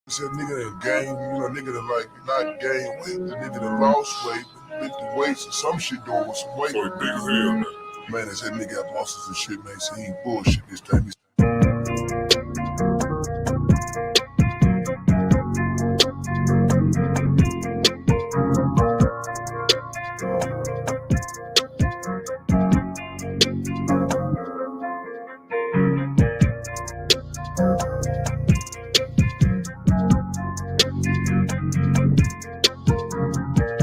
Said nigga that gain, nigga that like not gain weight, the nigga that lost weight, lifted weights or some shit doing with some weight. So he big as hell, man. Man, they said nigga got muscles and shit, man. So he ain't bullshit this time.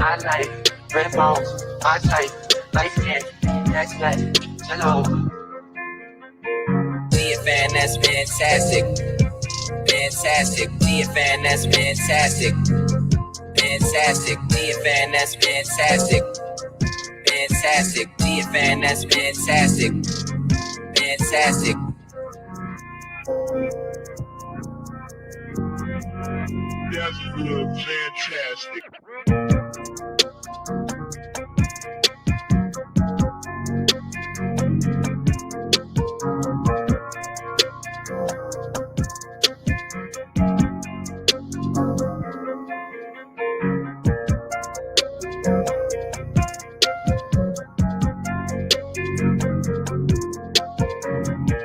I like red balls, I type, light skin, next left, hello. DFN, that's fantastic. Fantastic. DFN, that's fantastic. Fantastic. DFN, that's fantastic. Fantastic. DFN, that's fantastic. Fantastic. That's good, fantastic.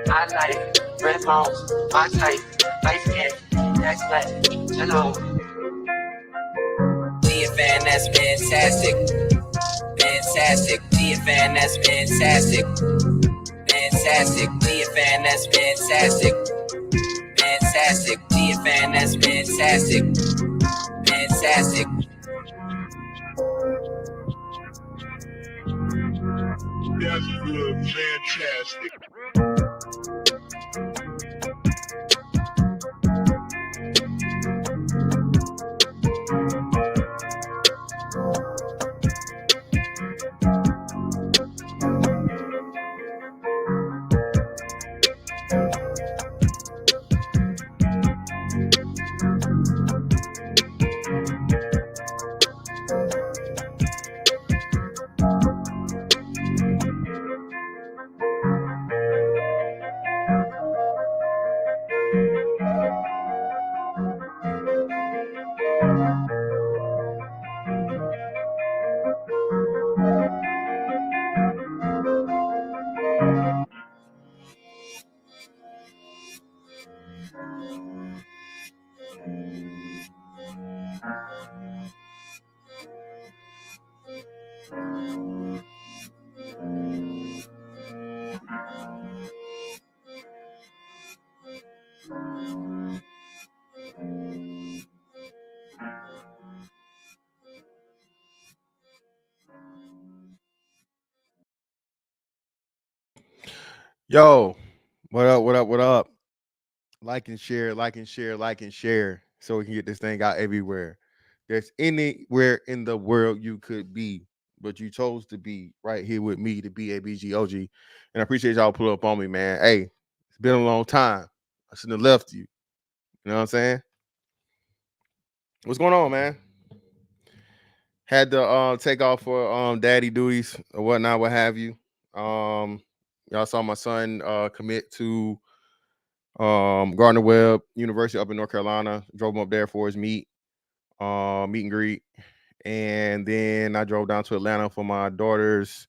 I like red balls, I type, light skin, next left, hello. DFN, that's fantastic. Fantastic. DFN, that's fantastic. Fantastic. DFN, that's fantastic. Fantastic. DFN, that's fantastic. Fantastic. That's good, fantastic. Yo, what up? What up? What up? Like and share, like and share, like and share, so we can get this thing out everywhere. There's anywhere in the world you could be, but you chose to be right here with me, the BABGOG. And I appreciate y'all pulling up on me, man. Hey, it's been a long time. I shouldn't have left you. You know what I'm saying? What's going on, man? Had to take off for daddy duties or whatnot, what have you. Y'all saw my son commit to Gardner Webb University up in North Carolina. Drove him up there for his meet and greet, and then I drove down to Atlanta for my daughter's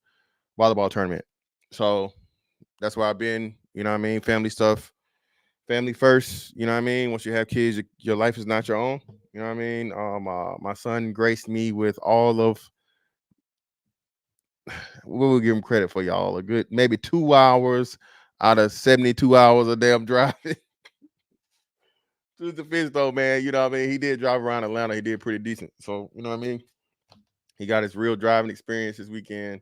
volleyball tournament. So that's where I've been. You know what I mean? Family stuff, family first. You know what I mean? Once you have kids, your life is not your own. You know what I mean? My son graced me with all of we will give him credit for, y'all, a good maybe 2 hours out of 72 hours of damn driving. To the defense though, man, you know what I mean? He did drive around Atlanta. He did pretty decent. So, you know what I mean? He got his real driving experience this weekend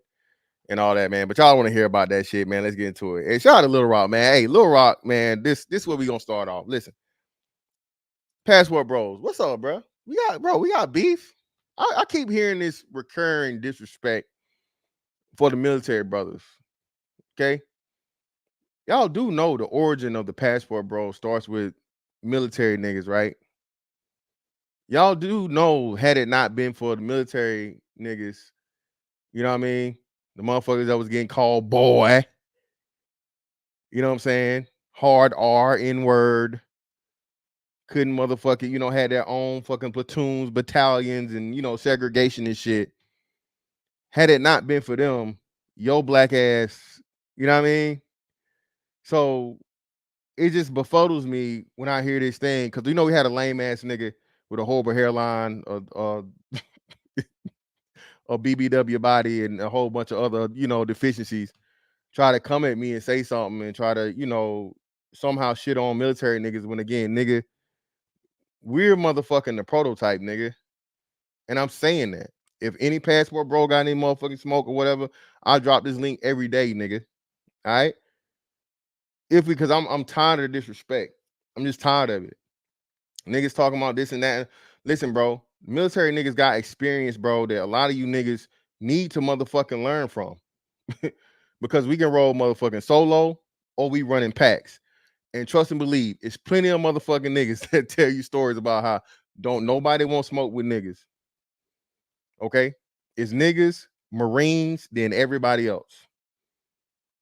and all that, man. But y'all want to hear about that shit, man. Let's get into it. Hey, shout out to Little Rock, man. Hey, Little Rock, man, this is where we gonna start off. Listen, Passport Bros, what's up, bro? We got beef. I keep hearing this recurring disrespect for the military brothers. Okay, y'all do know the origin of the Passport Bros starts with military niggas, right? Y'all do know, had it not been for the military niggas, you know what I mean? The motherfuckers that was getting called boy, you know what I'm saying? Hard R, N word, couldn't motherfucking, you know, had their own fucking platoons, battalions, and, you know, segregation and shit. Had it not been for them, your black ass, you know what I mean? So it just befuddles me when I hear this thing, because, you know, we had a lame ass nigga with a horrible hairline, a BBW body, and a whole bunch of other, you know, deficiencies, try to come at me and say something and try to, you know, somehow shit on military niggas when, again, nigga, we're motherfucking the prototype, nigga. And I'm saying that. If any passport bro got any motherfucking smoke or whatever, I drop this link every day, nigga. All right? Because I'm tired of the disrespect. I'm just tired of it. Niggas talking about this and that. Listen, bro, military niggas got experience, bro, that a lot of you niggas need to motherfucking learn from. Because we can roll motherfucking solo or we run in packs. And trust and believe, it's plenty of motherfucking niggas that tell you stories about how don't nobody want smoke with niggas. Okay? It's niggas, Marines, then everybody else.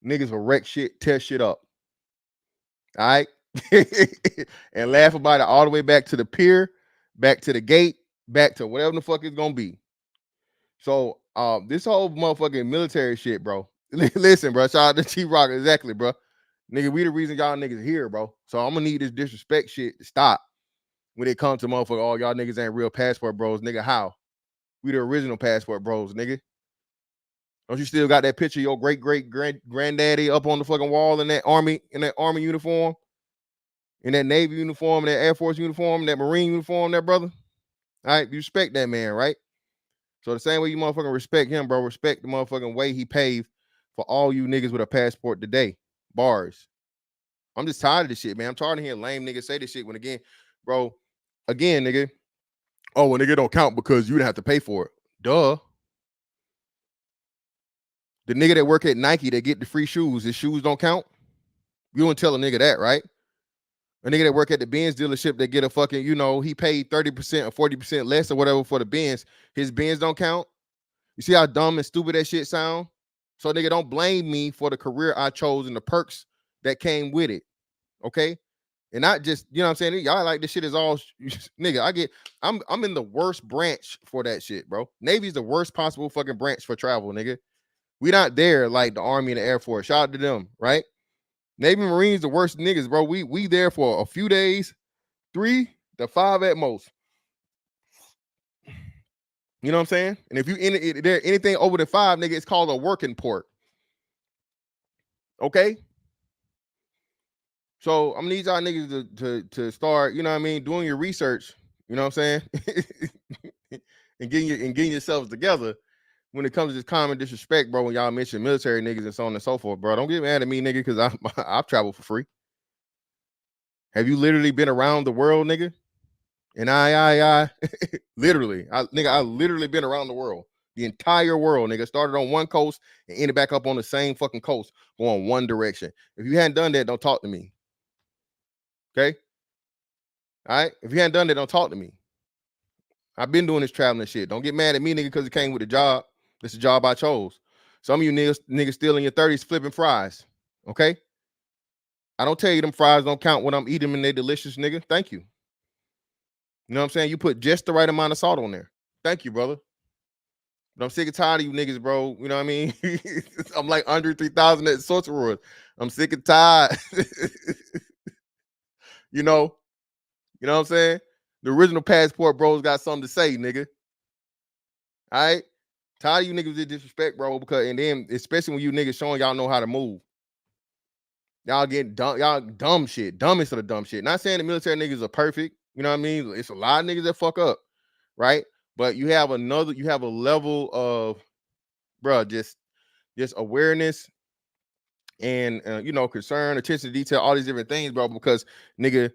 Niggas will wreck shit, tear shit up. All right? And laugh about it all the way back to the pier, back to the gate, back to whatever the fuck it's gonna be. So this whole motherfucking military shit, bro. Listen, bro. Shout out to T-Rock, exactly, bro. Nigga, we the reason y'all niggas here, bro. So I'm gonna need this disrespect shit to stop when it comes to motherfucker. Oh, y'all niggas ain't real passport bros, nigga. How? We the original passport bros, nigga. Don't you still got that picture of your granddaddy up on the fucking wall in that army uniform, in that Navy uniform, in that Air Force uniform, that Marine uniform, there, brother? All right, you respect that man, right? So the same way you motherfucking respect him, bro, respect the motherfucking way he paved for all you niggas with a passport today. Bars. I'm just tired of this shit, man. I'm tired of hearing lame niggas say this shit when, again, bro, nigga, oh, well, nigga don't count because you didn't have to pay for it. Duh. The nigga that work at Nike that get the free shoes, his shoes don't count? You don't tell a nigga that, right? A nigga that work at the Benz dealership that get a fucking, you know, he paid 30% or 40% less or whatever for the Benz, his Benz don't count? You see how dumb and stupid that shit sound? So, nigga, don't blame me for the career I chose and the perks that came with it, okay? And not just, you know what I'm saying? Y'all like this shit is all, nigga, I'm in the worst branch for that shit, bro. Navy's the worst possible fucking branch for travel, nigga. We not there like the Army and the Air Force. Shout out to them, right? Navy Marines, the worst niggas, bro. We there for a few days, 3 to 5 at most. You know what I'm saying? And if you in there anything over the 5, nigga, it's called a working port. Okay? So I'm gonna need y'all niggas to start, you know what I mean, doing your research, you know what I'm saying? and getting yourselves together when it comes to this common disrespect, bro, when y'all mention military niggas and so on and so forth, bro. Don't get mad at me, nigga, because I've traveled for free. Have you literally been around the world, nigga? And I literally, I literally been around the world. The entire world, nigga. Started on one coast and ended back up on the same fucking coast, going one direction. If you hadn't done that, don't talk to me. Okay? All right? If you hadn't done that, don't talk to me. I've been doing this traveling shit. Don't get mad at me, nigga, because it came with a job. It's a job I chose. Some of you niggas still in your 30s flipping fries. Okay? I don't tell you them fries don't count when I'm eating them and they're delicious, nigga. Thank you. You know what I'm saying? You put just the right amount of salt on there. Thank you, brother. But I'm sick and tired of you niggas, bro. You know what I mean? I'm like under 3,000 at Sorcerers. I'm sick and tired. You know what I'm saying? The original passport bros got something to say, nigga. All right? Tired of you niggas with disrespect, bro, because, and then especially when you niggas showing y'all know how to move. Y'all get dumb, y'all dumb shit, dumbest of the dumb shit. Not saying the military niggas are perfect, you know what I mean? It's a lot of niggas that fuck up, right? But you have a level of, bro, just awareness and you know, concern, attention to detail, all these different things, bro. Because nigga,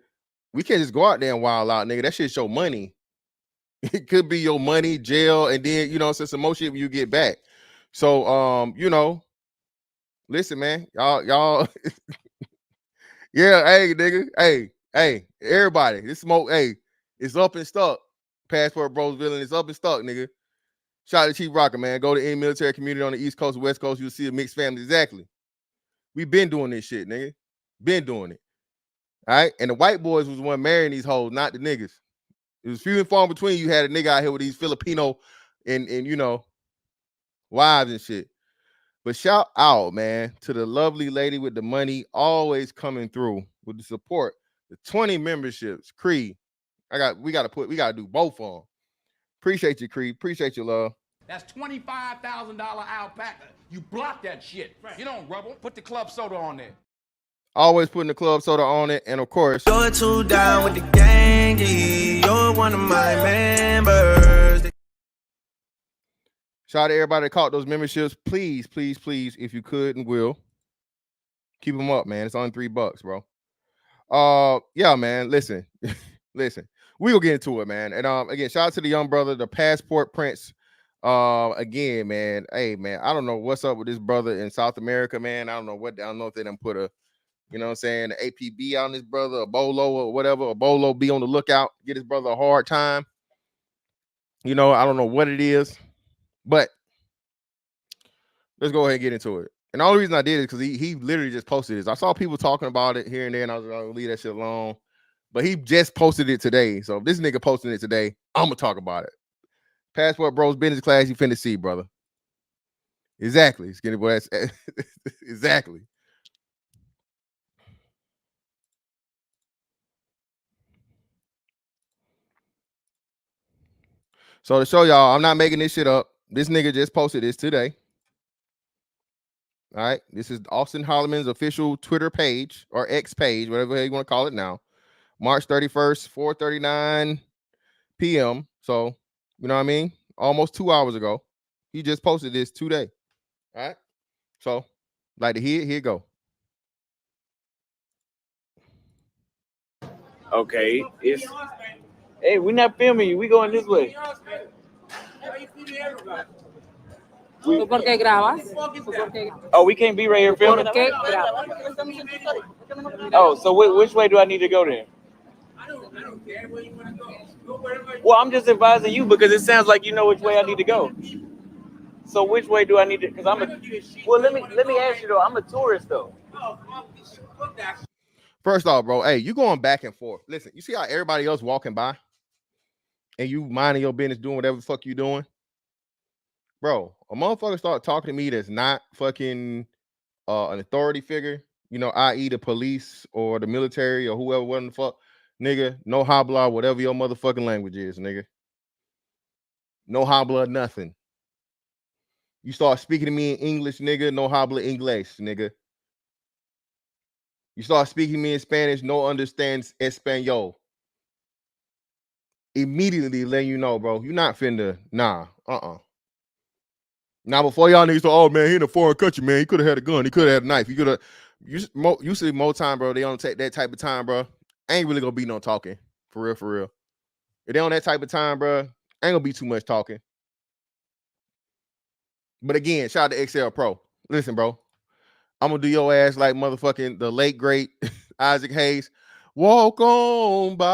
we can't just go out there and wild out, nigga. That shit's your money. It could be your money, jail, and then, you know, some more shit when you get back. So you know, listen, man, y'all. Yeah, hey, nigga, hey, everybody, this smoke, hey, it's up and stuck. Passport Bros villain is up and stuck, nigga. Shout out to Chief Rocker, man. Go to any military community on the East Coast, West Coast, you'll see a mixed family. Exactly. We've been doing this shit, nigga. Been doing it. All right, and the white boys was the one marrying these hoes, not the niggas. It was few and far between. You had a nigga out here with these Filipino and you know wives and shit. But shout out, man, to the lovely lady with the money always coming through with the support. The 20 memberships, Creed. We gotta do both of them. Appreciate you, Creed. Appreciate your love. That's $25,000 alpaca. You block that shit. Right. You don't rubble. Put the club soda on there. Always putting the club soda on it, and of course, you're too down with the gang. You're one of my members. Shout out to everybody that caught those memberships. Please, please, please, if you could and will, keep them up, man. It's only $3, bro. Yeah, man. Listen, listen. We will get into it, man. And again, shout out to the young brother, the Passport Prince. Again, man. Hey, man. I don't know what's up with this brother in South America, man. I don't know if they done put a, you know what I'm saying, the APB on this brother, a bolo or whatever. A bolo, be on the lookout. Get his brother a hard time. You know, I don't know what it is. But let's go ahead and get into it. And the only reason I did it is because he literally just posted this. I saw people talking about it here and there, and I was like, I'll leave that shit alone. But he just posted it today. So if this nigga posted it today, I'm going to talk about it. Passport Bros business class, you finna see, brother. Exactly. Skinny boy, that's exactly. So to show y'all, I'm not making this shit up. This nigga just posted this today. All right. This is Austin Holloman's official Twitter page or X page, whatever you want to call it now. March 31st, 4:39 p.m. So, you know what I mean? Almost 2 hours ago. He just posted this today. All right. So, like to hear it, here you go. Okay. Hey, we're not filming you. We going this way. ¿Por qué grabas? Oh, we can't be right here filming. ¿Por qué grabas? Oh, so which way do I need to go then? Well, I'm just advising you because it sounds like you know which way I need to go. So which way do I need to? Because I'm a. Well, let me ask you though. I'm a tourist though. First off, bro, hey, you going back and forth. Listen, you see how everybody else walking by, and you minding your business, doing whatever the fuck you doing, bro. A motherfucker start talking to me that's not fucking an authority figure, you know, i.e. the police or the military or whoever, what the fuck, nigga, no habla, whatever your motherfucking language is, nigga. No habla, nothing. You start speaking to me in English, nigga, no habla English, nigga. You start speaking to me in Spanish, no understands Espanol. Immediately letting you know, bro, you're not finna, nah, Now, before y'all niggas say, oh, man, he in a foreign country, man. He could have had a gun. He could have had a knife. He could have. Usually, more time, bro, they don't take that type of time, bro. Ain't really going to be no talking. For real, for real. If they on that type of time, bro, ain't going to be too much talking. But again, shout out to XL Pro. Listen, bro. I'm going to do your ass like motherfucking the late, great Isaac Hayes. Walk on by.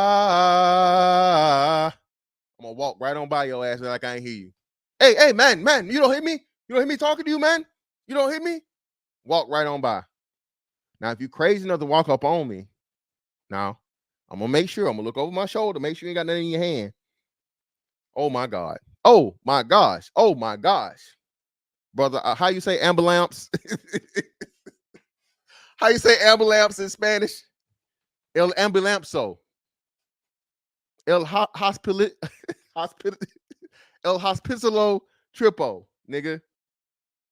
I'm going to walk right on by your ass like I ain't hear you. Hey, man, you don't hear me? You don't hear me talking to you, man? You don't hear me? Walk right on by. Now, if you crazy enough to walk up on me, now, I'm going to make sure. I'm going to look over my shoulder, make sure you ain't got nothing in your hand. Oh, my God. Oh, my gosh. Oh, my gosh. Brother, how you say ambulance? How you say ambulance in Spanish? El ambulanzo. El hospital. El Hospitalo Tripo, nigga.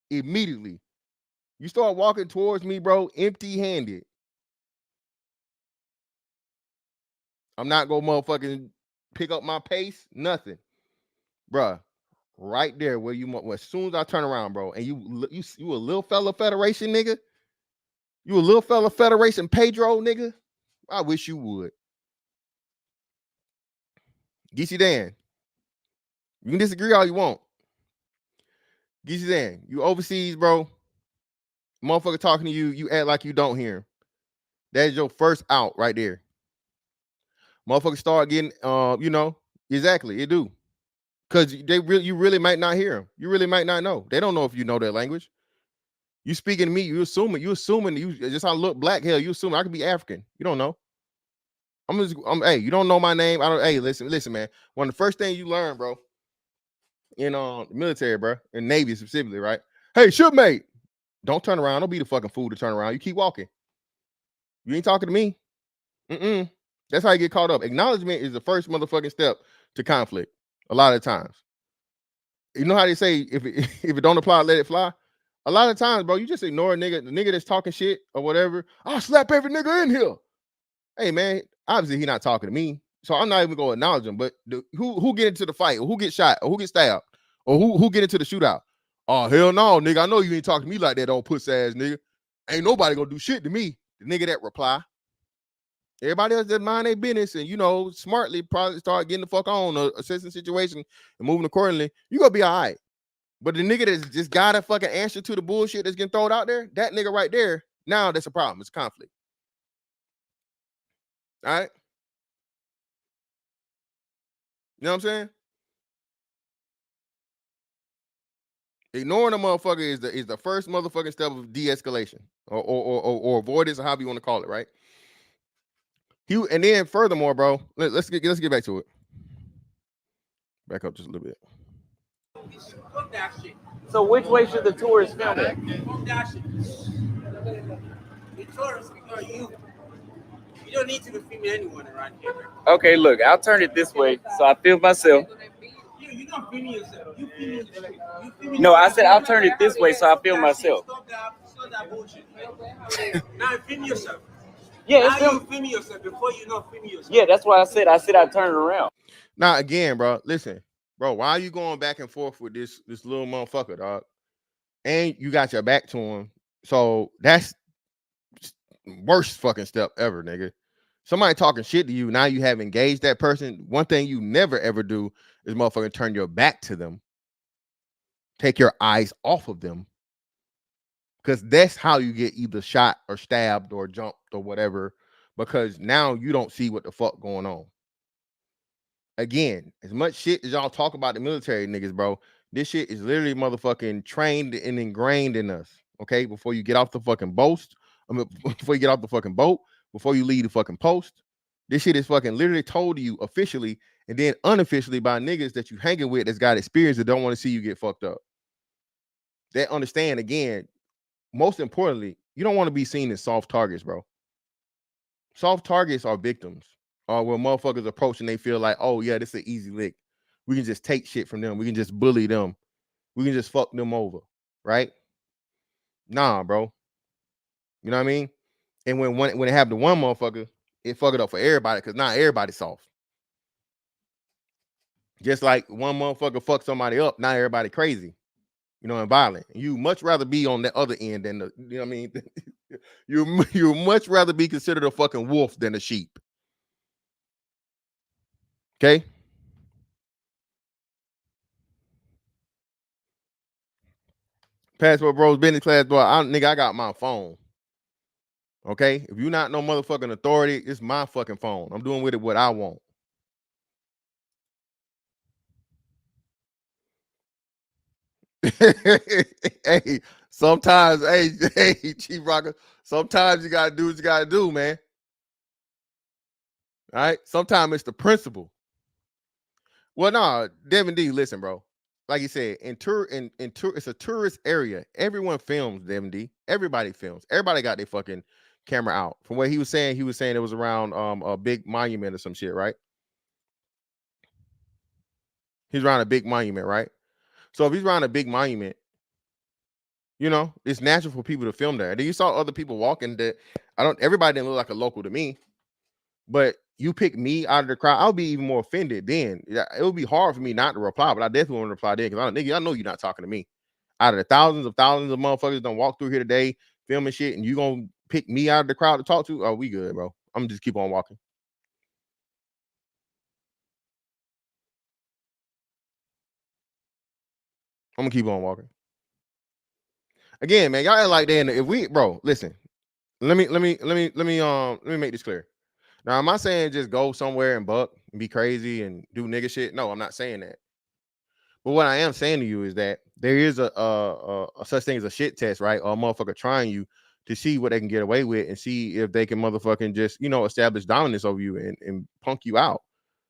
Immediately. You start walking towards me, bro, empty-handed. I'm not gonna motherfucking pick up my pace, nothing. Bruh, right there where you, as soon as I turn around, bro, and you a little fella Federation, nigga. You a little fella Federation Pedro, nigga. I wish you would. Geechee Dan. You can disagree all you want. Geechee Dan, you overseas, bro. Motherfucker talking to you, you act like you don't hear him. That is your first out right there. Motherfuckers start getting, you know, exactly, it do. Because you really might not hear them. You really might not know. They don't know if you know their language. You speaking to me, you assuming you just how I look black, hell, you assuming I could be African. You don't know. Hey, you don't know my name. Hey, listen, man. One of the first things you learn, bro, in the military, bro, in Navy specifically, right? Hey, shipmate, don't turn around. Don't be the fucking fool to turn around. You keep walking. You ain't talking to me. That's how you get caught up. Acknowledgement is the first motherfucking step to conflict. A lot of times, you know how they say if it don't apply, let it fly. A lot of times, bro, you just ignore the nigga that's talking shit or whatever. I'll slap every nigga in here. Hey, man, obviously he not talking to me, so I'm not even gonna acknowledge him. But who get into the fight, or who get shot, or who get stabbed, or who get into the shootout? Oh, hell no, nigga. I know you ain't talking to me like that, old puss ass nigga. Ain't nobody gonna do shit to me. The nigga that reply. Everybody else just mind their business and, you know, smartly probably start getting the fuck on or assessing the situation and moving accordingly. You gonna be all right. But the nigga that's just gotta fucking answer to the bullshit that's getting thrown out there, that nigga right there, now that's a problem. It's conflict. All right. You know what I'm saying? Ignoring a motherfucker is the first motherfucking step of de-escalation or avoidance, or however you want to call it, right? And then furthermore, bro, let's get back to it. Back up just a little bit. So which way should the tourists film it? The tourists are you. You don't need to be filming anyone around here. Okay, look, I'll turn it this way so I film myself. You're not filming yourself. You filming No, I said I'll turn it this way so I film myself. Stop that bullshit. Now film yourself. Yeah, now you filming yourself before you not filming yourself. Yeah, that's why I said I'd turn it around. Now again, bro, listen, bro, why are you going back and forth with this little motherfucker, dog? And you got your back to him, so that's worst fucking step ever, nigga. Somebody talking shit to you, now you have engaged that person. One thing you never ever do is motherfucking turn your back to them. Take your eyes off of them. Because that's how you get either shot or stabbed or jumped or whatever. Because now you don't see what the fuck going on. Again, as much shit as y'all talk about the military niggas, bro, this shit is literally motherfucking trained and ingrained in us. Okay, before you get off the fucking boat, before you get off the fucking boat, before you leave the fucking post, this shit is fucking literally told to you officially and then unofficially by niggas that you hanging with that's got experience that don't want to see you get fucked up. They understand, again, most importantly, you don't want to be seen as soft targets, bro. Soft targets are victims, or when motherfuckers approach and they feel like, oh yeah, this is an easy lick. We can just take shit from them. We can just bully them. We can just fuck them over, right? Nah, bro. You know what I mean? And when it happened to one motherfucker, it fucked it up for everybody because now everybody's soft. Just like one motherfucker fuck somebody up, now everybody crazy, you know, and violent. You much rather be on the other end than you know what I mean? you much rather be considered a fucking wolf than a sheep. Okay? Passport Bros business class, boy. I got my phone. Okay? If you're not no motherfucking authority, it's my fucking phone. I'm doing with it what I want. Hey, sometimes, hey, Chief Rocker, sometimes you gotta do what you gotta do, man. All right? Sometimes it's the principle. Well, no, Devin D, listen, bro. Like you said, it's a tourist area. Everyone films, Devin D. Everybody films. Everybody got their fucking camera out. From what he was saying it was around a big monument or some shit, right? He's around a big monument, right? So if he's around a big monument, you know, it's natural for people to film there. Then you saw other people walking that everybody didn't look like a local to me, but you pick me out of the crowd, I'll be even more offended then. It would be hard for me not to reply, but I definitely want to reply then because I know you're not talking to me. Out of the thousands of motherfuckers don't walk through here today filming shit, and you gonna pick me out of the crowd to talk to? Oh, we good, bro. I'm gonna just keep on walking. I'm gonna keep on walking. Again, man, y'all like that. If we, bro, listen, let me make this clear. Now, am I saying just go somewhere and buck and be crazy and do nigga shit? No, I'm not saying that. But what I am saying to you is that there is a such thing as a shit test, right? Or a motherfucker trying you to see what they can get away with and see if they can motherfucking just, you know, establish dominance over you and punk you out.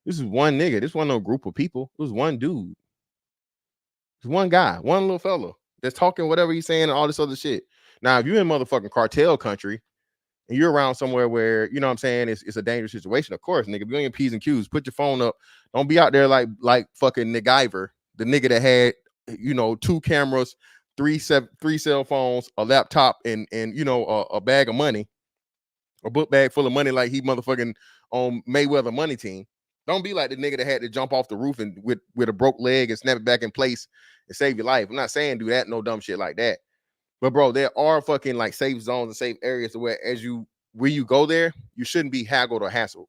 This is one nigga. This wasn't no group of people. It was one dude. It's one guy, one little fella that's talking whatever he's saying and all this other shit. Now, if you're in motherfucking cartel country and you're around somewhere where, you know what I'm saying, it's a dangerous situation, of course, nigga, if you're on your P's and Q's, put your phone up. Don't be out there like fucking MacGyver, the nigga that had, you know, 2 cameras, 3 cell phones, a laptop, and you know, a bag of money, a book bag full of money like he motherfucking on Mayweather money team. Don't be like the nigga that had to jump off the roof and with a broke leg and snap it back in place and save your life. I'm not saying do that, no dumb shit like that. But bro, there are fucking like safe zones and safe areas where when you go there, you shouldn't be haggled or hassled.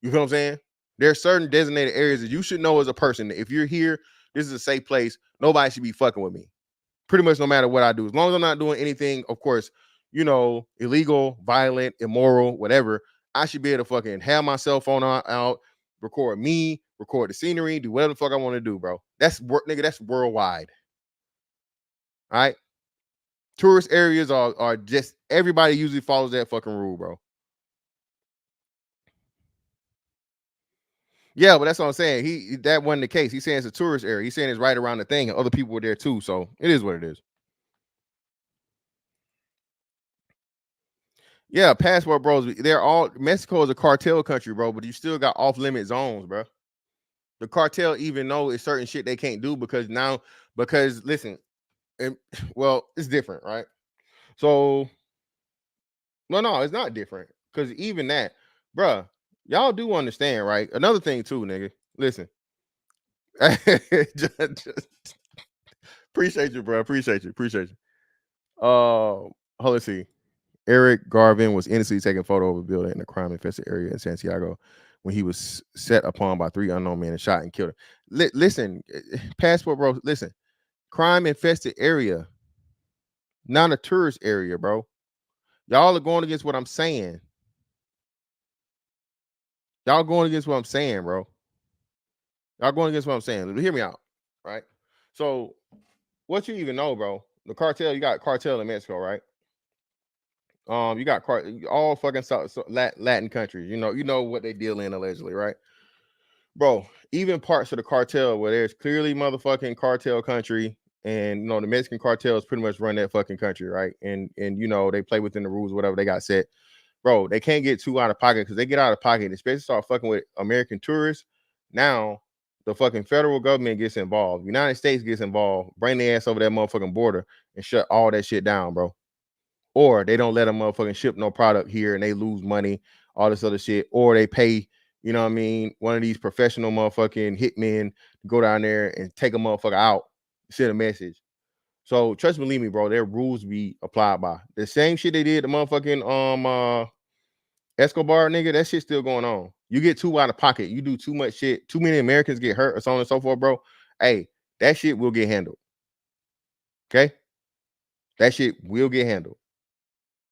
You feel what I'm saying? There are certain designated areas that you should know as a person. If you're here, this is a safe place. Nobody should be fucking with me. Pretty much no matter what I do. As long as I'm not doing anything, of course, you know, illegal, violent, immoral, whatever, I should be able to fucking have my cell phone out, record me, record the scenery, do whatever the fuck I want to do, bro. That's nigga, that's worldwide. All right. Tourist areas are just, everybody usually follows that fucking rule, bro. Yeah, but that's what I'm saying. That wasn't the case. He's saying it's a tourist area. He's saying it's right around the thing, and other people were there too. So it is what it is. Yeah, passport bros. They're all, Mexico is a cartel country, bro, but you still got off-limit zones, bro. The cartel even know it's certain shit they can't do because listen, well, it's different, right? So no, it's not different. Because even that, bruh, y'all do understand, right? Another thing too, nigga. Listen. just appreciate you, bro. Appreciate you. Hold on, see. Eric Garvin was innocently taking a photo of a building in a crime-infested area in Santiago when he was set upon by 3 unknown men and shot and killed him. Listen, passport bro, listen. Crime-infested area, not a tourist area, bro. Y'all are going against what I'm saying. Y'all going against what I'm saying, bro. Y'all going against what I'm saying. Hear me out, right? So, what you even know, bro? The cartel, you got cartel in Mexico, right? You got all fucking Latin countries. You know what they deal in allegedly, right? Bro, even parts of the cartel where there's clearly motherfucking cartel country, and you know the Mexican cartels pretty much run that fucking country, right? And you know they play within the rules, whatever they got set. Bro, they can't get too out of pocket because they get out of pocket, especially start fucking with American tourists. Now the fucking federal government gets involved. United States gets involved, bring their ass over that motherfucking border and shut all that shit down, bro. Or they don't let them motherfucking ship no product here and they lose money, all this other shit. Or they pay, you know what I mean, one of these professional motherfucking hitmen to go down there and take a motherfucker out, send a message. So trust me, believe me, bro, their rules be applied by. The same shit they did the motherfucking Escobar nigga, that shit's still going on. You get too out of pocket, you do too much shit, too many Americans get hurt or so on and so forth, bro. Hey, that shit will get handled. Okay? That shit will get handled.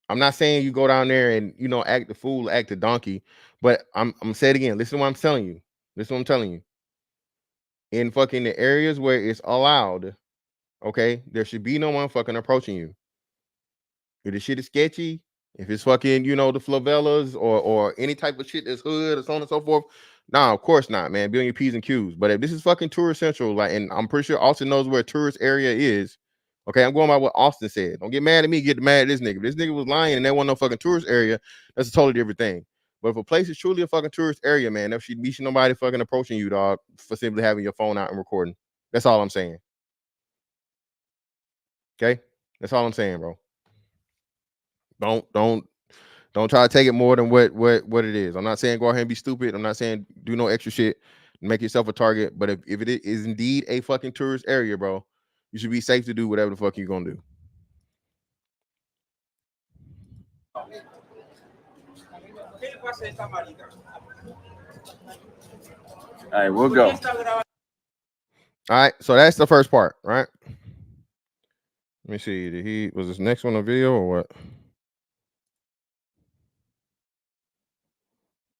I'm not saying you go down there and, you know, act the fool, act the donkey, but I'm saying it again. Listen to what I'm telling you. Listen to what I'm telling you. In fucking the areas where it's allowed, okay, there should be no one fucking approaching you. If the shit is sketchy, if it's fucking, you know, the favelas or any type of shit that's hood or so on and so forth, nah, of course not, man. Be on your P's and Q's. But if this is fucking tourist central, like, and I'm pretty sure Austin knows where a tourist area is. Okay, I'm going by what Austin said. Don't get mad at me, get mad at this nigga. If this nigga was lying and there wasn't no fucking tourist area, that's a totally different thing. But if a place is truly a fucking tourist area, man, there should be nobody fucking approaching you, dog, for simply having your phone out and recording. That's all I'm saying. Okay? That's all I'm saying, bro. Don't try to take it more than what it is. I'm not saying go ahead and be stupid. I'm not saying do no extra shit, make yourself a target. But if it is indeed a fucking tourist area, bro, you should be safe to do whatever the fuck you're gonna do. All right, we'll go. All right, so that's the first part, right? Let me see. Was this next one a video or what?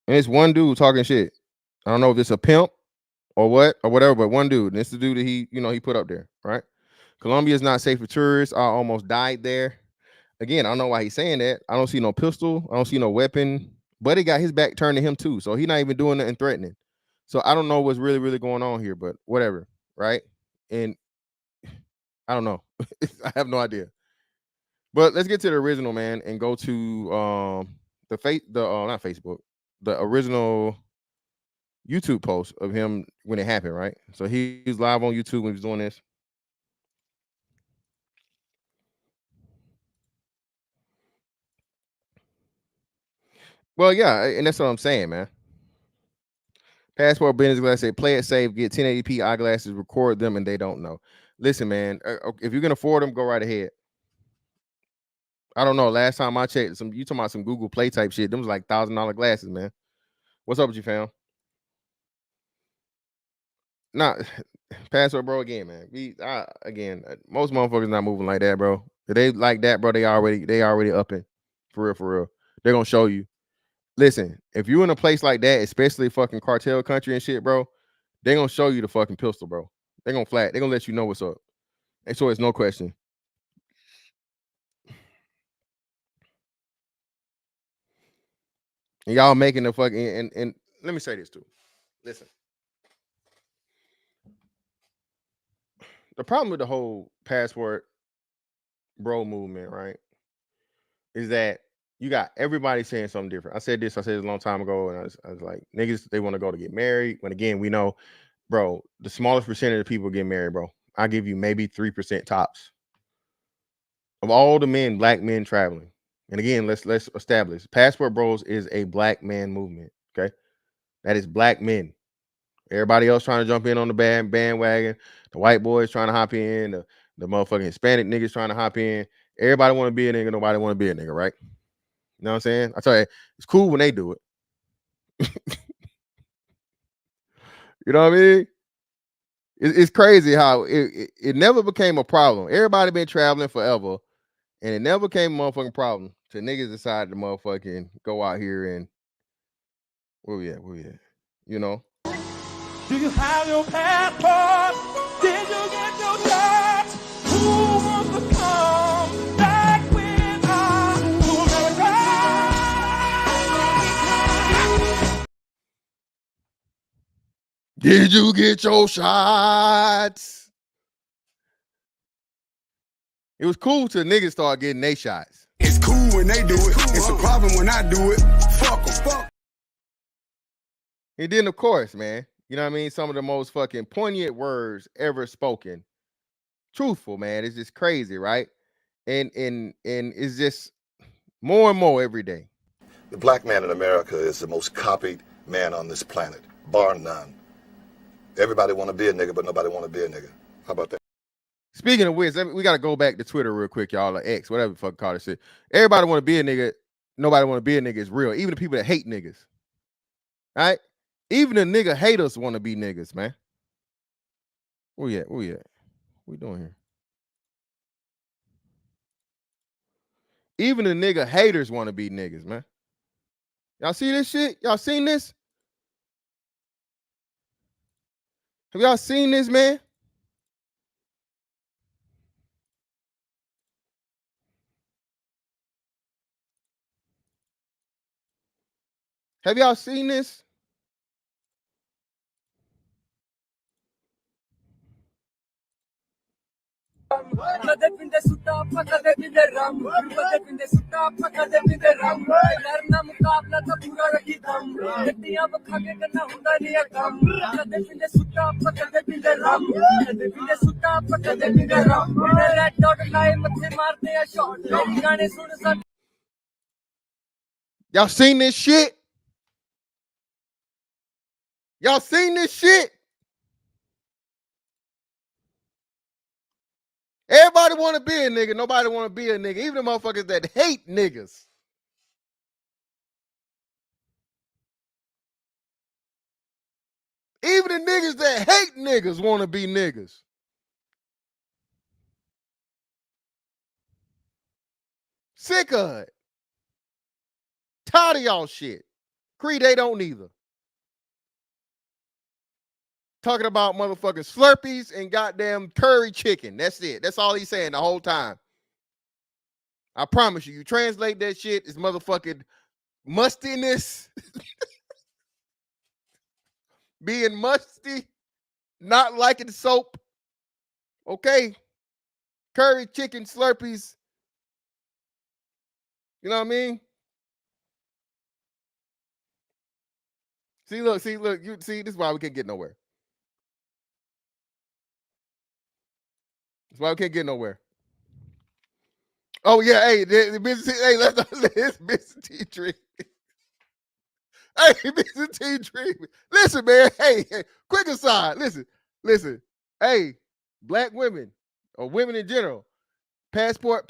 And it's one dude talking shit. I don't know if it's a pimp or what or whatever, but one dude. And it's the dude that he put up there, right? Colombia is not safe for tourists. I almost died there. Again, I don't know why he's saying that. I don't see no pistol. I don't see no weapon. But he got his back turned to him too. So he's not even doing nothing threatening. So I don't know what's really, really going on here, but whatever. Right. And I don't know. I have no idea. But let's get to the original, man, and go to not Facebook, the original YouTube post of him when it happened, right? So he was live on YouTube when he was doing this. Well, yeah, and that's what I'm saying, man. Passport business glass say play it safe, get 1080p eyeglasses, record them, and they don't know. Listen, man, if you can afford them, go right ahead. I don't know. Last time I checked, you talking about some Google Play type shit. Them was like $1,000 glasses, man. What's up with you, fam? Nah, Passport, bro. Again, man. Most motherfuckers not moving like that, bro. If they like that, bro, they already upping. For real. They're gonna show you. Listen, if you're in a place like that, especially fucking cartel country and shit, bro, they're gonna show you the fucking pistol, bro. They're gonna let you know what's up. And so it's no question. And y'all making the fucking and let me say this too. Listen. The problem with the whole Passport bro movement, right, is that you got everybody saying something different. I said this a long time ago, and I was like, niggas, they want to go to get married. When again, we know, bro, the smallest percentage of people get married, bro. I give you maybe 3% tops of all the men, black men traveling. And again, let's establish Passport Bros is a black man movement. Okay, that is black men. Everybody else trying to jump in on the bandwagon. The white boys trying to hop in. The motherfucking Hispanic niggas trying to hop in. Everybody want to be a nigga. Nobody want to be a nigga, right? You know what I'm saying? I tell you, it's cool when they do it. You know what I mean? It's crazy how it never became a problem. Everybody been traveling forever, and it never became a motherfucking problem till niggas decided to motherfucking go out here and where we at? You know? Do you have your passport? Did you get your shots? Who wants to come back with us to America? Did you get your shots? It was cool till niggas start getting their shots. It's cool when they do it. It's a problem when I do it. Fuck them. Fuck. And then, of course, man, you know what I mean? Some of the most fucking poignant words ever spoken. Truthful, man. It's just crazy, right? And it's just more and more every day. The black man in America is the most copied man on this planet, bar none. Everybody want to be a nigga, but nobody want to be a nigga. How about that? Speaking of which, we got to go back to Twitter real quick, y'all, or X, whatever the fuck call this shit. Everybody want to be a nigga. Nobody want to be a nigga is real. Even the people that hate niggas. All right? Even the nigga haters want to be niggas, man. Where we at? What we doing here? Even the nigga haters want to be niggas, man. Y'all see this shit? Y'all seen this? Have y'all seen this, man? Have y'all seen this? Y'all seen this shit? Y'all seen this shit? Everybody want to be a nigga. Nobody want to be a nigga. Even the motherfuckers that hate niggas. Even the niggas that hate niggas want to be niggas. Sick of it. Tired of y'all shit. Creed, they don't either. Talking about motherfucking Slurpees and goddamn curry chicken. That's it. That's all he's saying the whole time. I promise you. You translate that shit, it's motherfucking mustiness. Being musty, not liking soap. Okay. Curry chicken Slurpees. You know what I mean? See, look, you see, this is why we can't get nowhere. That's why we can't get nowhere. Oh yeah, hey, let's not let this Mr. T dream. Hey, Mr. T dream. Listen, man. Hey, quick aside. Listen. Hey, black women or women in general, passport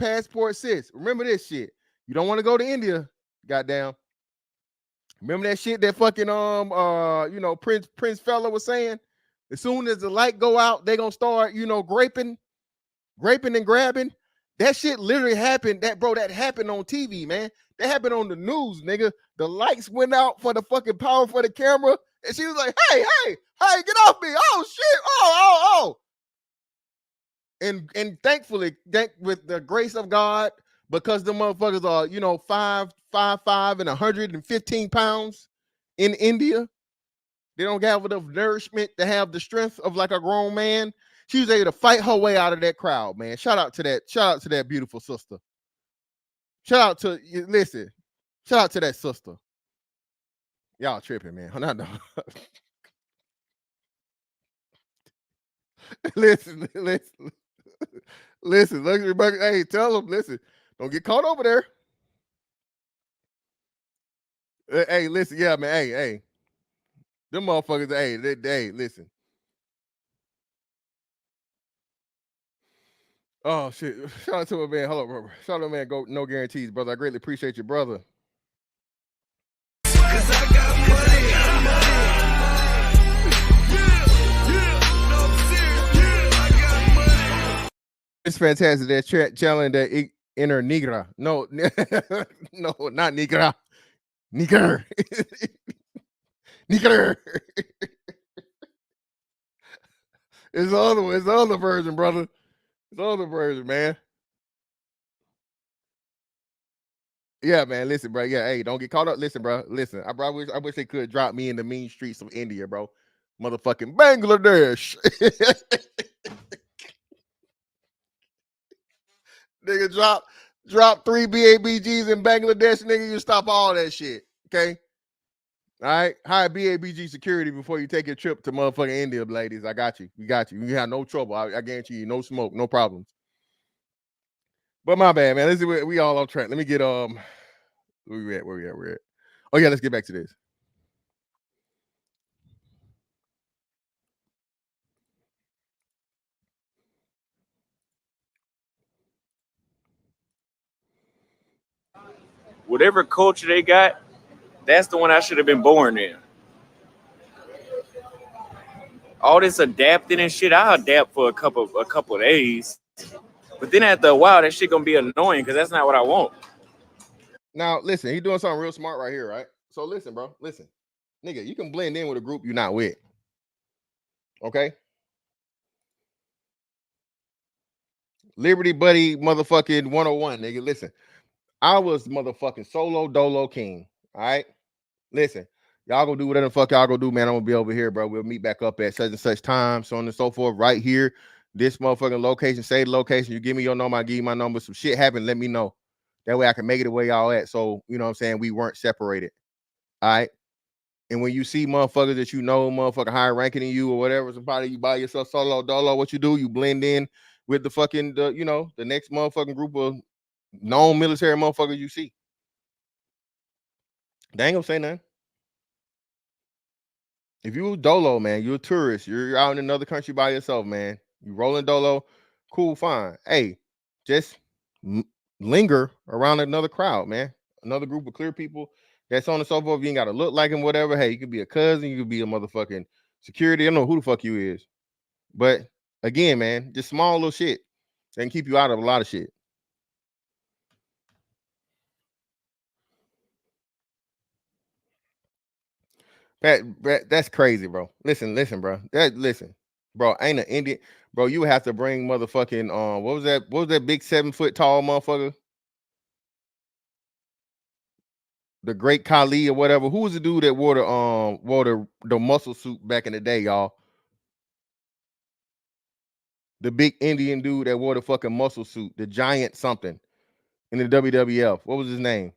sis. Remember this shit. You don't want to go to India, goddamn. Remember that shit that fucking Prince fella was saying? As soon as the light go out, they gonna start, graping and grabbing. That shit literally happened. That happened on TV, man. That happened on the news, nigga. The lights went out for the fucking power for the camera, and she was like, hey, get off me. Oh shit. Oh. And thankfully, with the grace of God, because the motherfuckers are, 5'5" and 115 pounds in India, they don't have enough nourishment to have the strength of like a grown man. She was able to fight her way out of that crowd, man. Shout out to that beautiful sister. Shout out to that sister. Y'all tripping, man. No. Listen. Luxury Bucket. Hey, tell them, listen, don't get caught over there. Hey, listen, yeah, man. Hey. Them motherfuckers, hey, listen. Oh shit! Shout out to my man. Hello, brother. Shout out to my man. Go no guarantees, brother. I greatly appreciate you, brother. It's fantastic. That challenge that inner nigra. No, no, not nigra. Nigger. Nigger. It's the other one. It's the other version, brother. The other version, man. Yeah, man. Listen, bro. Yeah, hey, don't get caught up. Listen, bro. Listen, I wish they could drop me in the mean streets of India, bro. Motherfucking Bangladesh. Nigga, drop 3 BABGs in Bangladesh, nigga. You stop all that shit. Okay. All right. Hire BABG security before you take your trip to motherfucking India, ladies. I got you. We got you. You have no trouble. I guarantee you, no smoke, no problems. But my bad, man. We all on track. Let me get where we at? Oh yeah, let's get back to this. Whatever culture they got, that's the one I should have been born in. All this adapting and shit, I'll adapt for a couple of days. But then after a while, that shit gonna be annoying because that's not what I want. Now, listen, he's doing something real smart right here, right? So listen, bro. Listen. Nigga, you can blend in with a group you're not with. Okay? Liberty Buddy motherfucking 101, nigga. Listen. I was motherfucking solo dolo king. All right? Listen. Y'all go do whatever the fuck y'all go do, man. I'm gonna be over here, bro. We'll meet back up at such and such time, so on and so forth, right here. This motherfucking location, say the location. You give me your number, I give you my number. Some shit happen, let me know. That way I can make it the way y'all at. So, you know what I'm saying? We weren't separated. All right. And when you see motherfuckers that you know, motherfucker higher ranking than you or whatever, somebody you buy yourself solo dolo, what you do, you blend in with the fucking, the next motherfucking group of known military motherfuckers you see. They ain't gonna say nothing. If you dolo, man, you're a tourist, you're out in another country by yourself, man. You rolling dolo, cool, fine. Hey, just linger around another crowd, man. Another group of clear people that's on and so forth. You ain't got to look like him, whatever. Hey, you could be a cousin, you could be a motherfucking security. I don't know who the fuck you is. But again, man, just small little shit that can keep you out of a lot of shit. Pat, that's crazy, bro. Listen, bro. Listen, bro. Ain't an Indian, bro. You have to bring motherfucking what was that big 7 foot tall motherfucker? the Great Khali or whatever. Who was the dude that wore the muscle suit back in the day, y'all? The big Indian dude that wore the fucking muscle suit, the giant something in the WWF. What was his name?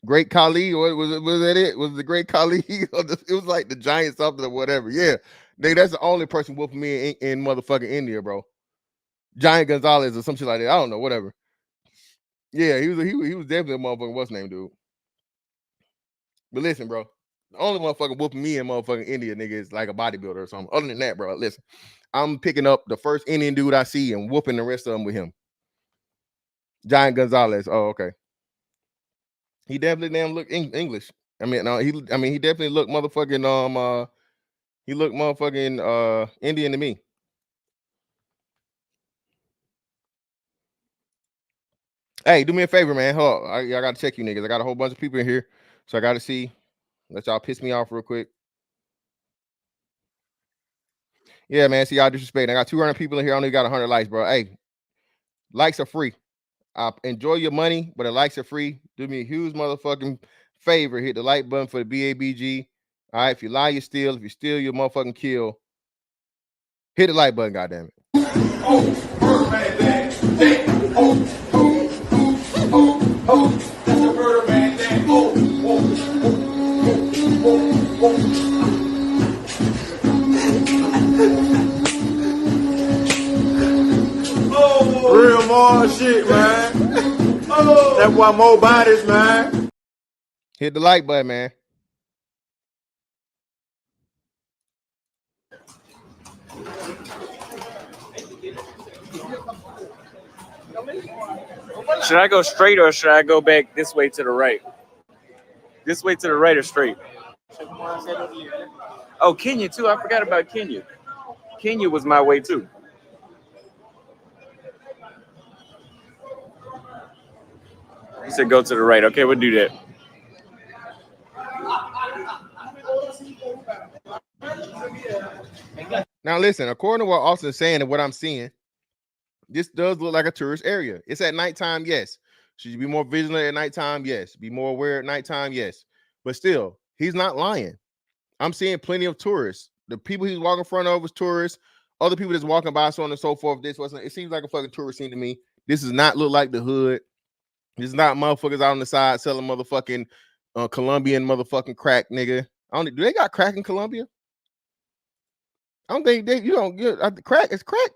Great Khali, or was that it? Was the Great Khali? It was like the giant something or whatever. Yeah, that's the only person whooping me in motherfucking India, bro. Giant Gonzalez or some shit like that. I don't know, whatever. Yeah, he was definitely a motherfucking what's name dude. But listen, bro, the only motherfucking whooping me in motherfucking India, nigga, is like a bodybuilder or something. Other than that, bro, listen, I'm picking up the first Indian dude I see and whooping the rest of them with him. Giant Gonzalez. Oh, okay. He definitely damn look English. I mean, he definitely looked motherfucking he looked motherfucking Indian to me. Hey, do me a favor, man. Hold up. I gotta check you niggas. I got a whole bunch of people in here, so I gotta see. Let y'all piss me off real quick. Yeah, man. See y'all disrespecting. I got 200 people in here. I only got 100 likes, bro. Hey, likes are free. Enjoy your money, but the likes are free. Do me a huge motherfucking favor. Hit the like button for the BABG. All right. If you lie, you steal. If you steal, you motherfucking kill. Hit the like button, goddammit. That's the murder man thing. Real more shit, man. That's why more bodies, man. Hit the like button, man. Should I go straight or should I go back this way to the right? This way to the right or straight? Oh, Kenya too. I forgot about Kenya. Kenya was my way too. You said go to the right. Okay, we'll do that. Now listen, according to what Austin's saying and what I'm seeing, this does look like a tourist area. It's at nighttime, yes. Should you be more vigilant at nighttime? Yes. Be more aware at nighttime? Yes. But still, he's not lying. I'm seeing plenty of tourists. The people he's walking in front of is tourists. Other people that's walking by, so on and so forth. It seems like a fucking tourist scene to me. This does not look like the hood. This is not motherfuckers out on the side selling motherfucking Colombian motherfucking crack, nigga. Do they got crack in Colombia? I don't think you don't get crack. Is crack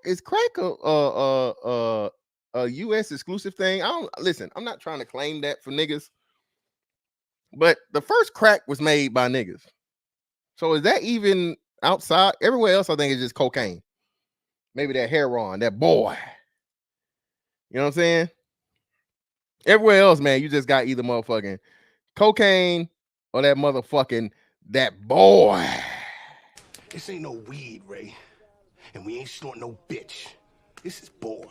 a U.S. exclusive thing? Listen. I'm not trying to claim that for niggas, but the first crack was made by niggas. So is that even outside? Everywhere else, I think it's just cocaine. Maybe that heroin, that boy. You know what I'm saying? Everywhere else, man, you just got either motherfucking cocaine or that motherfucking that boy. This ain't no weed, Ray. And we ain't snorting no bitch. This is boy.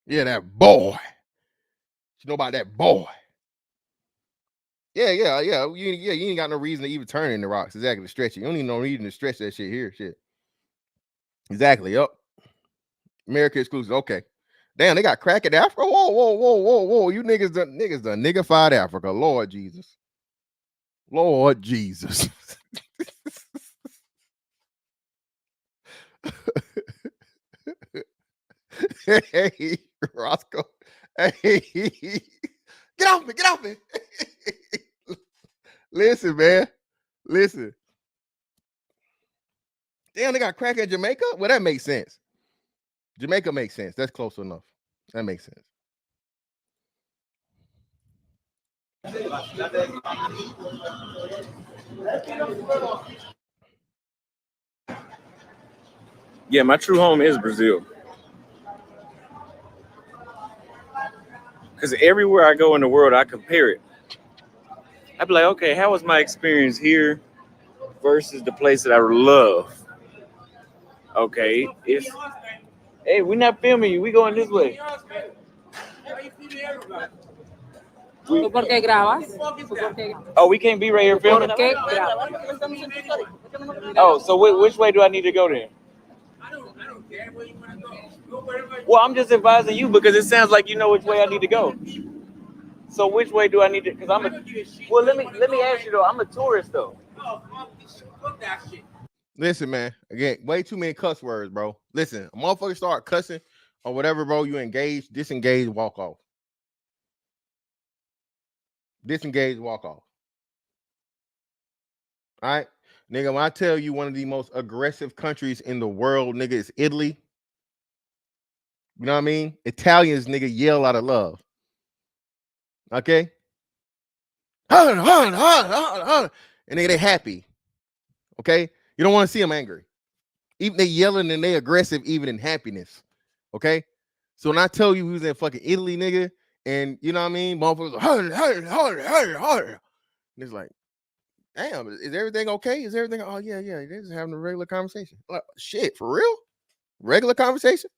Yeah, that boy. You know about that boy. Yeah. You ain't got no reason to even turn in the rocks. Exactly, to stretch it. You don't need no reason to stretch that shit here. Shit. Exactly. Yep. America exclusive. Okay. Damn, they got crack in Africa. Whoa. You niggas done niggified Africa. Lord Jesus. Hey, Roscoe. Hey, get off me. Listen, man. Listen. Damn, they got crack in Jamaica? Well, that makes sense. Jamaica makes sense. That's close enough. That makes sense. Yeah, my true home is Brazil. Because everywhere I go in the world, I compare it. I'd be like, okay, how was my experience here versus the place that I love? Okay, hey, we're not filming you. We going this way. ¿Por qué grabas? Oh, we can't be right here filming? ¿Por qué grabas? Oh, so which way do I need to go then? I don't care where you want to go. Go wherever. Well, I'm just advising you because it sounds like you know which way I need to go. So which way do I need to? Because I'm a. Well, let me ask you though. I'm a tourist though. Listen, man. Again, way too many cuss words, bro. Listen, a motherfucker start cussing or whatever, bro. You engage, disengage, walk off. Disengage, walk off. All right, nigga. When I tell you one of the most aggressive countries in the world, nigga, is Italy. You know what I mean? Italians, nigga, yell out of love. Okay. And nigga, they happy. Okay. You don't want to see them angry. Even they yelling and they aggressive, even in happiness. Okay. So when I tell you we was in fucking Italy, nigga, and you know what I mean, motherfuckers, and it's like, damn, is everything okay? Is everything? Oh yeah, they're just having a regular conversation. Like, shit, for real? Regular conversation?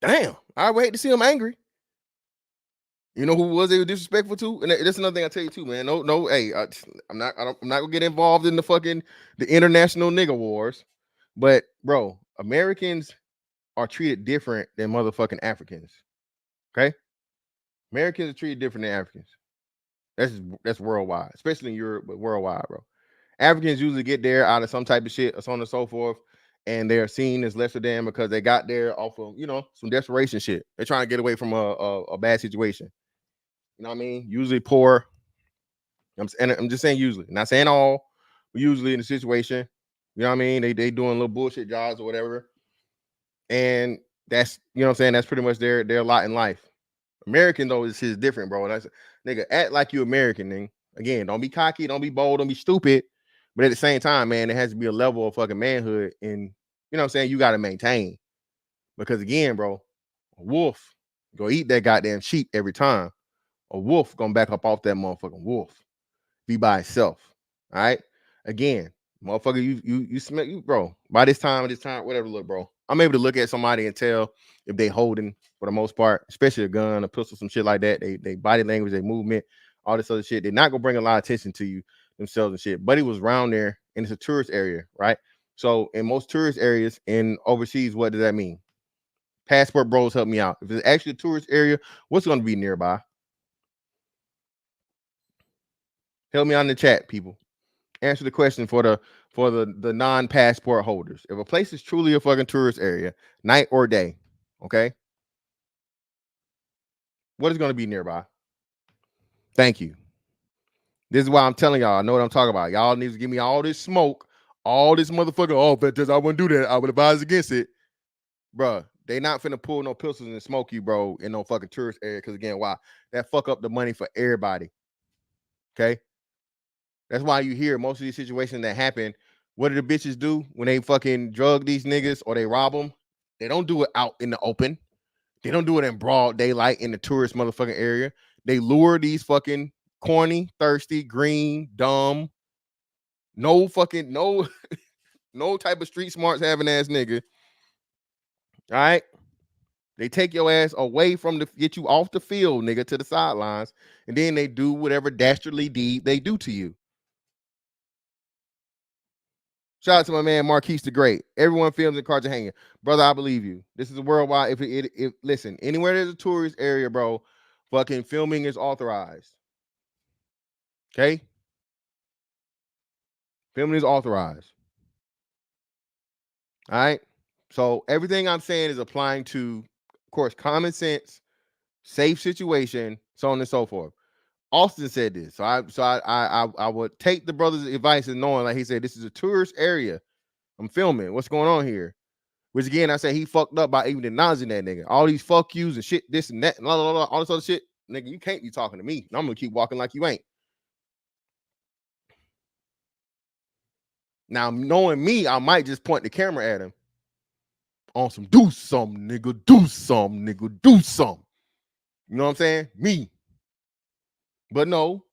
Damn, I would hate to see them angry. You know who was they disrespectful to? And that's another thing I tell you too, man. No, hey, I'm not gonna get involved in the international nigga wars, but bro, Americans are treated different than motherfucking Africans. Okay, Americans are treated different than Africans. That's worldwide, especially in Europe, but worldwide, bro. Africans usually get there out of some type of shit or so on and so forth, and they're seen as lesser than because they got there off of some desperation shit. They're trying to get away from a bad situation. You know what I mean? Usually poor. I'm just saying usually, not saying all, but usually in the situation. You know what I mean? They doing little bullshit jobs or whatever, and that's what I'm saying. That's pretty much their lot in life. American though is different, bro. That's nigga, act like you American, nigga. Again, don't be cocky, don't be bold, don't be stupid. But at the same time, man, there has to be a level of fucking manhood, and you know what I'm saying, you got to maintain. Because again, bro, a wolf go eat that goddamn sheep every time. A wolf gonna back up off that motherfucking wolf. Be by itself. All right. Again, motherfucker, you smell you, bro. By this time, whatever. Look, bro, I'm able to look at somebody and tell if they holding for the most part, especially a gun, a pistol, some shit like that. They body language, they movement, all this other shit. They're not gonna bring a lot of attention to you themselves and shit. But he was around there, and it's a tourist area, right? So in most tourist areas in overseas, what does that mean? Passport bros, help me out. If it's actually a tourist area, what's going to be nearby? Help me out in the chat, people. Answer the question for the non-passport holders. If a place is truly a fucking tourist area, night or day, okay, what is going to be nearby? Thank you. This is why I'm telling y'all. I know what I'm talking about. Y'all need to give me all this smoke, all this motherfucker. Oh, because I wouldn't do that. I would advise against it, bruh. They not finna pull no pistols and smoke you, bro, in no fucking tourist area. Because again, why? That fuck up the money for everybody. Okay. That's why you hear most of these situations that happen. What do the bitches do when they fucking drug these niggas or they rob them? They don't do it out in the open. They don't do it in broad daylight in the tourist motherfucking area. They lure these fucking corny, thirsty, green, dumb, no type of street smarts having ass nigga. All right. They take your ass away from get you off the field, nigga, to the sidelines, and then they do whatever dastardly deed they do to you. Shout out to my man Marquise the Great. Everyone films in Cartagena. Brother, I believe you. This is a worldwide. If listen, anywhere there's a tourist area, bro, fucking filming is authorized. Okay? Filming is authorized. All right. So everything I'm saying is applying to, of course, common sense, safe situation, so on and so forth. Austin said this. So I would take the brother's advice and knowing, like he said, this is a tourist area. I'm filming. What's going on here? Which again, I say he fucked up by even acknowledging that nigga. All these fuck yous and shit, this and that, and all this other shit. Nigga, you can't be talking to me. I'm gonna keep walking like you ain't. Now, knowing me, I might just point the camera at him on some do some, nigga, do some, nigga, do some. You know what I'm saying? Me. But no.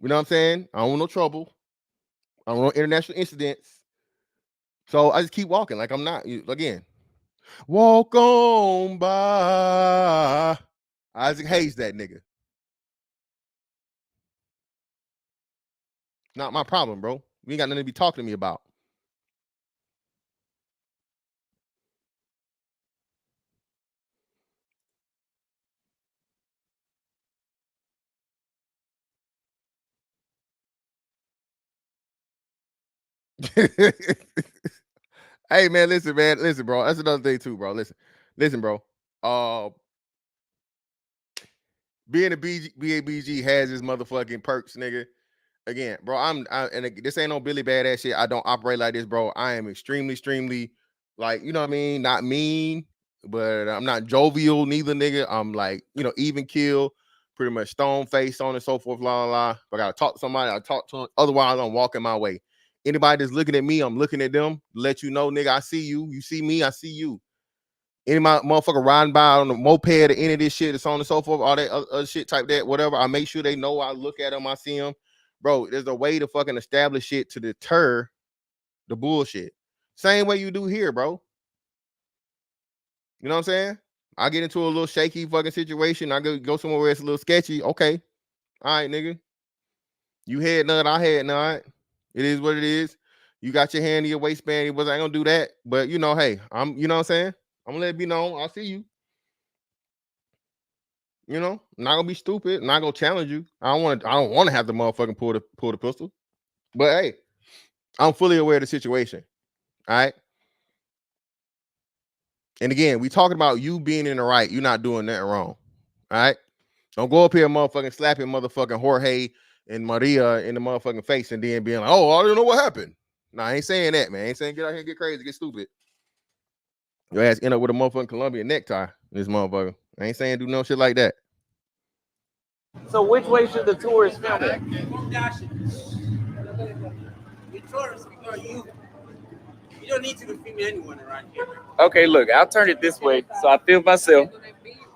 You know what I'm saying? I don't want no trouble. I don't want no international incidents. So I just keep walking like I'm not. Again, walk on by. Isaac Hayes, that nigga. Not my problem, bro. You ain't got nothing to be talking to me about. Hey man, listen, bro. That's another thing too, bro. Listen, bro. Being a BABG has his motherfucking perks, nigga. Again, bro, this ain't no Billy Badass shit. I don't operate like this, bro. I am extremely, like, you know what I mean? Not mean, but I'm not jovial neither, nigga. I'm like, even kill, pretty much stone face, on and so forth, la la la. If I gotta talk to somebody, I talk to them. Otherwise, I'm walking my way. Anybody that's looking at me, I'm looking at them. Let you know, nigga, I see you. You see me, I see you. Any my motherfucker riding by on the moped or any of this shit, it's on and so forth, all that other shit type that, whatever. I make sure they know I look at them, I see them. Bro, there's a way to fucking establish shit to deter the bullshit. Same way you do here, bro. You know what I'm saying? I get into a little shaky fucking situation. I go somewhere where it's a little sketchy. Okay. All right, nigga. You had none, I had none. It is what it is. You got your hand in your waistband. I ain't gonna do that. But hey, you know what I'm saying? I'm gonna let it be known. I see you. I'm not gonna be stupid. I'm not gonna challenge you. I don't want to have the motherfucking pull the pistol. But hey, I'm fully aware of the situation. All right. And again, we talking about you being in the right. You're not doing nothing wrong. All right. Don't go up here motherfucking slapping motherfucking Jorge and Maria in the motherfucking face and then being like, oh, I don't know what happened. No, I ain't saying that, man. I ain't saying get out here and get crazy, get stupid. Your ass end up with a motherfucking Colombian necktie, this motherfucker. I ain't saying do no shit like that. So which way should the tourists film it? The tourists, you don't need to be filming anyone around here. Okay, look, I'll turn it this way so I film myself.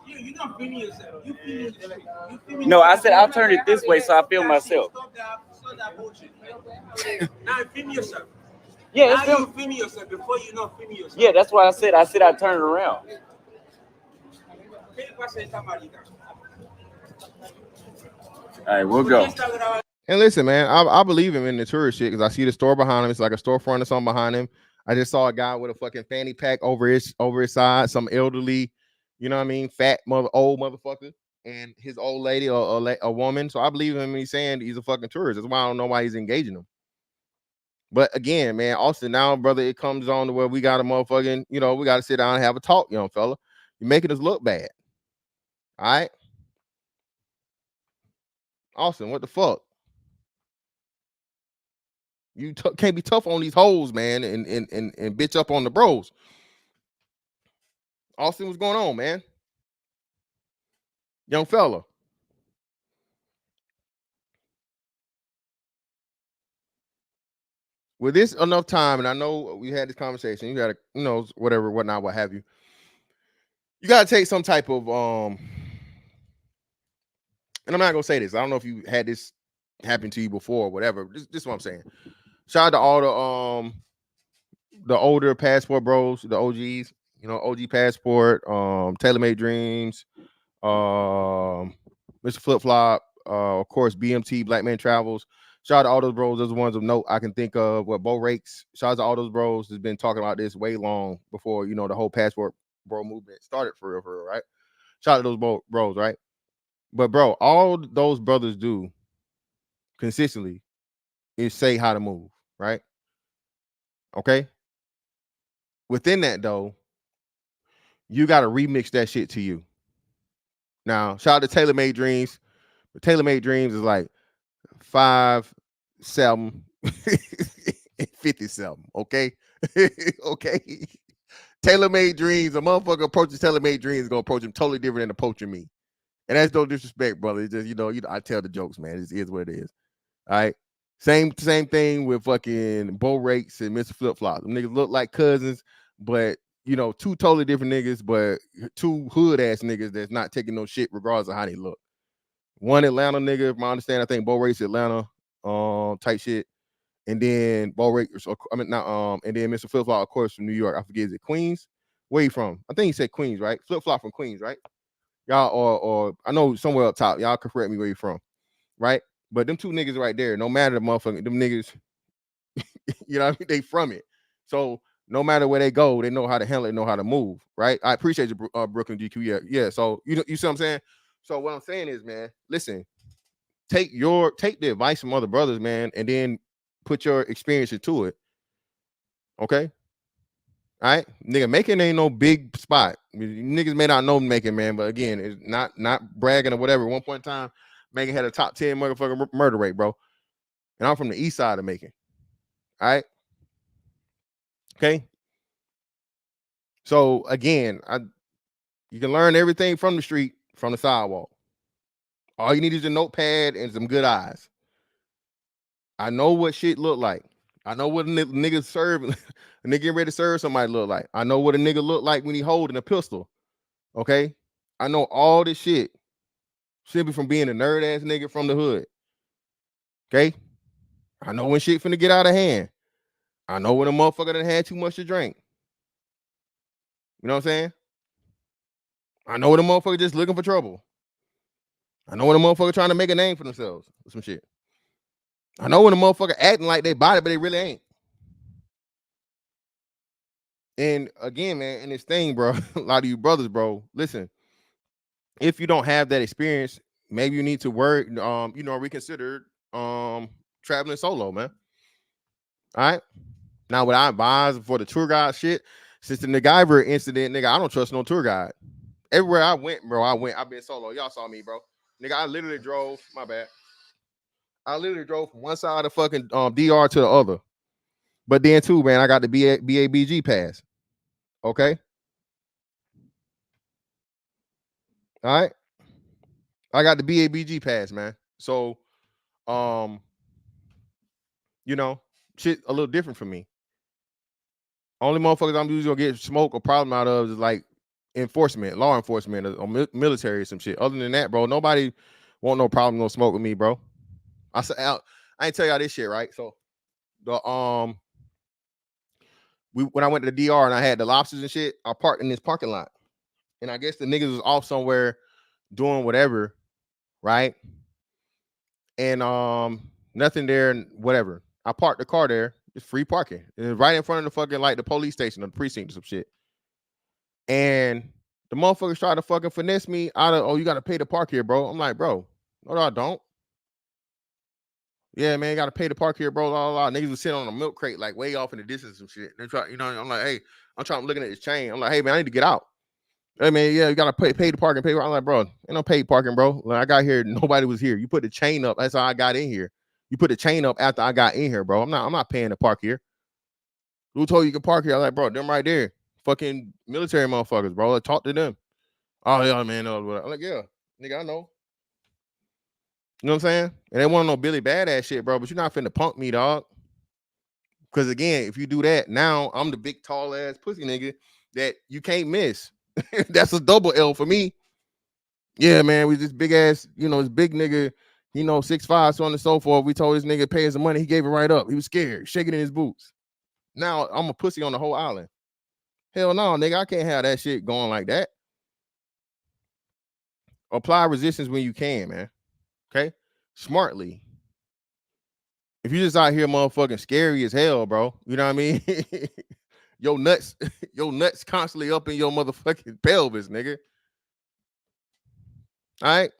You're not filming yourself. You filming No, I said I'll turn it this way so I film myself. Stop that bullshit. Now film yourself. Yeah, now you film yourself before you not film yourself. Yeah, that's what I said. I said I'd turn it around. All right, we'll go. And listen, man, I believe him in the tourist shit because I see the store behind him. It's like a storefront or something behind him. I just saw a guy with a fucking fanny pack over his side, some elderly, you know what I mean, fat old motherfucker, and his old lady or a woman. So I believe him. He's saying he's a fucking tourist. That's why I don't know why he's engaging them. But again, man, Austin, now, brother, it comes on to where we got a motherfucking, we got to sit down and have a talk, young fella. You're making us look bad. All right. Austin, what the fuck? You can't be tough on these hoes, man, and bitch up on the bros. Austin, what's going on, man? Young fella. With this enough time, and I know we had this conversation, you gotta, whatever, whatnot, what have you. You gotta take some type of and I'm not gonna say this. I don't know if you had this happen to you before or whatever. This is what I'm saying. Shout out to all the older passport bros, the OGs, OG Passport, TaylorMade Dreams, Mr. Flip Flop, of course, BMT, Black Man Travels. Shout out to all those bros. Those are the ones of note I can think of. What Bo Rakes. Shout out to all those bros that's been talking about this way long before the whole passport bro movement started for real, right? Shout out to those bros, right? But bro, all those brothers do consistently is say how to move, right? Okay. Within that though, you got to remix that shit to you. Now, shout out to TaylorMade Dreams. But TaylorMade Dreams is like 5, 7, 50 something. Okay. Okay. TaylorMade Dreams, a motherfucker approaches TaylorMade Dreams is gonna approach him totally different than approaching me. And that's no disrespect, brother. It's just, I tell the jokes, man. It is what it is. All right. Same thing with fucking Bo Rakes and Mr. Flip Flop. Them niggas look like cousins, but two totally different niggas, but two hood ass niggas that's not taking no shit regardless of how they look. One Atlanta nigga, from my understanding, I think Bo Rakes Atlanta, type shit. And then Bo Rakes, and then Mr. Flip Flop, of course, from New York. I forget, is it Queens? Where you from? I think he said Queens, right? Flip Flop from Queens, right? Y'all, or I know somewhere up top. Y'all correct me where you from, right? But them two niggas right there, no matter the motherfucker, them niggas, you know what I mean? They from it. So no matter where they go, they know how to handle it, know how to move, right? I appreciate you, Brooklyn GQ. Yeah. So you see what I'm saying? So what I'm saying is, man, listen, take the advice from other brothers, man, and then put your experience into it Okay. All right, nigga, Macon ain't no big spot. Niggas may not know Macon, man, but again, it's not bragging or whatever. At one point in time, Macon had a top 10 motherfucking murder rate, bro. And I'm from the east side of Macon. All right. Okay. So again, you can learn everything from the street, from the sidewalk. All you need is a notepad and some good eyes. I know what shit look like. I know what a nigga serve, a nigga getting ready to serve somebody look like. I know what a nigga look like when he holding a pistol. Okay. I know all this shit simply from being a nerd ass nigga from the hood. Okay. I know when shit finna get out of hand. I know when a motherfucker done had too much to drink. You know what I'm saying? I know when a motherfucker just looking for trouble. I know when a motherfucker trying to make a name for themselves or some shit. I know when a motherfucker acting like they body, but they really ain't. And again, man, in this thing, bro, a lot of you brothers, bro, listen, if you don't have that experience, maybe you need to work, reconsider traveling solo, man. All right. Now, what I advise for the tour guide shit, since the MacGyver incident, nigga, I don't trust no tour guide. Everywhere I went, bro, I've been solo. Y'all saw me, bro. Nigga, I literally drove, my bad. I literally drove from one side of fucking DR to the other. But then too, man, I got the BABG pass. Okay. All right. I got the BABG pass, man. So, shit a little different for me. Only motherfuckers I'm usually gonna get smoke or problem out of is like enforcement, law enforcement, or military or some shit. Other than that, bro, nobody want no problem gonna smoke with me, bro. I ain't tell y'all this shit, right? So the when I went to the DR and I had the lobsters and shit, I parked in this parking lot. And I guess the niggas was off somewhere doing whatever, right? And nothing there and whatever. I parked the car there. It's free parking. It's right in front of the fucking like the police station or the precinct or some shit. And the motherfuckers tried to fucking finesse me out of, you gotta pay to park here, bro. I'm like, bro, no, I don't. Yeah, man, you gotta pay to park here, bro. Blah, blah, blah. Niggas was sitting on a milk crate, like way off in the distance and shit. They try, I'm like, hey, I'm looking at this chain. I'm like, hey man, I need to get out. Hey man, yeah, you gotta pay the parking. I'm like, bro, ain't no paid parking, bro. Like, I got here, nobody was here. You put the chain up. That's how I got in here. You put the chain up after I got in here, bro. I'm not paying to park here. Who told you could park here? I'm like, bro, them right there, fucking military motherfuckers, bro. Like, talk to them. Oh yeah, man. I'm like, yeah, nigga, I know. You know what I'm saying? And they want no Billy Badass shit, bro. But you're not finna punk me, dog. Because again, if you do that, now I'm the big tall ass pussy nigga that you can't miss. That's a double L for me. Yeah, man, we this big ass, this big nigga, 6'5", so on and so forth. We told this nigga pay us the money. He gave it right up. He was scared, shaking in his boots. Now I'm a pussy on the whole island. Hell no, nigga, I can't have that shit going like that. Apply resistance when you can, man. Okay? Smartly. If you just out here motherfucking scary as hell, bro, you know what I mean? your nuts constantly up in your motherfucking pelvis, nigga. All right?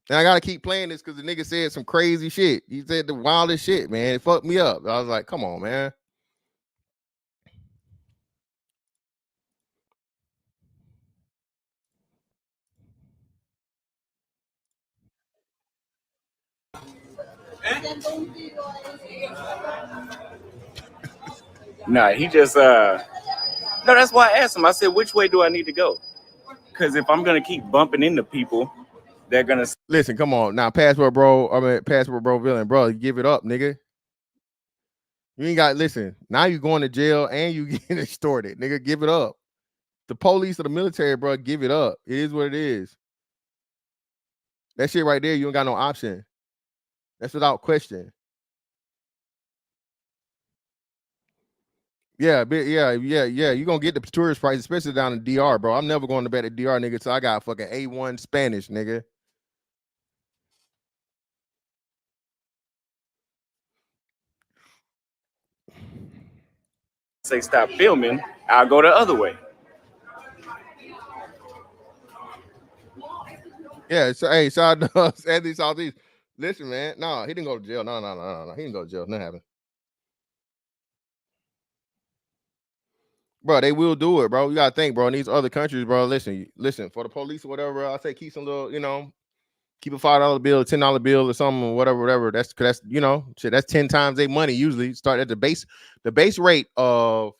And I gotta keep playing this because the nigga said some crazy shit. He said the wildest shit, man. It fucked me up. I was like, come on, man. Nah, he just no, that's why I asked him. I said, which way do I need to go? Because if I'm gonna keep bumping into people, they're gonna listen. Come on now, passport bro, villain, bro. Give it up, nigga. You ain't got listen. Now you going to jail and you getting extorted, nigga. Give it up. The police or the military, bro. Give it up. It is what it is. That shit right there, you ain't got no option. That's without question. Yeah. You're gonna get the tourist price, especially down in DR, bro. I'm never going to bet at DR, nigga, so I got fucking A1 Spanish, nigga. say stop filming, I'll go the other way. Yeah, so hey, shout out to Anthony Southeast. Listen, man. No, he didn't go to jail. No. He didn't go to jail. Nothing happened. bro, they will do it, bro. You gotta think, bro. In these other countries, bro, listen, for the police or whatever, I say keep some little, keep a $5 bill, $10 bill or something, or whatever. That's shit, that's 10 times their money usually. Start at the base rate of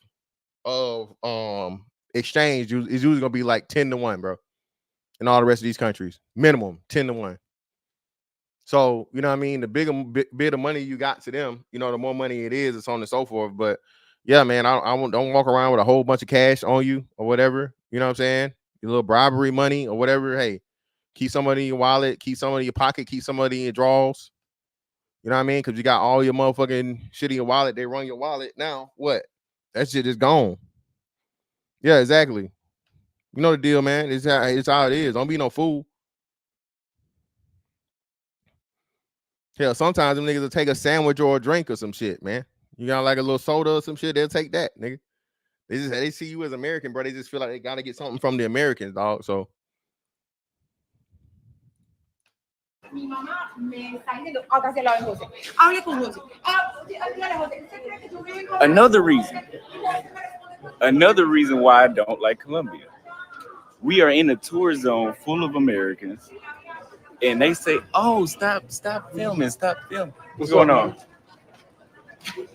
exchange is usually gonna be like 10-1, bro. In all the rest of these countries, minimum 10-1. So you know what I mean. The bigger bit of money you got to them, the more money it is, and so on and so forth. But yeah, man, don't walk around with a whole bunch of cash on you or whatever. You know what I'm saying? Your little bribery money or whatever. Hey, keep some money in your wallet, keep some money in your pocket, keep some money in your drawers. You know what I mean? Because you got all your motherfucking shit in your wallet. They run your wallet now. What? That shit is gone. Yeah, exactly. You know the deal, man. It's how it is. Don't be no fool. Hell, sometimes them niggas will take a sandwich or a drink or some shit, man. You got like a little soda or some shit, they'll take that, nigga. They see you as American, bro. They just feel like they gotta get something from the Americans, dog. So Mi mamá me está diciendo, acá se la ve José. Hable con José. Dígale a José, ¿usted cree que yo vengo? Another reason why I don't like Colombia. We are in a tour zone full of Americans, and they say, "Oh, stop filming, stop filming." What's going on?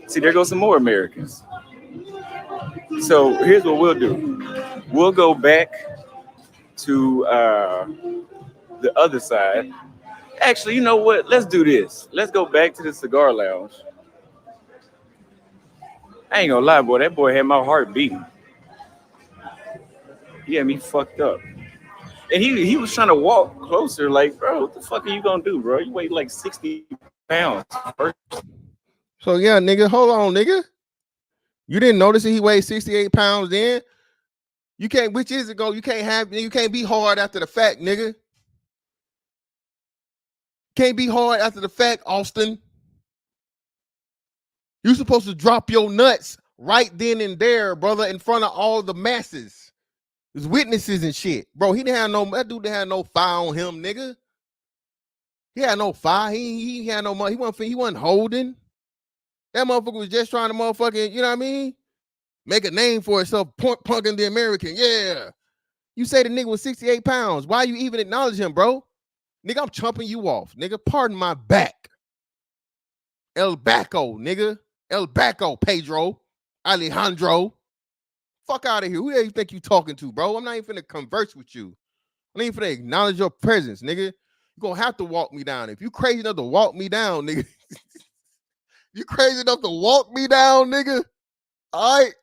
See, there goes some more Americans. So here's what we'll do. We'll go back to the other side. Actually, you know what? Let's do this. Let's go back to the cigar lounge. I ain't gonna lie, boy. That boy had my heart beating. He had me fucked up. And he was trying to walk closer, like, bro, what the fuck are you gonna do, bro? You weigh like 60 pounds. So yeah, nigga, hold on, nigga. You didn't notice that he weighed 68 pounds then? You can't, which is it go? You can't be hard after the fact, nigga. Can't be hard after the fact, Austin. You're supposed to drop your nuts right then and there, brother, in front of all the masses. There's witnesses and shit. Bro, that dude didn't have no fire on him, nigga. He had no fire. He had no money. He wasn't holding. That motherfucker was just trying to motherfucking, you know what I mean? Make a name for himself, punking the American. Yeah. You say the nigga was 68 pounds. Why you even acknowledge him, bro? Nigga, I'm chumping you off. Nigga, pardon my back. El Baco, nigga. El Baco, Pedro. Alejandro. Fuck out of here. Who do you think you talking to, bro? I'm not even finna converse with you. I'm not even finna acknowledge your presence, nigga. You're gonna have to walk me down. If you crazy enough to walk me down, nigga. You crazy enough to walk me down, nigga? All right.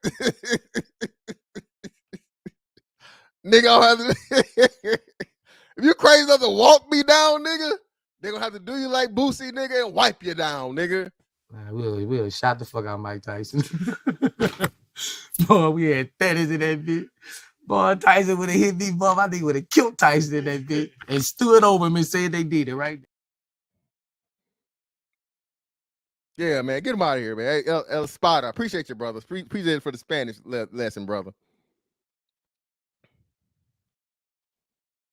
Nigga, I'll have to. If you crazy enough to walk me down, nigga, they gonna have to do you like Boosie, nigga, and wipe you down, nigga. Man, we'll shot the fuck out Mike Tyson. Boy, we had 30s in that bitch. Boy, Tyson would have hit me, boy. I think would have killed Tyson in that bitch and stood over him and said they did it, right? Yeah, man, get him out of here, man. Hey, El Spada, appreciate you, brother. Appreciate it for the Spanish lesson, brother.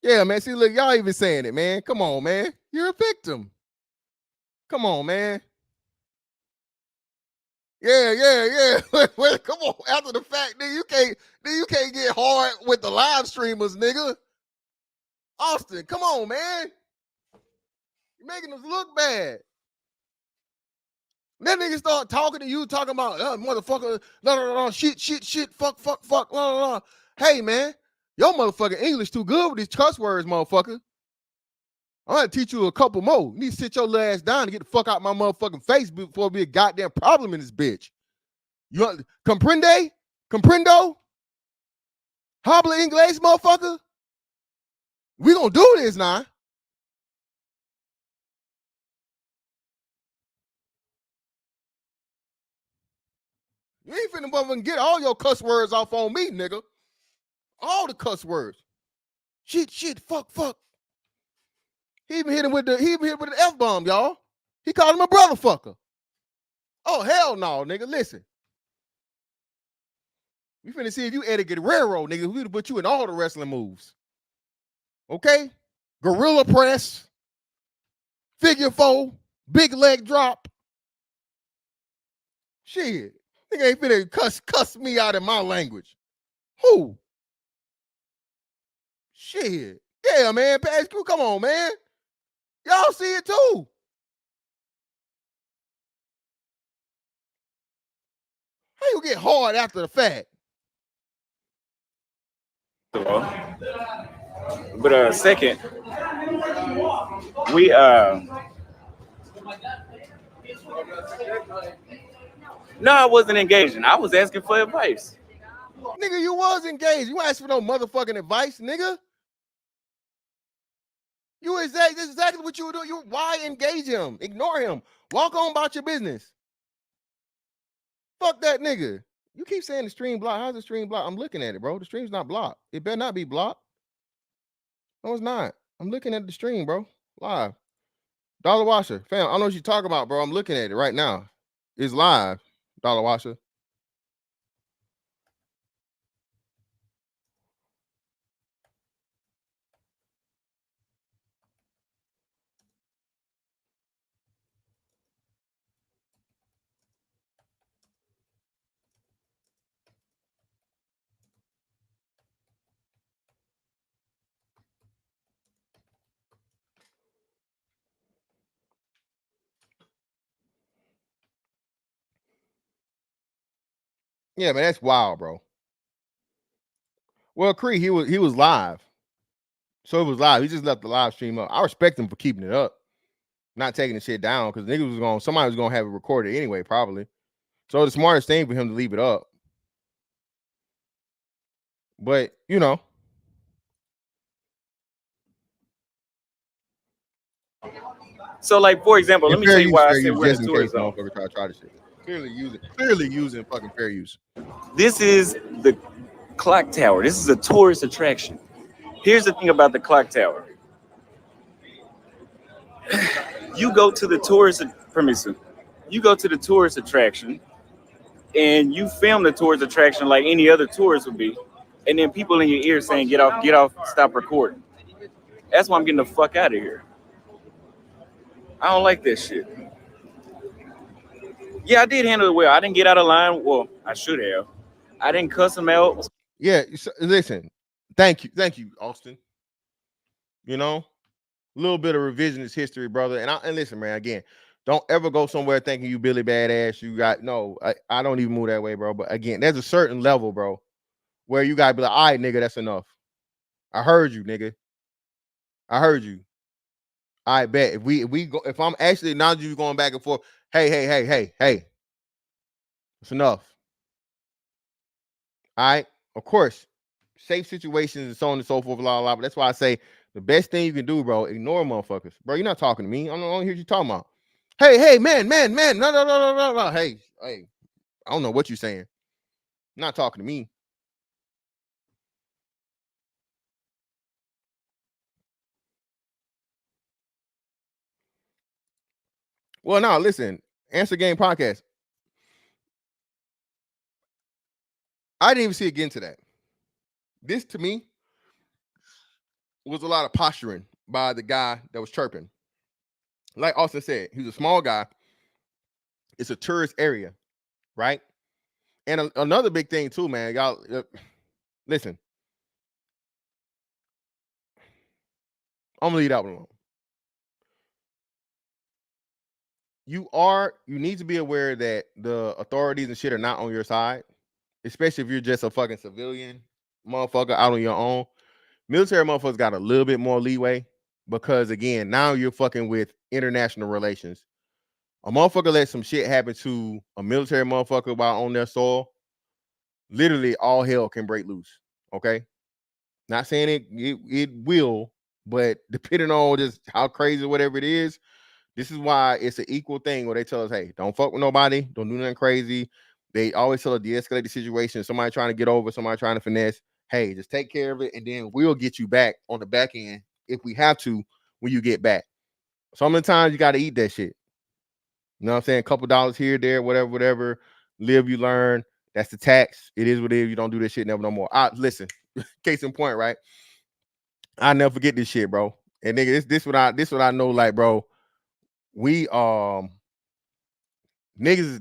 Yeah, man. See, look, y'all even saying it, man. Come on, man. You're a victim. Come on, man. Yeah. Come on. After the fact, nigga, you can't get hard with the live streamers, nigga. Austin, come on, man. You're making us look bad. That nigga start talking to you, talking about motherfucker, shit, fuck, la. Hey, man, your motherfucking English too good with these cuss words, motherfucker. I'm gonna teach you a couple more. You need to sit your little ass down and get the fuck out my motherfucking face before it be a goddamn problem in this bitch. You want comprende? Comprendo? Habla English, motherfucker? We gonna do this now. You ain't finna motherfucking get all your cuss words off on me, nigga. All the cuss words. Shit, fuck. He even hit him with the F-bomb, y'all. He called him a brother fucker. Oh, hell no, nigga. Listen. We finna see if you Eddie Guerrero, nigga. We'd put you in all the wrestling moves. Okay? Gorilla press, figure four, big leg drop. Shit. Nigga ain't finna cuss me out in my language. Who? Shit. Yeah, man. Pass Q. Come on, man. Y'all see it too. How you get hard after the fact? But second, we no, I wasn't engaging. I was asking for advice. Nigga, you was engaged. You asked for no motherfucking advice, nigga. This is exactly what you would do. Why engage him? Ignore him. Walk on about your business. Fuck that nigga. You keep saying the stream blocked. How's the stream blocked? I'm looking at it, bro. The stream's not blocked. It better not be blocked. No, it's not. I'm looking at the stream, bro. Live. Dollar Washer. Fam, I don't know what you're talking about, bro. I'm looking at it right now. It's live. Dollar Washer. Yeah, man, that's wild, bro. Well, Cree, he was live. So it was live. He just left the live stream up. I respect him for keeping it up, not taking the shit down, because somebody was gonna have it recorded anyway, probably. So the smartest thing for him to leave it up. But you know. So, like, for example, let me tell you why I said we're in the tourist zone. Try this shit. Clearly using fucking fair use. This is the clock tower. This is a tourist attraction. Here's the thing about the clock tower. You go to the tourist attraction and you film the tourist attraction like any other tourist would be, and then people in your ear saying, get off, stop recording. That's why I'm getting the fuck out of here. I don't like this shit. Yeah, I did handle it well. I didn't get out of line. Well, I should have. I didn't cuss him out. Yeah, listen. Thank you, Austin. You know, a little bit of revisionist history, brother. And listen, man. Again, don't ever go somewhere thinking you Billy Badass. I don't even move that way, bro. But again, there's a certain level, bro, where you gotta be like, all right, nigga, that's enough. I heard you, nigga. I heard you. I bet if I'm actually acknowledging you going back and forth, hey, it's enough. All right, of course, safe situations and so on and so forth, blah, blah, blah. But that's why I say the best thing you can do, bro, ignore motherfuckers. Bro, you're not talking to me. I don't hear you talking about. Hey, man. No. Hey, I don't know what you're saying. You're not talking to me. Well, no, listen, Answer Game Podcast. I didn't even see it get into that. This, to me, was a lot of posturing by the guy that was chirping. Like Austin said, he's a small guy. It's a tourist area, right? And another big thing too, man. Y'all, listen. I'm gonna leave that one alone. You need to be aware that the authorities and shit are not on your side, especially if you're just a fucking civilian motherfucker out on your own. Military motherfuckers got a little bit more leeway because, again, now you're fucking with international relations. A motherfucker let some shit happen to a military motherfucker while on their soil, literally all hell can break loose, okay? Not saying it will, but depending on just how crazy whatever it is, this is why it's an equal thing where they tell us, hey, don't fuck with nobody, don't do nothing crazy. They always tell us de-escalate the situation. Somebody trying to get over, somebody trying to finesse. Hey, just take care of it, and then we'll get you back on the back end if we have to when you get back. Some of the times you got to eat that shit. You know what I'm saying? A couple dollars here, there, whatever. Live, you learn. That's the tax. It is what it is. You don't do this shit never no more. Listen, case in point, right? I'll never forget this shit, bro. And nigga, this what I know, like, bro. We niggas,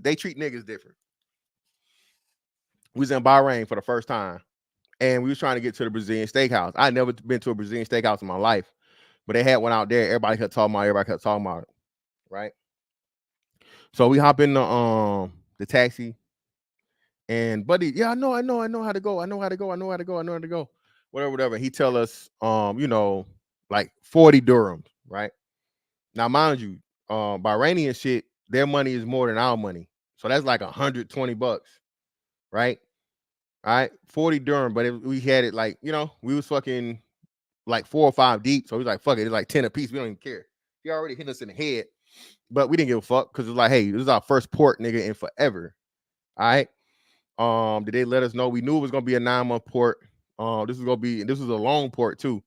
they treat niggas different. We was in Bahrain for the first time and we was trying to get to the Brazilian steakhouse. I never been to a Brazilian steakhouse in my life, but they had one out there. Everybody kept talking about it, right? So we hop in the taxi, and buddy, yeah, I know how to go. I know how to go. Whatever. He tell us, like 40 dirhams, right? Now, mind you, Bahrainian shit, their money is more than our money, so that's like $120, right? All right, 40 dirham, but we had it like, we was fucking like 4 or 5 deep, so we was like, fuck it, it's like 10 a piece. We don't even care. He already hit us in the head, but we didn't give a fuck because it's like, hey, this is our first port, nigga, in forever. All right. Did they let us know? We knew it was gonna be a 9-month port. This was a long port too.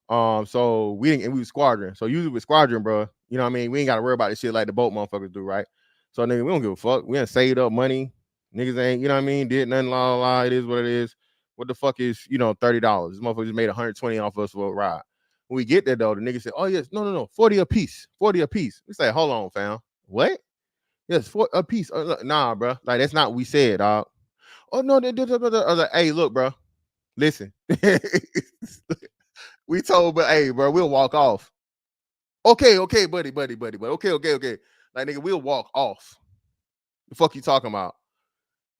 So we didn't, and we was squadron. So usually with squadron, bro, you know what I mean? We ain't gotta worry about this shit like the boat motherfuckers do, right? So nigga, we don't give a fuck. We done saved up money. Niggas ain't, you know what I mean? Did nothing, la. It is what it is. What the fuck is, $30? This motherfucker just made 120 off us for a ride. When we get there though, the nigga said, oh yes, no, 40 a piece. 40 a piece. We say, hold on, fam. What? Yes, 40 a piece. Nah, bro. Like that's not what we said, dog. Oh no, I was like, hey, look, bro. Listen. We told, but hey, bro, we'll walk off. Okay, buddy. But okay. Like nigga, we'll walk off. The fuck you talking about?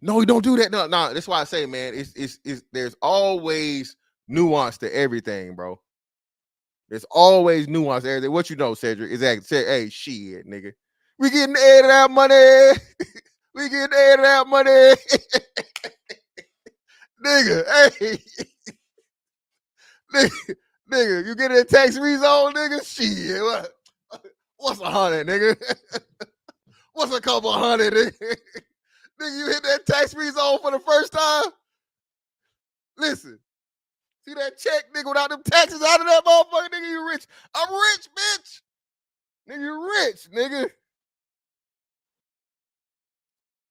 No, we don't do that. No. That's why I say, man, it's there's always nuance to everything, bro. There's always nuance to everything. What you know, Cedric? Exactly. Hey, shit, nigga. We getting air to that money. We getting air to that money. Nigga, hey. Nigga, you get a tax rezone, nigga? Shit, what's 100, nigga? What's a couple hundred, nigga? Nigga, you hit that tax rezone for the first time? Listen, see that check, nigga, without them taxes out of that motherfucker, nigga, you rich. I'm rich, bitch. Nigga, you rich, nigga.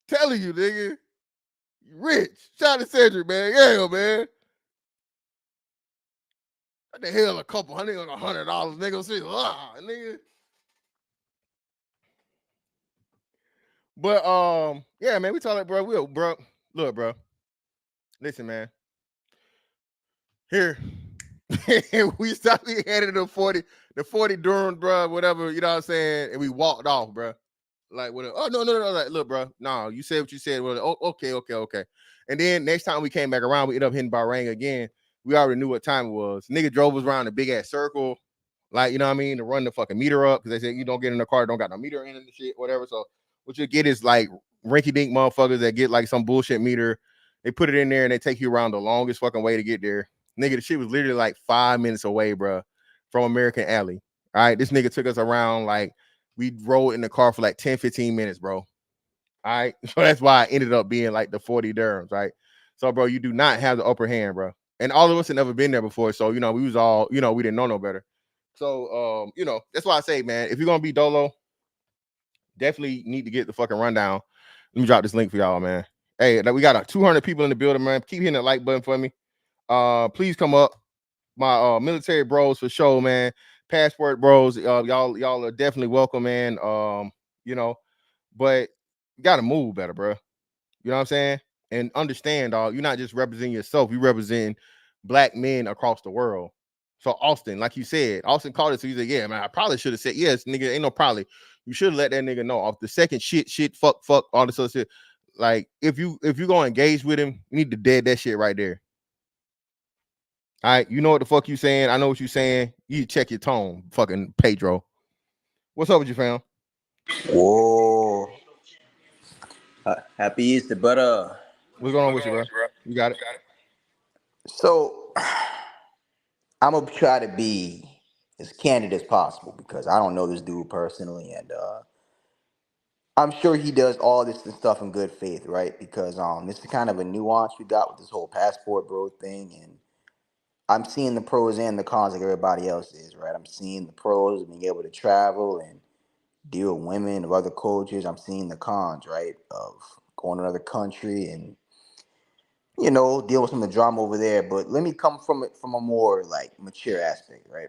Telling you, nigga. You rich. Shout out to Cedric, man. Yeah, man. What the hell, a couple hundred on $100, nigga? See, nigga. But yeah, man, we talk like, bro. Look, bro. Listen, man. Here, we stopped. We headed to 40 dirham, bro. Whatever, you know what I'm saying, and we walked off, bro. Like, whatever. Oh no. Like, look, bro. No, you said what you said. Well, okay. And then next time we came back around, we ended up hitting Bahrain again. We already knew what time it was. Nigga drove us around a big ass circle, like, you know what I mean, to run the fucking meter up because they said you don't get in the car, don't got no meter in and shit, whatever. So what you get is like rinky dink motherfuckers that get like some bullshit meter. They put it in there and they take you around the longest fucking way to get there. Nigga, the shit was literally like 5 minutes away, bro, from American Alley. All right, this nigga took us around, like, we rode in the car for like 10, 15 minutes, bro. All right, so that's why I ended up being like the 40 dirhams, right? So, bro, you do not have the upper hand, bro. And all of us had never been there before, so, we was all, we didn't know no better. So, that's why I say, man, if you're going to be dolo, definitely need to get the fucking rundown. Let me drop this link for y'all, man. Hey, we got 200 people in the building, man. Keep hitting the like button for me. Please come up. My military bros for sure, man. Passport bros, y'all are definitely welcome, man. But you gotta move better, bro. You know what I'm saying? And understand, dog, you're not just representing yourself, you represent black men across the world. So Austin, like you said, Austin called it. So he said, yeah, man, I probably should have said yes, nigga. Ain't no probably. You should have let that nigga know off the second shit, fuck, all this other shit. Like, if you gonna engage with him, you need to dead that shit right there. All right, you know what the fuck you saying? I know what you saying. You check your tone, fucking Pedro. What's up with you, fam? Whoa. Happy Easter, brother. What's going on with you, bro? You got it. So, I'm gonna try to be as candid as possible because I don't know this dude personally, and I'm sure he does all this stuff in good faith, right? Because this is kind of a nuance we got with this whole passport bro thing, and I'm seeing the pros and the cons like everybody else is, right? I'm seeing the pros of being able to travel and deal with women of other cultures. I'm seeing the cons, right, of going to another country and deal with some of the drama over there. But let me come from it from a more like mature aspect, right?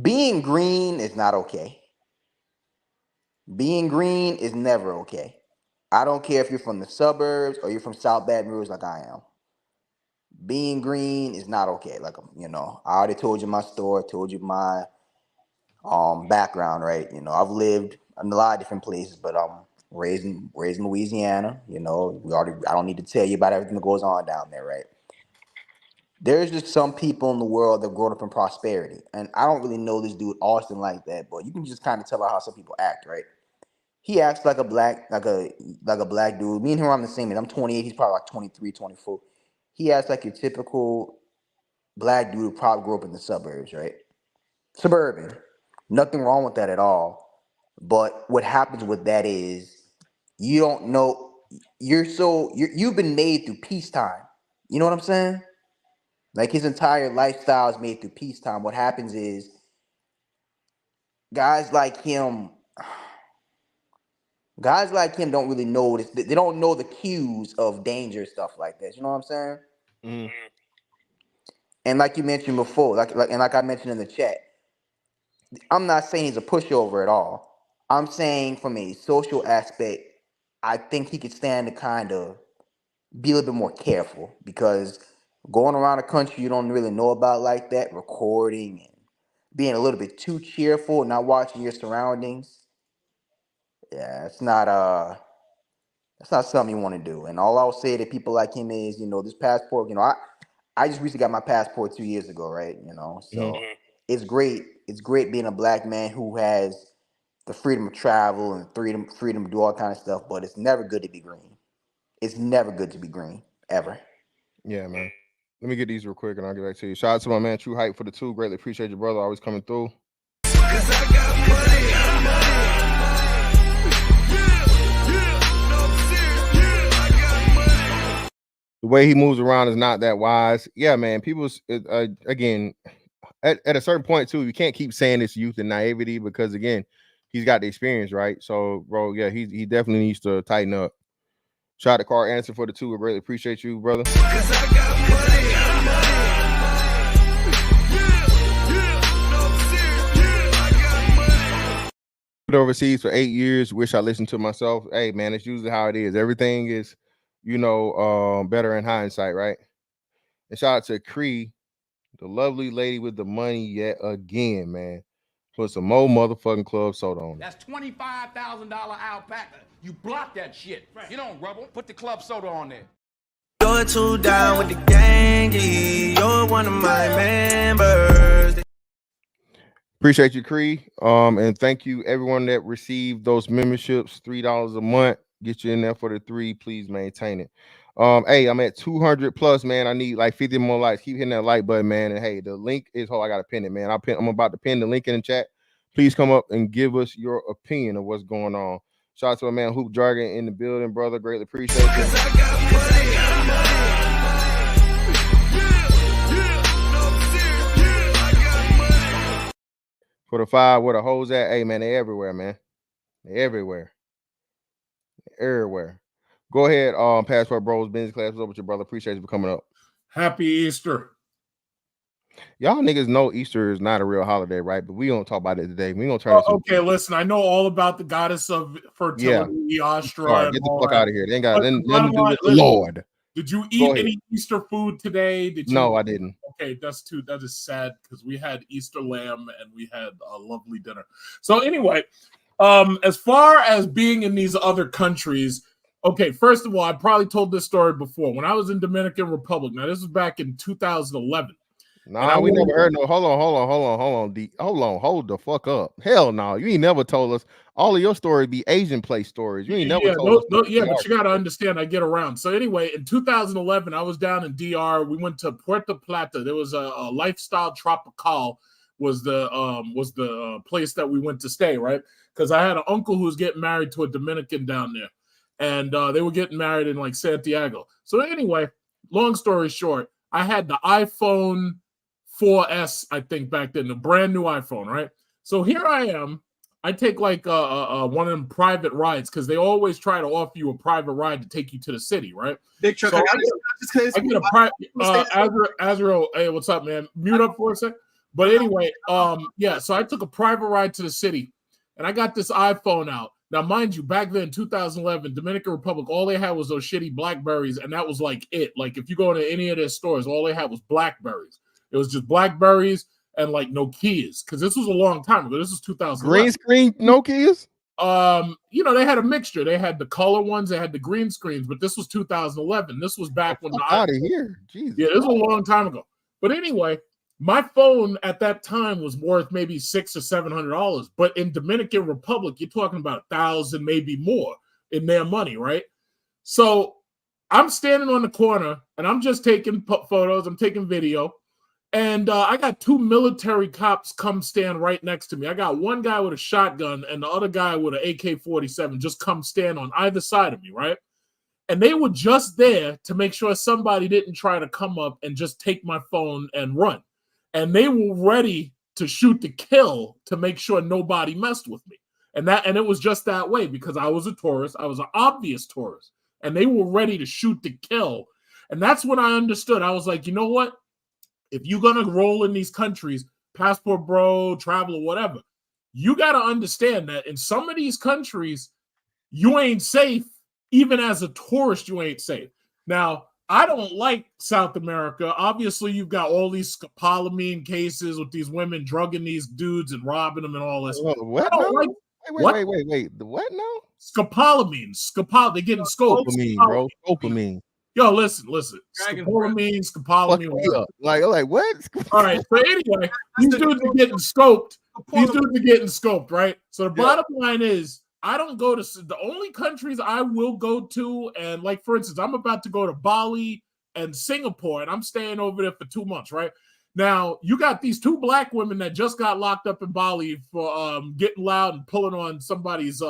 Being green is not okay. Being green is never okay. I don't care if you're from the suburbs or you're from South Baton Rouge like I am. being green is not okay. Like, you know, I already told you my story, told you my background, right? You know, I've lived in a lot of different places, but raised in Louisiana. You know, I don't need to tell you about everything that goes on down there, right? There's just some people in the world that grew up in prosperity, and I don't really know this dude Austin like that, but you can just kind of tell by how some people act, right? He acts like a black dude. Me and him are on the same age. I'm 28. He's probably like 23, 24. He acts like your typical black dude who probably grew up in the suburbs, right? Suburban. Nothing wrong with that at all. But what happens with that is you don't know. You've been made through peacetime. You know what I'm saying? Like his entire lifestyle is made through peacetime. What happens is guys like him don't really know this. They don't know the cues of danger, stuff like this. You know what I'm saying? Mm-hmm. And like you mentioned before, like I mentioned in the chat, I'm not saying he's a pushover at all. I'm saying from a social aspect, I think he could stand to kind of be a little bit more careful, because going around the country you don't really know about like that, recording and being a little bit too cheerful, not watching your surroundings. Yeah, it's not something you want to do. And all I'll say to people like him is, you know, this passport, you know, I just recently got my passport 2 years ago, right? You know, so it's great. It's great being a black man who has the freedom of travel and freedom to do all kind of stuff, but it's never good to be green. It's never good to be green, ever. Yeah, man. Let me get these real quick and I'll get back to you. Shout out to my man True Hype for the 2. Greatly appreciate your brother always coming through. The way he moves around is not that wise. Yeah, man. People, again, at a certain point too, you can't keep saying this youth and naivety, because again, he's got the experience, right? So, bro, yeah, he definitely needs to tighten up. Shout out to Carl Anderson for the 2. I really appreciate you, brother. Overseas for 8 years. Wish I listened to myself. Hey, man, it's usually how it is. Everything is, you know, better in hindsight, right? And shout out to Cree, the lovely lady with the money yet again, man. Put some more motherfucking club soda on it. That's $25,000 alpaca. You block that shit. You don't rubble. Put the club soda on there. You're too down with the gangy. You're one of my members. Appreciate you, Cree. And thank you everyone that received those memberships, $3 a month. Get you in there for the 3. Please maintain it. Hey, I'm at 200 plus, man. I need like 50 more likes. Keep hitting that like button, man. And hey, the link is I gotta pin it, man. I'm about to pin the link in the chat. Please come up and give us your opinion of what's going on. Shout out to my man Hoop Jargon in the building, brother. Greatly appreciate you. For the 5, where the hoes at? Hey, man, they everywhere, man. They everywhere. Everywhere. Go ahead, Passport Bros business class. What's up with your brother? Appreciate you for coming up. Happy Easter. Y'all niggas know Easter is not a real holiday, right? But we don't talk about it today. We gonna turn this. Okay, listen, I know all about the goddess of fertility, Astra. Get the fuck out of here. They ain't got nothing to do with the listen, Lord. Did you eat any Easter food today? No, I didn't. Okay, that is sad, because we had Easter lamb and we had a lovely dinner. So anyway, as far as being in these other countries, okay, first of all, I probably told this story before. When I was in Dominican Republic, now this was back in 2011. Nah, we never heard no. Hold on. Hold the fuck up. Hell no, you ain't never told us. All of your stories be Asian place stories. You ain't never told us. But you got to understand, I get around. So anyway, in 2011, I was down in DR. We went to Puerto Plata. There was a Lifestyle Tropical was the place that we went to stay, right? Because I had an uncle who was getting married to a Dominican down there, and they were getting married in like Santiago. So anyway, long story short, I had the iPhone 4S, I think, back then, the brand new iPhone, right? So here I am. I take like one of them private rides, because they always try to offer you a private ride to take you to the city, right? Big truck. So I get a private. Azrael, hey, what's up, man? Mute up for a sec. But anyway, yeah. So I took a private ride to the city, and I got this iPhone out. Now, mind you, back then, 2011, Dominican Republic, all they had was those shitty Blackberries, and that was like it. Like, if you go to any of their stores, all they had was Blackberries. It was just Blackberries and like Nokias, because this was a long time ago. This was 2011. Green screen Nokias? They had a mixture. They had the color ones, they had the green screens, but this was 2011. This was back when out of here. Jesus. Yeah, this was a long time ago. But anyway, my phone at that time was worth maybe $600 or $700, but in Dominican Republic, you're talking about $1,000, maybe more in their money, right? So I'm standing on the corner and I'm just taking photos, I'm taking video, and I got two military cops come stand right next to me. I got one guy with a shotgun and the other guy with an AK-47 just come stand on either side of me, right? And they were just there to make sure somebody didn't try to come up and just take my phone and run. And they were ready to shoot to kill to make sure nobody messed with me. And it was just that way because I was a tourist. I was an obvious tourist. And they were ready to shoot to kill. And that's when I understood. I was like, you know what? If you're going to roll in these countries, passport bro, travel, or whatever, you got to understand that in some of these countries, you ain't safe. Even as a tourist, you ain't safe. Now, I don't like South America. Obviously, you've got all these scopolamine cases with these women drugging these dudes and robbing them and all this. What? Wait. The what now? Scopolamine. They're getting scoped. Scopolamine, bro. Scopolamine. Yo, listen. Scopolamine. Like what? All right. So anyway, these dudes are getting scoped. Right? So the bottom line is, I don't go to the only countries I will go to, and like for instance, I'm about to go to Bali and Singapore, and I'm staying over there for 2 months, right? Now, you got these two black women that just got locked up in Bali for getting loud and pulling on somebody's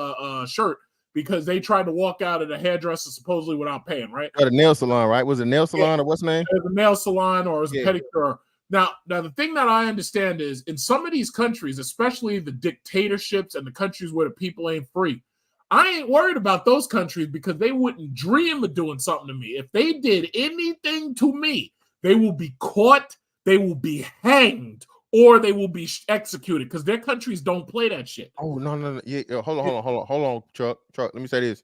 shirt because they tried to walk out of the hairdresser supposedly without paying, right? At a nail salon, right? Was it a nail salon or what's the name? It was a nail salon or it was a pedicure. Now, the thing that I understand is in some of these countries, especially the dictatorships and the countries where the people ain't free, I ain't worried about those countries because they wouldn't dream of doing something to me. If they did anything to me, they will be caught, they will be hanged, or they will be executed because their countries don't play that shit. Oh, no. Yeah, hold on, Chuck. Let me say this.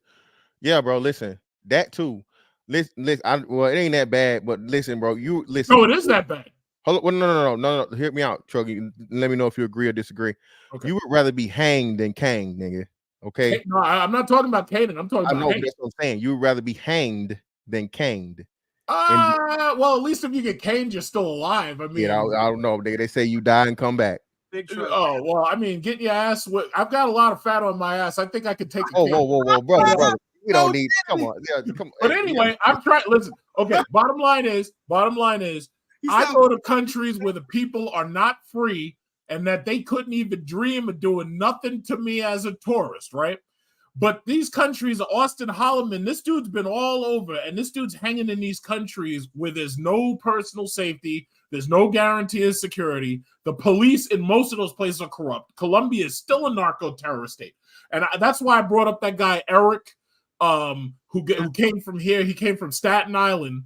Yeah, bro, listen. That too. Listen, it ain't that bad, but listen, bro. You listen. No, it is that bad. Hold on, no. Hear me out, Chuck. Let me know if you agree or disagree. Okay. You would rather be hanged than canged, nigga. Okay. No, I'm not talking about Canaan. I'm talking about. That's what I'm saying. You would rather be hanged than canged. Well, at least if you get caned, you're still alive. I mean, I don't know. They say you die and come back. Oh well, I mean, getting your ass. I've got a lot of fat on my ass. I think I could take. Whoa, brother. We don't need. Come on. But anyway, I'm trying. Listen. Okay. Bottom line is, I go to countries where the people are not free and that they couldn't even dream of doing nothing to me as a tourist, right? But these countries, Austin Holloman, this dude's been all over, and this dude's hanging in these countries where there's no personal safety, there's no guarantee of security. The police in most of those places are corrupt. Colombia is still a narco-terrorist state. And that's why I brought up that guy, Eric, who came from here. He came from Staten Island,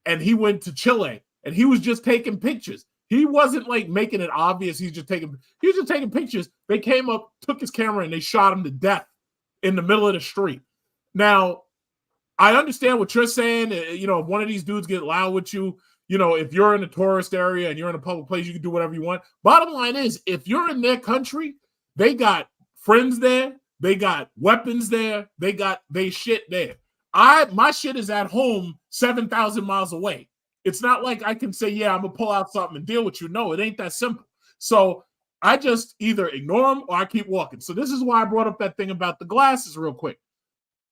and he went to Chile, and he was just taking pictures. He wasn't like making it obvious. He was just taking pictures. They came up, took his camera, and they shot him to death in the middle of the street. Now, I understand what you're saying. You know, if one of these dudes get loud with you, you know, if you're in a tourist area and you're in a public place, you can do whatever you want. Bottom line is, if you're in their country, they got friends there, they got weapons there, they shit there. My shit is at home 7,000 miles away. It's not like I can say, yeah, I'm gonna pull out something and deal with you. No, it ain't that simple. So I just either ignore them or I keep walking. So this is why I brought up that thing about the glasses real quick.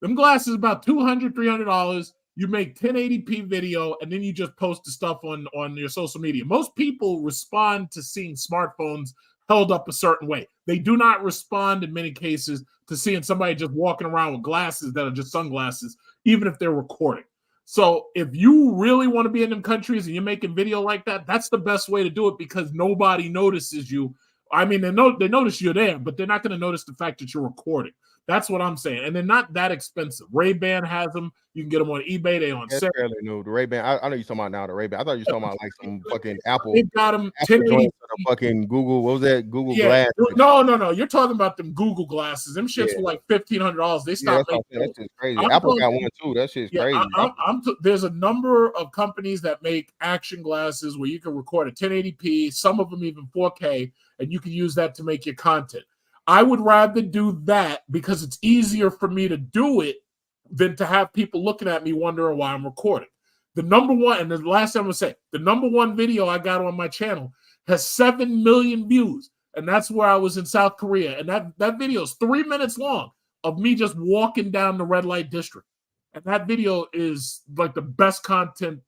Them glasses about $200, $300. You make 1080p video and then you just post the stuff on your social media. Most people respond to seeing smartphones held up a certain way. They do not respond in many cases to seeing somebody just walking around with glasses that are just sunglasses, even if they're recording. So if you really want to be in them countries and you're making video like that, that's the best way to do it because nobody notices you. I mean, they notice you're there, but they're not going to notice the fact that you're recording. That's what I'm saying. And they're not that expensive. Ray-Ban has them. You can get them on eBay. They on sale. No, the Ray-Ban. I know you're talking about now the Ray-Ban. I thought you were talking about like some fucking Apple. They got them 1080p fucking Google. What was that? Google Yeah, Glass. no. You're talking about them Google glasses. Them shits Yeah. were like $1,500. They Yeah, stopped that's making. that shit's crazy. I'm Apple talking- got one too. That shit's Yeah, crazy. there's a number of companies that make action glasses where you can record at 1080p, some of them even 4K, and you can use that to make your content. I would rather do that because it's easier for me to do it than to have people looking at me wondering why I'm recording. The number one, and the last time I say, the number one video I got on my channel has 7 million views, and that's where I was in South Korea. And that video is 3 minutes long of me just walking down the red light district. And that video is like the best content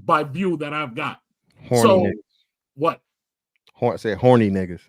by view that I've got. Horny niggas. What? Say horny niggas.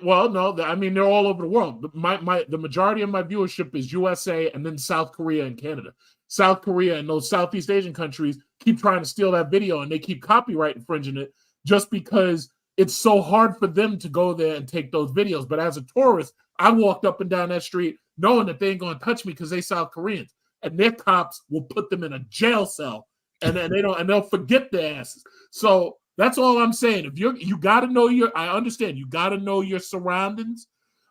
Well, no, I mean they're all over the world. The majority of my viewership is USA and then South Korea and Canada. South Korea and those Southeast Asian countries keep trying to steal that video and they keep copyright infringing it just because it's so hard for them to go there and take those videos. But as a tourist, I walked up and down that street knowing that they ain't gonna touch me because they South Koreans, and their cops will put them in a jail cell and they'll forget their asses. So that's all I'm saying. If you got to know I understand you got to know your surroundings,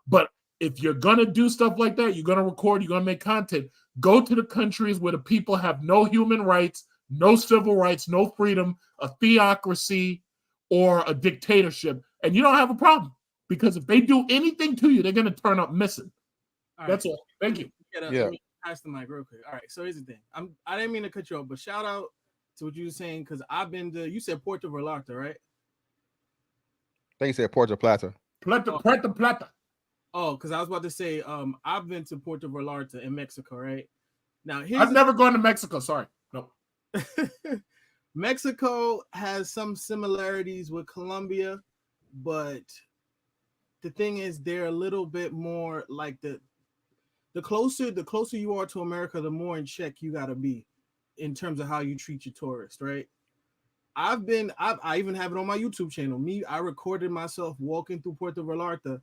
but if you're gonna do stuff like that, you're gonna record, you're gonna make content. Go to the countries where the people have no human rights, no civil rights, no freedom, a theocracy, or a dictatorship, and you don't have a problem because if they do anything to you, they're gonna turn up missing. That's all. Thank you. Let me pass the mic real quick. All right. So here's the thing. I didn't mean to cut you off, but shout out to what you were saying because I've been to. You said Puerto Vallarta, right? They said Puerto Plata. Puerto Plata. Oh, because I was about to say, I've been to Puerto Vallarta in Mexico, right? Now, I've never gone to Mexico. Sorry, no. Mexico has some similarities with Colombia, but the thing is, they're a little bit more like the closer you are to America, the more in check you gotta be in terms of how you treat your tourists, right? I even have it on my YouTube channel. I recorded myself walking through Puerto Vallarta,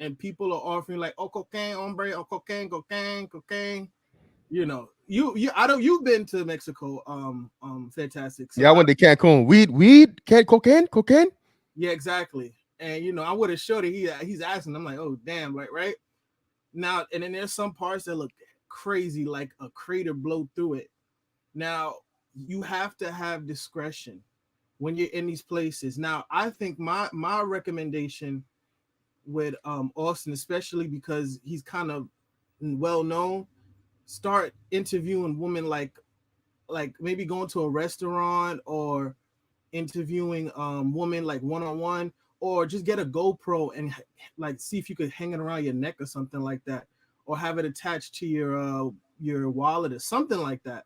and people are offering like, "Oh, cocaine, hombre, oh, cocaine." You know, you've been to Mexico, fantastic. So yeah, I went to Cancun. Weed, cocaine. Yeah, exactly. And I would have showed it. He's asking. I'm like, oh damn, right now. And then there's some parts that look crazy, like a crater blow through it. Now you have to have discretion when you're in these places. Now I think my recommendation with Austin, especially because he's kind of well known, start interviewing women like maybe going to a restaurant or interviewing women like one-on-one, or just get a GoPro and like see if you could hang it around your neck or something like that, or have it attached to your wallet or something like that.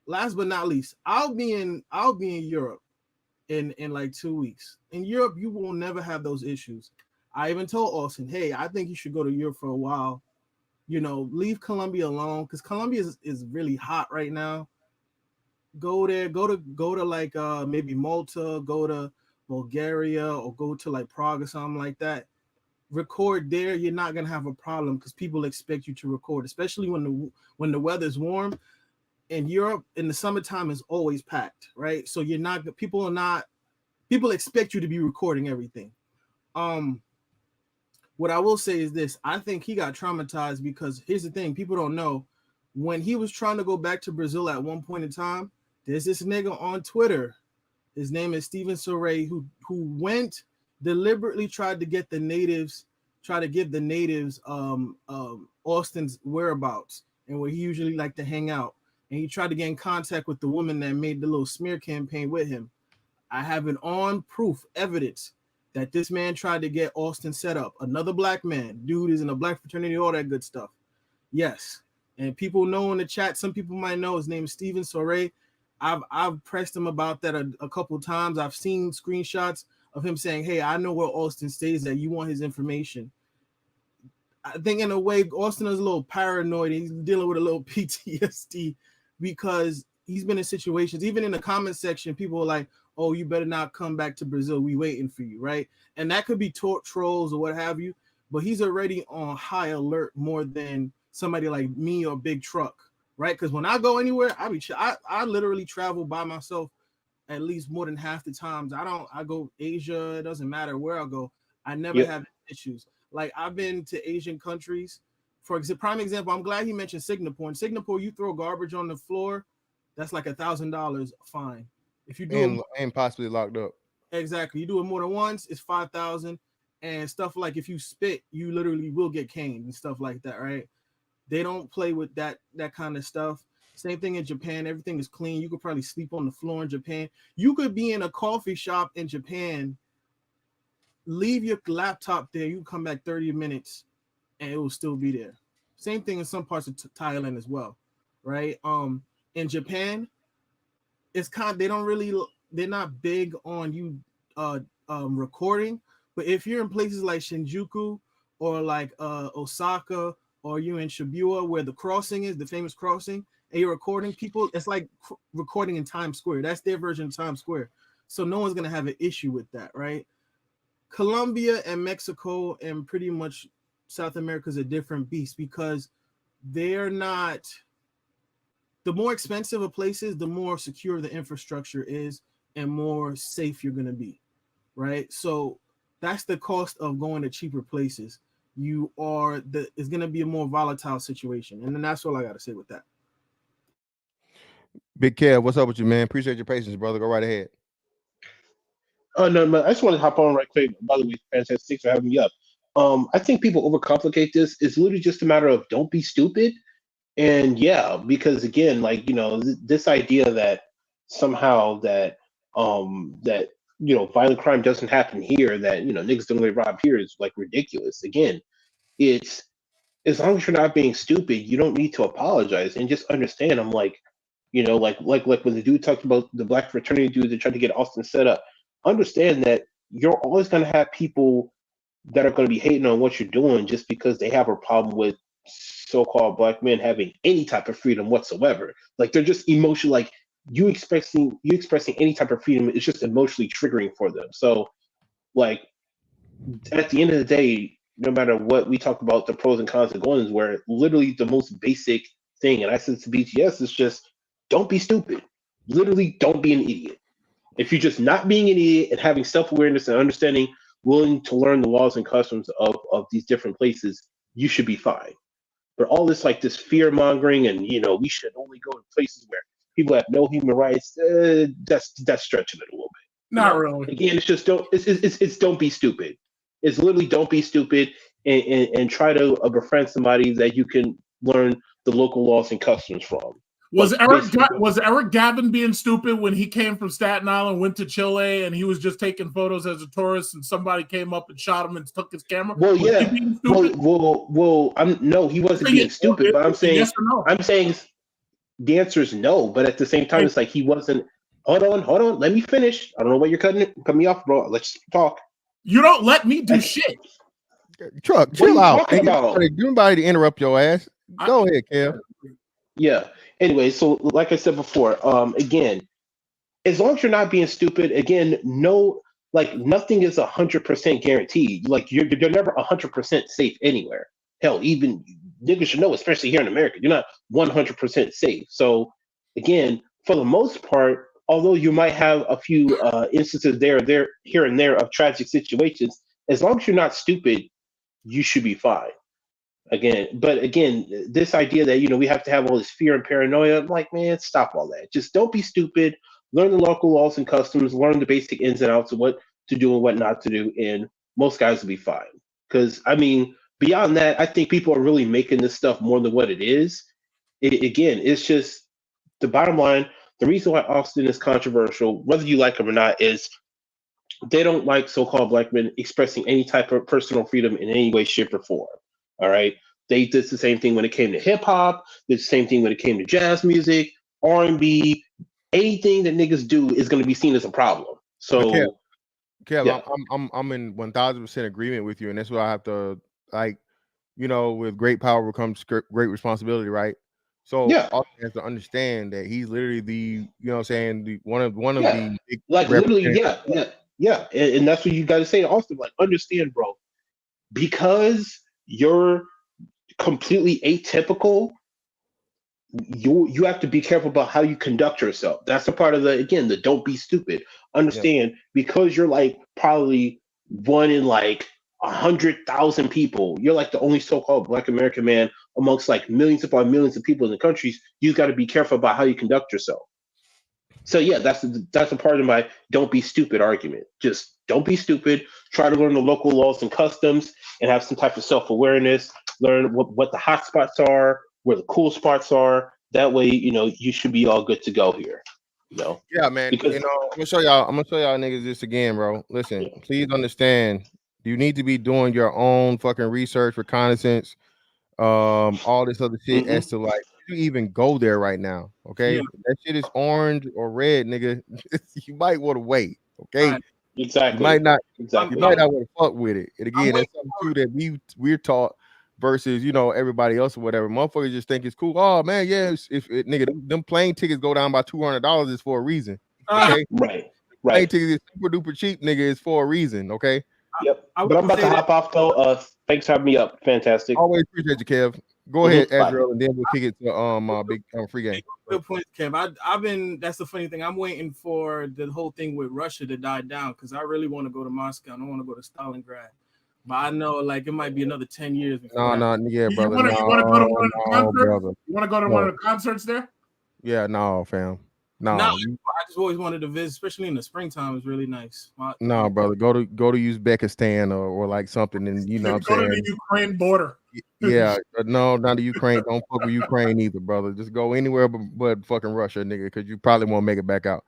Last but not least, I'll be in Europe in like 2 weeks. In Europe, you will never have those issues. I even told Austin, hey, I think you should go to Europe for a while. Leave Colombia alone because Colombia is really hot right now. Go there, go to like maybe Malta, go to Bulgaria, or go to like Prague or something like that. Record there. You're not gonna have a problem because people expect you to record, especially when the weather's warm. In Europe, in the summertime, is always packed, right? So people expect you to be recording everything. What I will say is this: I think he got traumatized because here's the thing: people don't know. When he was trying to go back to Brazil at one point in time, there's this nigga on Twitter. His name is Steven Soray, who went deliberately tried to give the natives Austin's whereabouts and where he usually liked to hang out. And he tried to get in contact with the woman that made the little smear campaign with him. I have it on proof, evidence that this man tried to get Austin set up. Another black man, dude is in a black fraternity, all that good stuff. Yes. And people know in the chat, some people might know his name is Steven Soray. I've pressed him about that a couple times. I've seen screenshots of him saying, hey, I know where Austin stays, that you want his information. I think in a way, Austin is a little paranoid. He's dealing with a little PTSD because he's been in situations, even in the comment section, people are like, oh, you better not come back to Brazil. We waiting for you, right? And that could be trolls or what have you, but he's already on high alert more than somebody like me or Big Truck, right? Because when I go anywhere, I literally travel by myself at least more than half the times. I go Asia, it doesn't matter where I go. I never have issues. Like I've been to Asian countries. For prime example, I'm glad he mentioned Singapore. In Singapore, you throw garbage on the floor, that's like $1,000 fine. If you do and possibly locked up. Exactly. You do it more than once, it's 5,000. And stuff like if you spit, you literally will get caned and stuff like that, right? They don't play with that kind of stuff. Same thing in Japan. Everything is clean. You could probably sleep on the floor in Japan. You could be in a coffee shop in Japan, leave your laptop there. You come back 30 minutes, and it will still be there. Same thing in some parts of Thailand as well, right? In Japan, it's they're not big on you recording. But if you're in places like Shinjuku or like Osaka, or you're in Shibuya where the crossing is, the famous crossing, and you're recording people, it's like recording in Times Square. That's their version of Times Square. So no one's going to have an issue with that, right? Colombia and Mexico and pretty much South America is a different beast because they're not, the more expensive a place is, the more secure the infrastructure is and more safe you're going to be, right? So that's the cost of going to cheaper places. It's going to be a more volatile situation. And then that's all I got to say with that. Big Kev, what's up with you, man? Appreciate your patience, brother. Go right ahead. Oh, no, man. I just want to hop on right quick. By the way, fantastic for having me up. I think people overcomplicate this. It's literally just a matter of don't be stupid. And yeah, because again, like, this idea that somehow that violent crime doesn't happen here, that, niggas don't get robbed here is like ridiculous. Again, it's as long as you're not being stupid, you don't need to apologize and just understand. I'm like, like when the dude talked about the black fraternity dude that tried to get Austin set up, understand that you're always going to have people that are going to be hating on what you're doing just because they have a problem with so-called black men having any type of freedom whatsoever. Like they're just emotional, like you expressing any type of freedom is just emotionally triggering for them. So like at the end of the day, no matter what we talk about, the pros and cons of guns, where literally the most basic thing, and I said to BTS, is just don't be stupid. Literally don't be an idiot. If you're just not being an idiot and having self-awareness and understanding, willing to learn the laws and customs of these different places, you should be fine. But all this like this fear mongering and we should only go to places where people have no human rights, that's stretching it a little bit. Not really. Again, it's just don't be stupid. It's literally don't be stupid and try to befriend somebody that you can learn the local laws and customs from. Was Eric Gavin being stupid when he came from Staten Island, went to Chile, and he was just taking photos as a tourist, and somebody came up and shot him and took his camera? Well, yeah. Well, no, he wasn't being stupid. But I'm saying, yes or no? I'm saying the answer is no. But at the same time, it's like he wasn't. Hold on. Let me finish. I don't know why you're cutting me off, bro. Let's talk. You don't let me do shit. Truck, chill out. Ain't nobody to interrupt your ass. Go ahead, Kev. Yeah. Anyway, so like I said before, again, as long as you're not being stupid, again, nothing is 100% guaranteed. Like you're never 100% safe anywhere. Hell, even niggas should know, especially here in America, you're not 100% safe. So again, for the most part, although you might have a few instances here and there of tragic situations, as long as you're not stupid, you should be fine. But again, this idea that, we have to have all this fear and paranoia, I'm like, man, stop all that. Just don't be stupid. Learn the local laws and customs, learn the basic ins and outs of what to do and what not to do, and most guys will be fine. Because, beyond that, I think people are really making this stuff more than what it is. It's just the bottom line. The reason why Austin is controversial, whether you like him or not, is they don't like so-called black men expressing any type of personal freedom in any way, shape, or form. All right. They did the same thing when it came to hip hop. Did the same thing when it came to jazz music, R&B. Anything that niggas do is going to be seen as a problem. So, Kev, yeah. I'm in 1000% agreement with you, and that's why I have to with great power comes great responsibility, right? So yeah, Austin has to understand that he's literally the one of the big literally, yeah, and that's what you got to say to Austin. Like, understand, bro, because you're completely atypical, you have to be careful about how you conduct yourself. That's a part of the don't be stupid. Understand, because you're like probably one in like 100,000 people. You're like the only so-called Black American man amongst like millions upon millions of people in the countries. You got to be careful about how you conduct yourself. So yeah, that's a part of my don't be stupid argument. Just don't be stupid. Try to learn the local laws and customs and have some type of self-awareness. Learn what the hot spots are, where the cool spots are. That way, you should be all good to go here. Yeah, man. Because I'm gonna show y'all niggas this again, bro. Listen, please understand. You need to be doing your own fucking research, reconnaissance, all this other shit as to like you even go there right now. Okay, Yeah. if that shit is orange or red, nigga. You might want to wait. Okay, Right. Exactly. You might not. Exactly. You might not want to fuck with it. And again, that's something too that we're taught versus everybody else or whatever. Motherfuckers just think it's cool. Oh man, yeah. If nigga, them plane tickets go down by $200 is for a reason. Okay, Right. plane tickets is super duper cheap, nigga. Is for a reason. Okay. Yep. But I'm about to hop off though. Thanks for having me up. Fantastic. Always appreciate you, Kev. Go ahead, Bye. Azrael, and then we'll kick it to big free game. Good point, Kev. I've been. That's the funny thing. I'm waiting for the whole thing with Russia to die down because I really want to go to Moscow. I don't want to go to Stalingrad, but I know like it might be another 10 years. No, yeah, brother. You want to go to one of the concerts? brother. You want to go to one of the concerts there? Yeah, no, fam. No, I just always wanted to visit, especially in the springtime. It's really nice. no, brother. Go to Uzbekistan or like something, and you know what I'm Go saying. to the Ukraine border. Yeah, no, not the Ukraine. Don't fuck with Ukraine either, brother. Just go anywhere but fucking Russia, nigga, because you probably won't make it back out.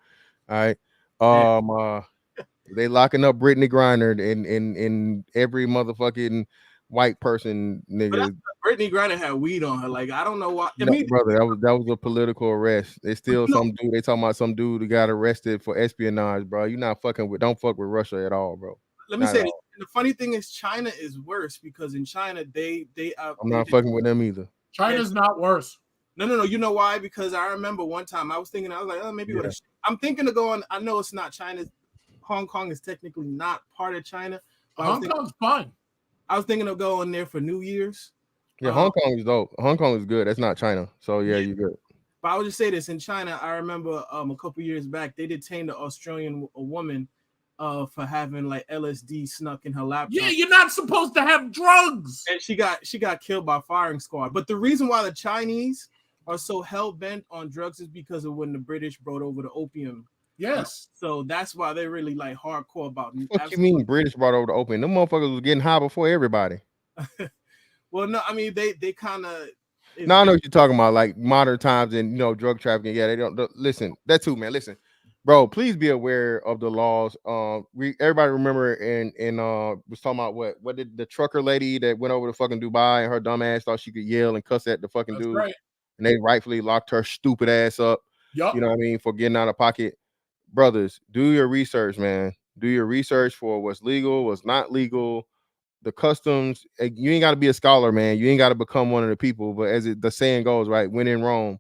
All right. They locking up Brittany Griner in every motherfucking white person, nigga. Brittany Griner had weed on her. Like I don't know why. No, brother, that was a political arrest. It's still some dude. They talking about some dude who got arrested for espionage, bro. You not fucking with. Don't fuck with Russia at all, bro. Let me say this. The funny thing is China is worse because in China they I'm not fucking with them either. China's not worse. No. You know why? Because I remember one time I was like, oh, maybe I'm thinking of going. I know it's not China. Hong Kong is technically not part of China. Hong Kong's fine. I was thinking of going there for New Year's. Yeah, Hong Kong is dope. Hong Kong is good. That's not China. So yeah, you're good. But I would just say this: in China, I remember a couple years back they detained an Australian woman for having like LSD snuck in her laptop. Yeah, you're not supposed to have drugs. And she got killed by firing squad. But the reason why the Chinese are so hell bent on drugs is because of when the British brought over the opium. Yes. So that's why they're really like hardcore about. What you mean British brought over the opium? Them motherfuckers was getting high before everybody. Well, no, I mean they kind of. No, I know what you're talking about, like modern times and drug trafficking. Yeah, they don't listen. That too, man. Listen, bro. Please be aware of the laws. Everybody remember and was talking about what did the trucker lady that went over to fucking Dubai and her dumb ass thought she could yell and cuss at the fucking dude, right. And they rightfully locked her stupid ass up. Yep. You know what I mean, for getting out of pocket. Brothers, do your research, man. Do your research for what's legal, what's not legal. The customs, you ain't got to be a scholar, man. You ain't got to become one of the people. But as the saying goes, right, when in Rome,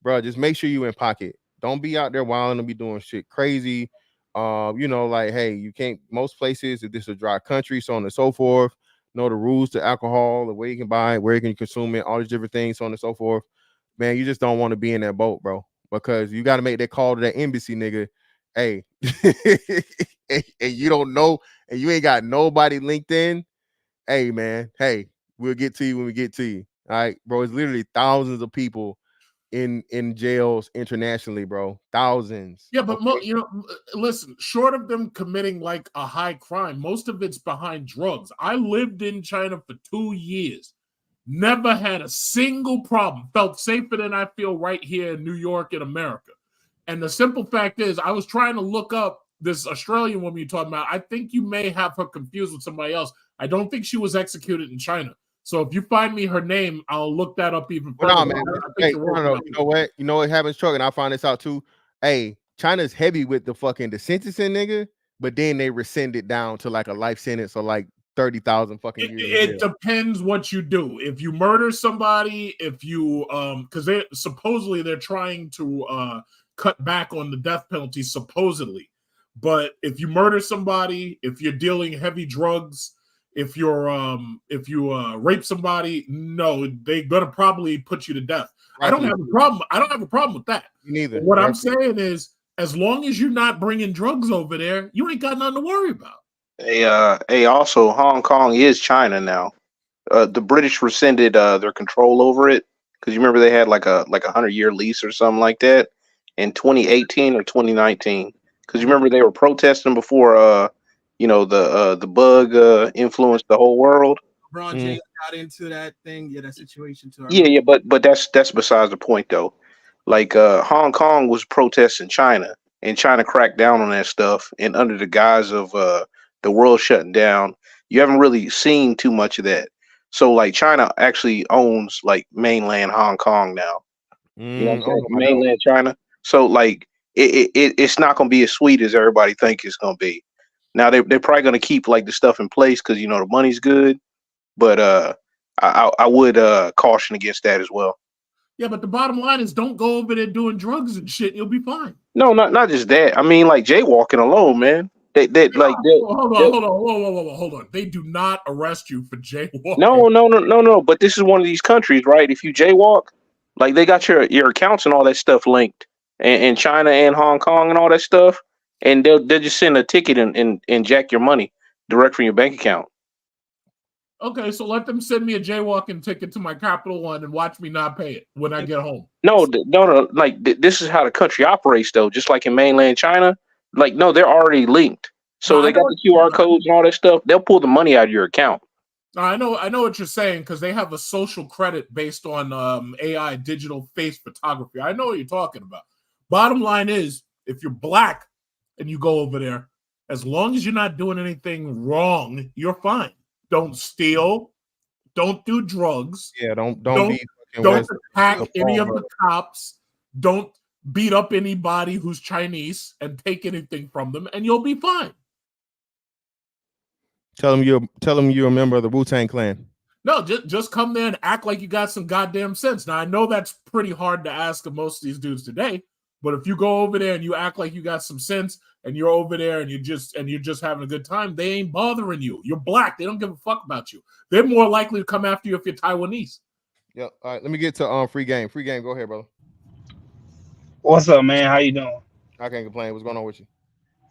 bro, just make sure you in pocket. Don't be out there wilding and be doing shit crazy. Like, hey, you can't. Most places, if this is a dry country, so on and so forth, know the rules to alcohol, the way you can buy it, where you can consume it, all these different things, so on and so forth. Man, you just don't want to be in that boat, bro, because you got to make that call to that embassy, nigga. Hey, and you don't know, and you ain't got nobody linked in. Hey, man. Hey, we'll get to you when we get to you. All right, bro. It's literally thousands of people in jails internationally, bro. Thousands. Yeah, but listen. Short of them committing like a high crime, most of it's behind drugs. I lived in China for 2 years. Never had a single problem. Felt safer than I feel right here in New York in America. And the simple fact is, I was trying to look up this Australian woman you're talking about. I think you may have her confused with somebody else. I don't think she was executed in China. So if you find me her name, I'll look that up even further. No, man. Hey, no. You know what? You know what happens, Chuck? And I find this out too. Hey, China's heavy with the sentencing, nigga. But then they rescind it down to like a life sentence or like 30,000 fucking years. It depends what you do. If you murder somebody, if you because they're trying to cut back on the death penalty supposedly. But if you murder somebody, if you're dealing heavy drugs, if you rape somebody, no, they're gonna probably put you to death. I don't have a problem. I don't have a problem with that. Me neither. What I'm saying is, as long as you're not bringing drugs over there, you ain't got nothing to worry about. Hey, also, Hong Kong is China now. The British rescinded their control over it because you remember they had like a 100-year lease or something like that in 2018 or 2019. Because you remember they were protesting before the bug influenced the whole world. LeBron James got into that thing, that situation too. Yeah, but that's besides the point though. Like Hong Kong was protesting China, and China cracked down on that stuff, and under the guise of the world shutting down, you haven't really seen too much of that. So like China actually owns like mainland Hong Kong now. You know what I'm saying? Mainland China. So like it's not gonna be as sweet as everybody think it's gonna be. Now they're probably gonna keep like the stuff in place because the money's good, but I would caution against that as well. Yeah, but the bottom line is, don't go over there doing drugs and shit. You'll be fine. No, not just that. I mean, like jaywalking alone, man. Hold on. They do not arrest you for jaywalking. No. But this is one of these countries, right? If you jaywalk, like they got your accounts and all that stuff linked, and China and Hong Kong and all that stuff, and they'll just send a ticket and jack your money direct from your bank account. Okay, so let them send me a jaywalking ticket to my Capital One and watch me not pay it when I get home. No. Like this is how the country operates, though. Just like in mainland China, like no, they're already linked. So they got the QR codes and all that stuff. They'll pull the money out of your account. I know what you're saying because they have a social credit based on AI digital face photography. I know what you're talking about. Bottom line is, if you're black and you go over there, as long as you're not doing anything wrong, you're fine. Don't steal. Don't do drugs. Yeah, don't attack any of the cops. Don't beat up anybody who's Chinese and take anything from them, and you'll be fine. Tell them you're a member of the Wu-Tang Clan. No, just come there and act like you got some goddamn sense. Now I know that's pretty hard to ask of most of these dudes today, but if you go over there and you act like you got some sense and you're over there and you're just having a good time, they ain't bothering you. You're black. They don't give a fuck about you. They're more likely to come after you if you're Taiwanese. Yeah. All right. Let me get to free game. Free game. Go ahead, brother. What's up, man? How you doing? I can't complain. What's going on with you?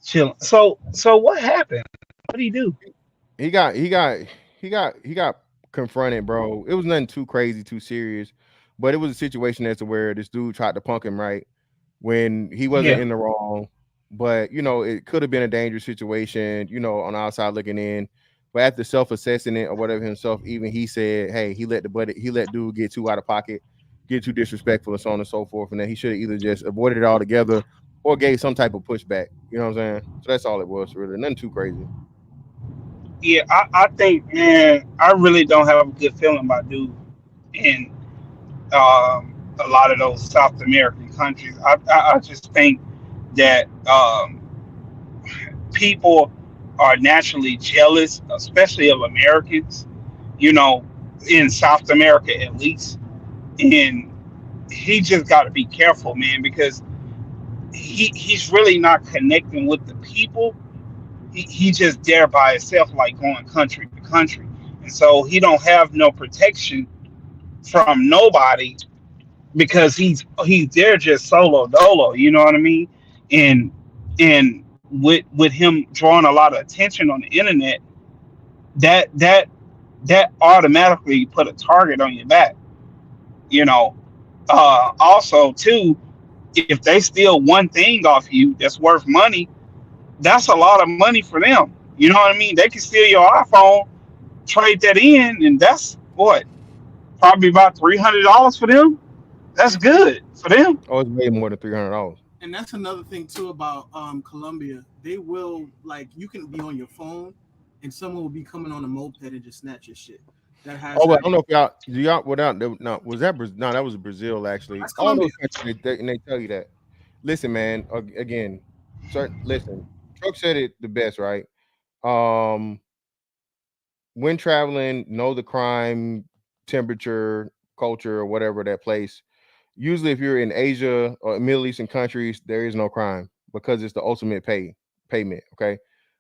Chilling. So what happened? What did he do? He got confronted, bro. It was nothing too crazy, too serious, but it was a situation as to where this dude tried to punk him right when he wasn't in the wrong. But it could have been a dangerous situation, on the outside looking in. But after self-assessing it or whatever himself, even he said, hey, he let dude get too out of pocket, get too disrespectful, and so on and so forth. And then he should have either just avoided it altogether or gave some type of pushback. You know what I'm saying? So that's all it was, really. Nothing too crazy. Yeah, I think, man, I really don't have a good feeling about dude in a lot of those South American countries. I just think that people are naturally jealous, especially of Americans, in South America at least. And he just got to be careful, man, because he's really not connecting with the people. He just there by himself, like going country to country. And so he don't have no protection from nobody because he's there just solo dolo, you know what I mean? And with him drawing a lot of attention on the internet, that automatically put a target on your back. Also too, if they steal one thing off you that's worth money, that's a lot of money for them. You know what I mean? They can steal your iPhone, trade that in, and that's what? Probably about $300 for them. That's good for them. Oh, it's way more than $300. And that's another thing too about Colombia. They will, like, you can be on your phone and someone will be coming on a moped and just snatch your shit. That has I don't know if y'all that was Brazil actually. All those countries, and they tell you that. Listen, man, again, listen, Truck said it the best, right? When traveling, know the crime, temperature, culture, or whatever that place. Usually if you're in Asia or Middle Eastern countries, there is no crime because it's the ultimate payment. Okay.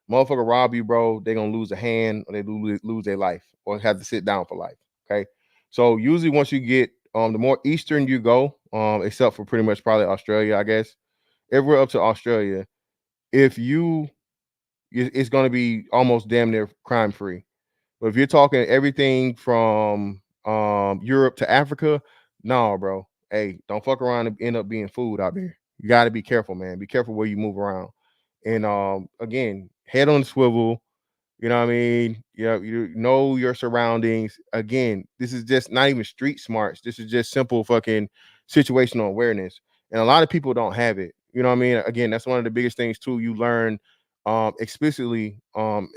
Motherfucker rob you, bro, they're gonna lose a hand or they lose their life or have to sit down for life. Okay. So usually once you get the more eastern you go, except for pretty much probably Australia, I guess, everywhere up to Australia, if it's going to be almost damn near crime free. But if you're talking everything from Europe to Africa, no, bro. Hey, don't fuck around and end up being food out there. You got to be careful, man. Be careful where you move around. And again, head on the swivel. You know what I mean? You know your surroundings. Again, this is just not even street smarts. This is just simple fucking situational awareness. And a lot of people don't have it. You know what I mean? Again, that's one of the biggest things too. You learn explicitly,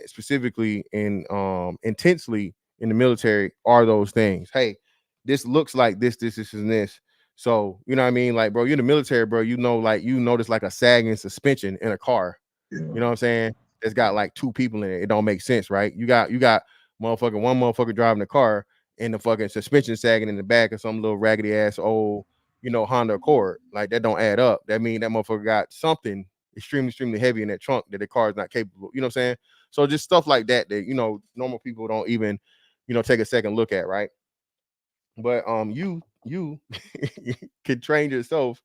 specifically and intensely in the military are those things. Hey, this looks like this, and this. So, you know what I mean? Like, bro, you're in the military, bro. You know, like you notice like a sagging suspension in a car. You know what I'm saying? It's got like two people in it. It don't make sense, right? You got one motherfucker driving the car and the fucking suspension sagging in the back of some little raggedy ass old, Honda Accord. Like that don't add up. That means that motherfucker got something extremely heavy in that trunk that the car is not capable. You know what I'm saying? So just stuff like that normal people don't even, take a second look at, right? But you can train yourself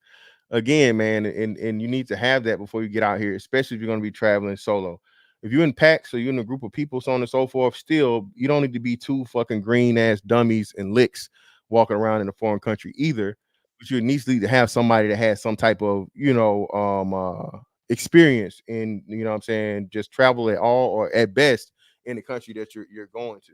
again, man, and you need to have that before you get out here, especially if you're going to be traveling solo. If you're in packs or you're in a group of people, so on and so forth, still, you don't need to be two fucking green ass dummies and licks walking around in a foreign country either. But you need to have somebody that has some type of, experience in, what I'm saying, just travel at all or at best in the country that you're going to.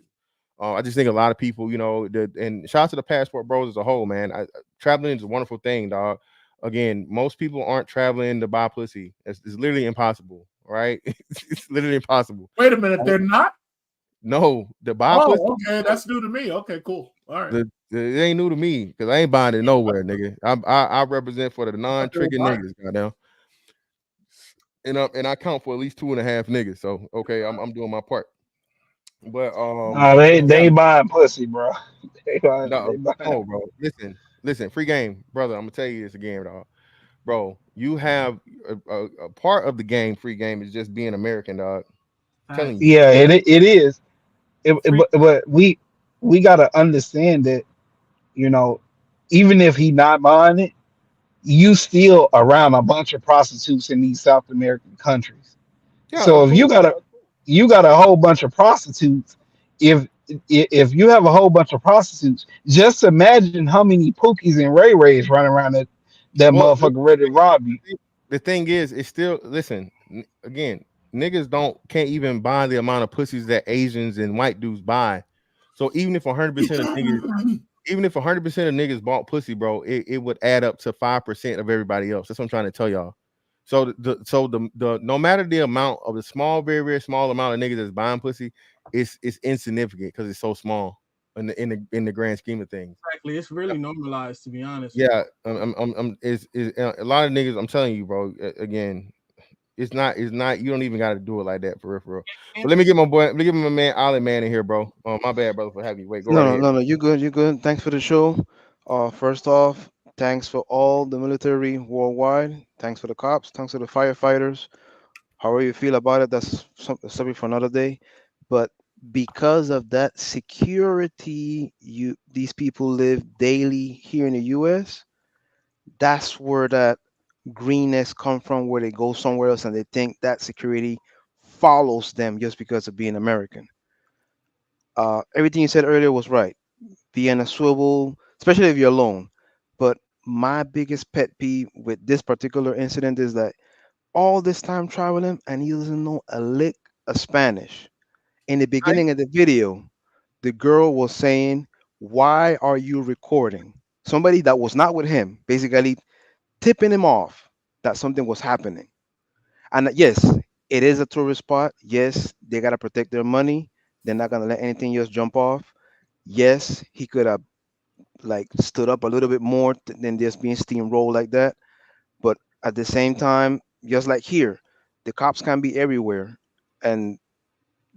I just think a lot of people, and shout out to the Passport Bros as a whole, man. Traveling is a wonderful thing, dog. Again, most people aren't traveling to buy pussy. It's literally impossible, right? It's literally impossible. Wait a minute, they're not? No, the buy pussy. Okay, that's new to me. Okay, cool. All right. It ain't new to me because I ain't buying it nowhere, nigga. I represent for the non-trigger niggas, goddamn. And I count for at least 2.5 niggas. So okay, I'm doing my part. But they ain't buying pussy, bro. They buying. No, bro. Listen, free game, brother. I'm gonna tell you this again, dog. Bro, you have a part of the game. Free game is just being American, dog. I'm telling you. Yeah, it is. But we gotta understand that, even if he not buying it, you still around a bunch of prostitutes in these South American countries. Yeah, so if you got a whole bunch of prostitutes, if you have a whole bunch of prostitutes, just imagine how many Pookies and Ray Rays running around that motherfucker ready to rob you. The thing is, it's still again, niggas can't even buy the amount of pussies that Asians and white dudes buy. So even if 100% of niggas, of niggas bought pussy, bro, it would add up to 5% of everybody else. That's what I'm trying to tell y'all. So the no matter the amount of the small, very, very small amount of niggas that's buying pussy, it's insignificant because it's so small in the grand scheme of things. Exactly, it's really normalized, to be honest. Yeah, it's a lot of niggas. I'm telling you, bro. Again, it's not. You don't even got to do it like that for real. But let me get my man Ollie man in here, bro. My bad, brother, for having you wait. Go right ahead. No, you good. Thanks for the show. First off, thanks for all the military worldwide. Thanks for the cops. Thanks for the firefighters. However you feel about it, that's something for another day. But because of that security, these people live daily here in the U.S. That's where that greenness come from, where they go somewhere else and they think that security follows them just because of being American. Everything you said earlier was right. Be in a swivel, especially if you're alone. But my biggest pet peeve with this particular incident is that all this time traveling and he doesn't know a lick of Spanish. In the beginning of the video, the girl was saying, "Why are you recording?" Somebody that was not with him, basically tipping him off that something was happening. And yes, it is a tourist spot. Yes, they got to protect their money. They're not going to let anything just jump off. Yes, he could have stood up a little bit more than just being steamrolled like that. But at the same time, just like here, the cops can be everywhere. And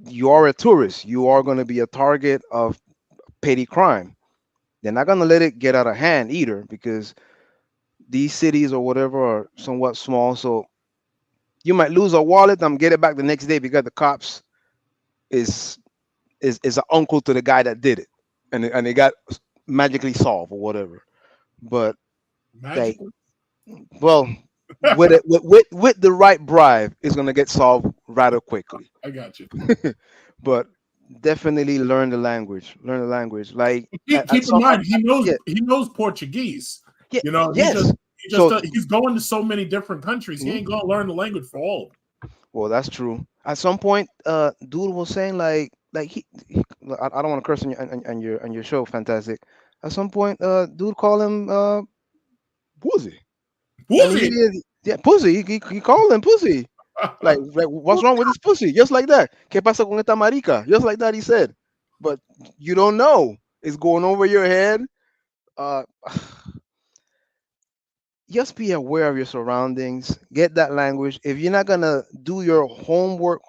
you are a tourist. You are going to be a target of petty crime. They're not going to let it get out of hand either, because these cities or whatever are somewhat small. So you might lose a wallet and get it back the next day because the cops is an uncle to the guy that did it, and they got magically solve or whatever. But like, Magical. well, with the right bribe, it's gonna get solved rather quickly. I got you. But definitely learn the language. Learn the language. Like at Keep in some, mind, yeah, he knows Portuguese. yeah, You know, yes. he's going to so many different countries. He Mhm. ain't gonna learn the language for all of them. Well, that's true. At some point, dude was saying like I don't want to curse on your show, fantastic. At some point, dude called him pussy. And Pussy. immediately, yeah, pussy. He called him pussy. Like what's wrong with this pussy? Just like that. ¿Qué pasa con esta marica? Just like that, he said. But you don't know. It's going over your head. Uh, just be aware of your surroundings. Get that language. If you're not gonna do your homework,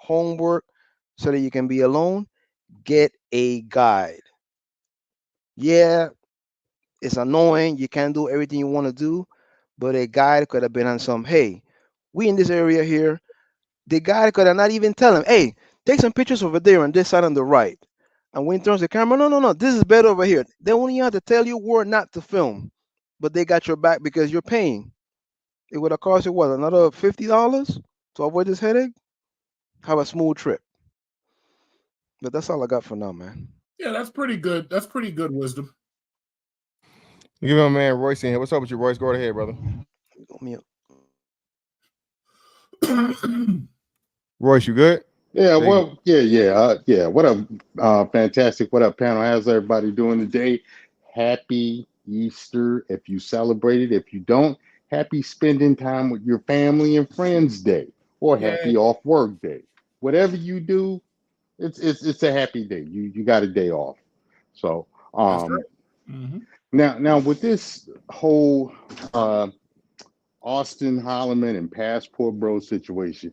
so that you can be alone, get a guide. Yeah, it's annoying. You can't do everything you want to do, but a guide could have been on some. Hey, we in this area here. The guy could have not even tell him, hey, take some pictures over there on this side on the right. And when he turns the camera, no, this is better over here. They only have to tell you where not to film, but they got your back because you're paying. It would have cost you what, another $50 to avoid this headache? Have a smooth trip. But that's all I got for now, man. Yeah, that's pretty good. That's pretty good wisdom. Give my man Royce in here. What's up with you, Royce? Go right ahead, brother. Royce, you good? Yeah, There you well, yeah. What up, fantastic. What up, panel? How's everybody doing today? Happy Easter if you celebrate it. If you don't, happy spending time with your family and friends day, or happy Yay. off work day. Whatever you do, it's a happy day. You got a day off. So That's right. Mm-hmm. now with this whole Austin Holloman and Passport Bro situation,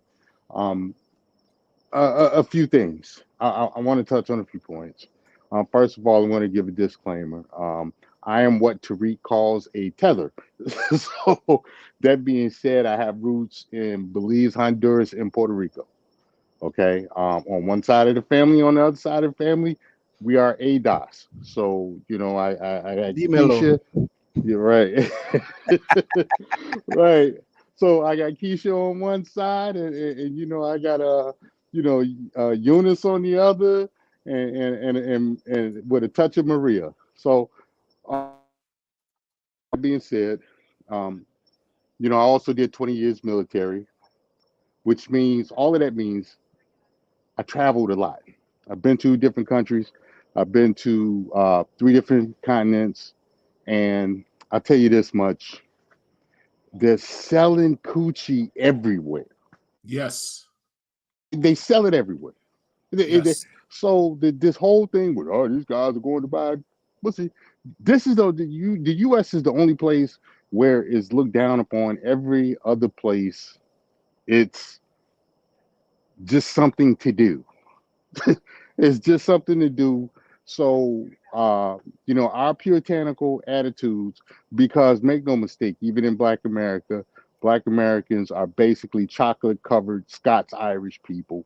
a few things. I want to touch on a few points. First of all, I want to give a disclaimer. I am what Tariq calls a tether. So, that being said, I have roots in Belize, Honduras, and Puerto Rico. Okay. On one side of the family, on the other side of the family, we are ADOS. So, I got Dímelo. Keisha. You're right. Right. So I got Keisha on one side, and I got Eunice on the other, and with a touch of Maria. So, that being said, I also did 20 years military, which means all of that means I traveled a lot. I've been to different countries. I've been to 3 different continents, and I'll tell you this much: they're selling coochie everywhere. Yes. They sell it everywhere. Yes. So this whole thing with these guys are going to buy. Well, see, this is the U.S. is the only place where it's looked down upon. Every other place, it's just something to do. It's just something to do. So our puritanical attitudes, because make no mistake, even in Black America, Black Americans are basically chocolate covered Scots Irish people.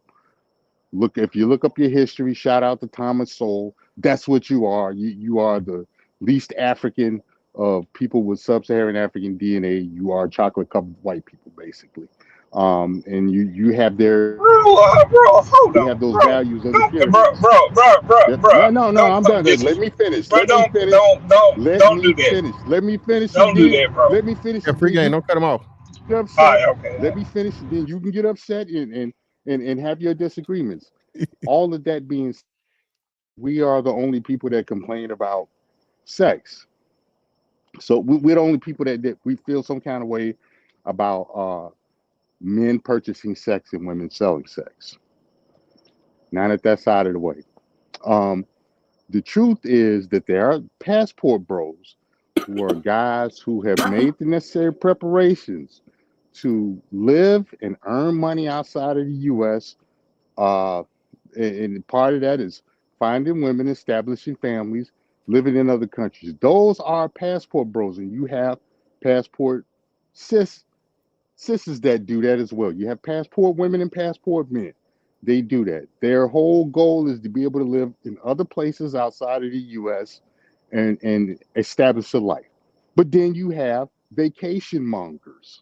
If you look up your history, shout out to Thomas Sowell. That's what you are. You are the least African of people with sub-Saharan African DNA. You are chocolate covered white people, basically. And you have Hold you have on, those bro. values of the Don't, pyramids. bro. I'm done. Let me finish. Bro, Let me finish. Let don't me do that. finish. Let me finish, and Don't do then that, bro. let me finish, Yeah, and free then game. you Don't cut him off. get All upset. right, okay. Let me finish, and then you can get upset and have your disagreements. All of that being said, we are the only people that complain about sex. So we're the only people that we feel some kind of way about men purchasing sex and women selling sex. Now that side of the way. Um, the truth is that there are passport bros who are guys who have made the necessary preparations to live and earn money outside of the U.S. Uh, and part of that is finding women, establishing families, living in other countries. Those are passport bros, and you have passport sisters that do that as well. You have passport women and passport men. They do that. Their whole goal is to be able to live in other places outside of the U.S. and establish a life. But then you have vacation mongers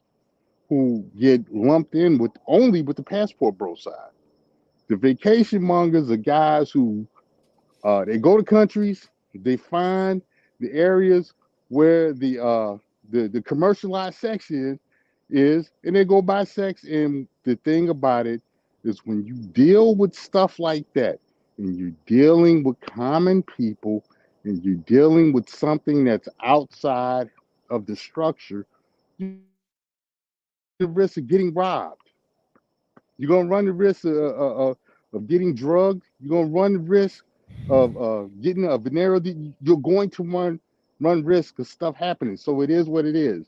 who get lumped in with only with the passport bro side. The vacation mongers are guys who they go to countries, they find the areas where the commercialized sex is, and they go buy sex. And the thing about it is, when you deal with stuff like that, and you're dealing with common people, and you're dealing with something that's outside of the structure, you run the risk of getting robbed. You're gonna run the risk of getting drugged. You're gonna run the risk of getting a venereal. You're going to run risk of stuff happening. So it is what it is.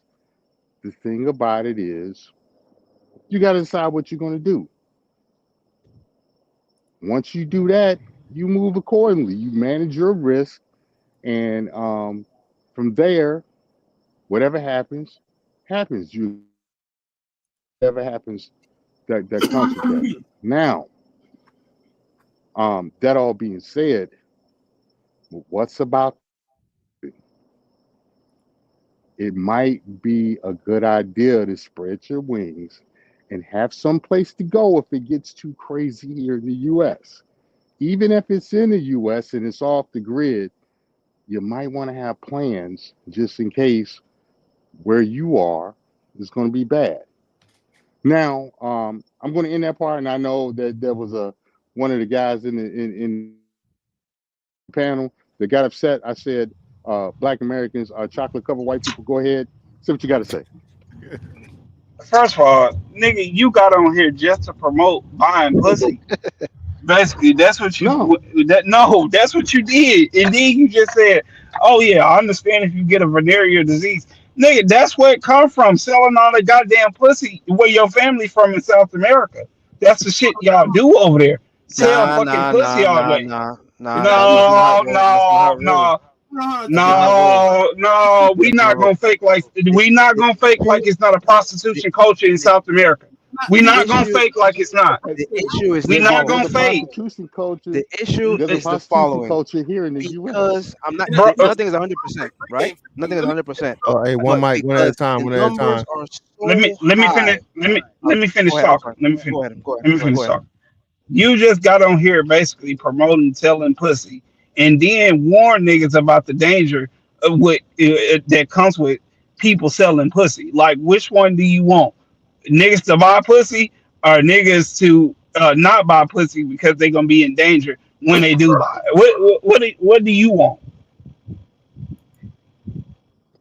The thing about it is, you got to decide what you're going to do. Once you do that, you move accordingly. You manage your risk, and from there, whatever happens, happens. You whatever happens that comes with that. Now, that all being said, what's about it might be a good idea to spread your wings and have some place to go if it gets too crazy here in the US. Even if it's in the US and it's off the grid, you might want to have plans just in case where you are is going to be bad. Now, I'm going to end that part, and I know that there was one of the guys in the panel that got upset. I said, Black Americans are chocolate covered white people. Go ahead, say what you got to say. First of all, nigga, you got on here just to promote buying pussy. Basically, that's what you that's what you did. And then you just said, "Oh yeah, I understand if you get a venereal disease." Nigga, that's where it come from, selling all the goddamn pussy where your family from in South America. That's the shit y'all do over there. Sell Nah, fucking nah, pussy nah, all nah, day. nah, nah. That's not how No, it goes. That's not how it rolls. That's not how it rolls. no. We That's not how not it rolls. gonna fake like The issue, it's not a the, prostitution culture in the, South America. We the not gonna issue, fake like it's not. the issue is We the not There's gonna a following. fake, prostitution culture. The issue There's a is the prostitution following. culture here in the U.S. Because I'm not. bro. Nothing is 100%, right? Nothing is 100%. Oh, hey, one But mic, one at a because time, the one at a numbers time. are Let so me high. finish. Let me Go finish ahead. I'm talking. sorry. Go ahead. Go ahead. Let me Go ahead. finish Go ahead. talking. You just got on here basically promoting selling pussy, and then warn niggas about the danger of what that comes with people selling pussy. Like, which one do you want? Niggas to buy pussy, or niggas to not buy pussy because they're gonna be in danger when they do buy it? What do you want?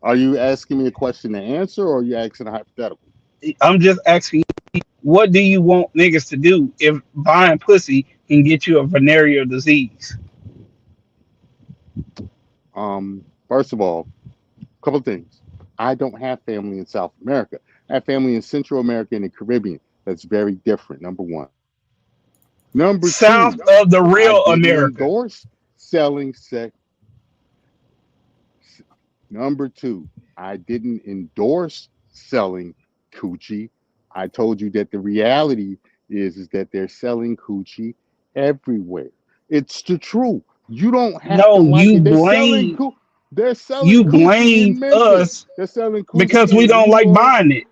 Are you asking me a question to answer, or are you asking a hypothetical? I'm just asking you, what do you want niggas to do if buying pussy can get you a venereal disease? First of all, a couple of things. I don't have family in South America. I have family in Central America and the Caribbean. That's very different. Number one. Number South two, of the I real didn't America. endorse selling sex. Number two, I didn't endorse selling coochie. I told you that the reality is that they're selling coochie everywhere. It's the truth. You don't have to No, like it. They're selling you coochie in blamed Memphis. us They're selling because coochie we in New don't like York. buying it.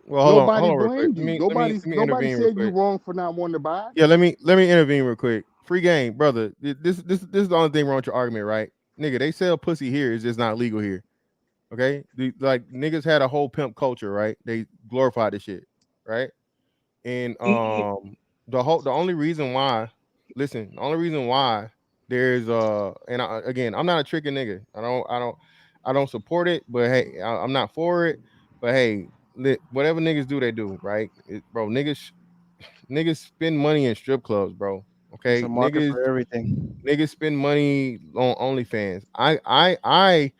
Well, Nobody hold on, real quick. blamed you. Let me Nobody intervene real said you quick. wrong for not wanting to buy. Yeah, let me intervene real quick. Free game, brother. This is the only thing wrong with your argument, right? Nigga, they sell pussy here. It's just not legal here. Okay, like niggas had a whole pimp culture, right? They glorified the shit, right? And the only reason why, listen, the only reason why there's and again, I'm not a tricking nigga. I don't support it, but hey, I'm not for it. But hey, whatever niggas do, they do, right? Bro, niggas spend money in strip clubs, bro. It's a Okay, market for everything. niggas spend money on OnlyFans. I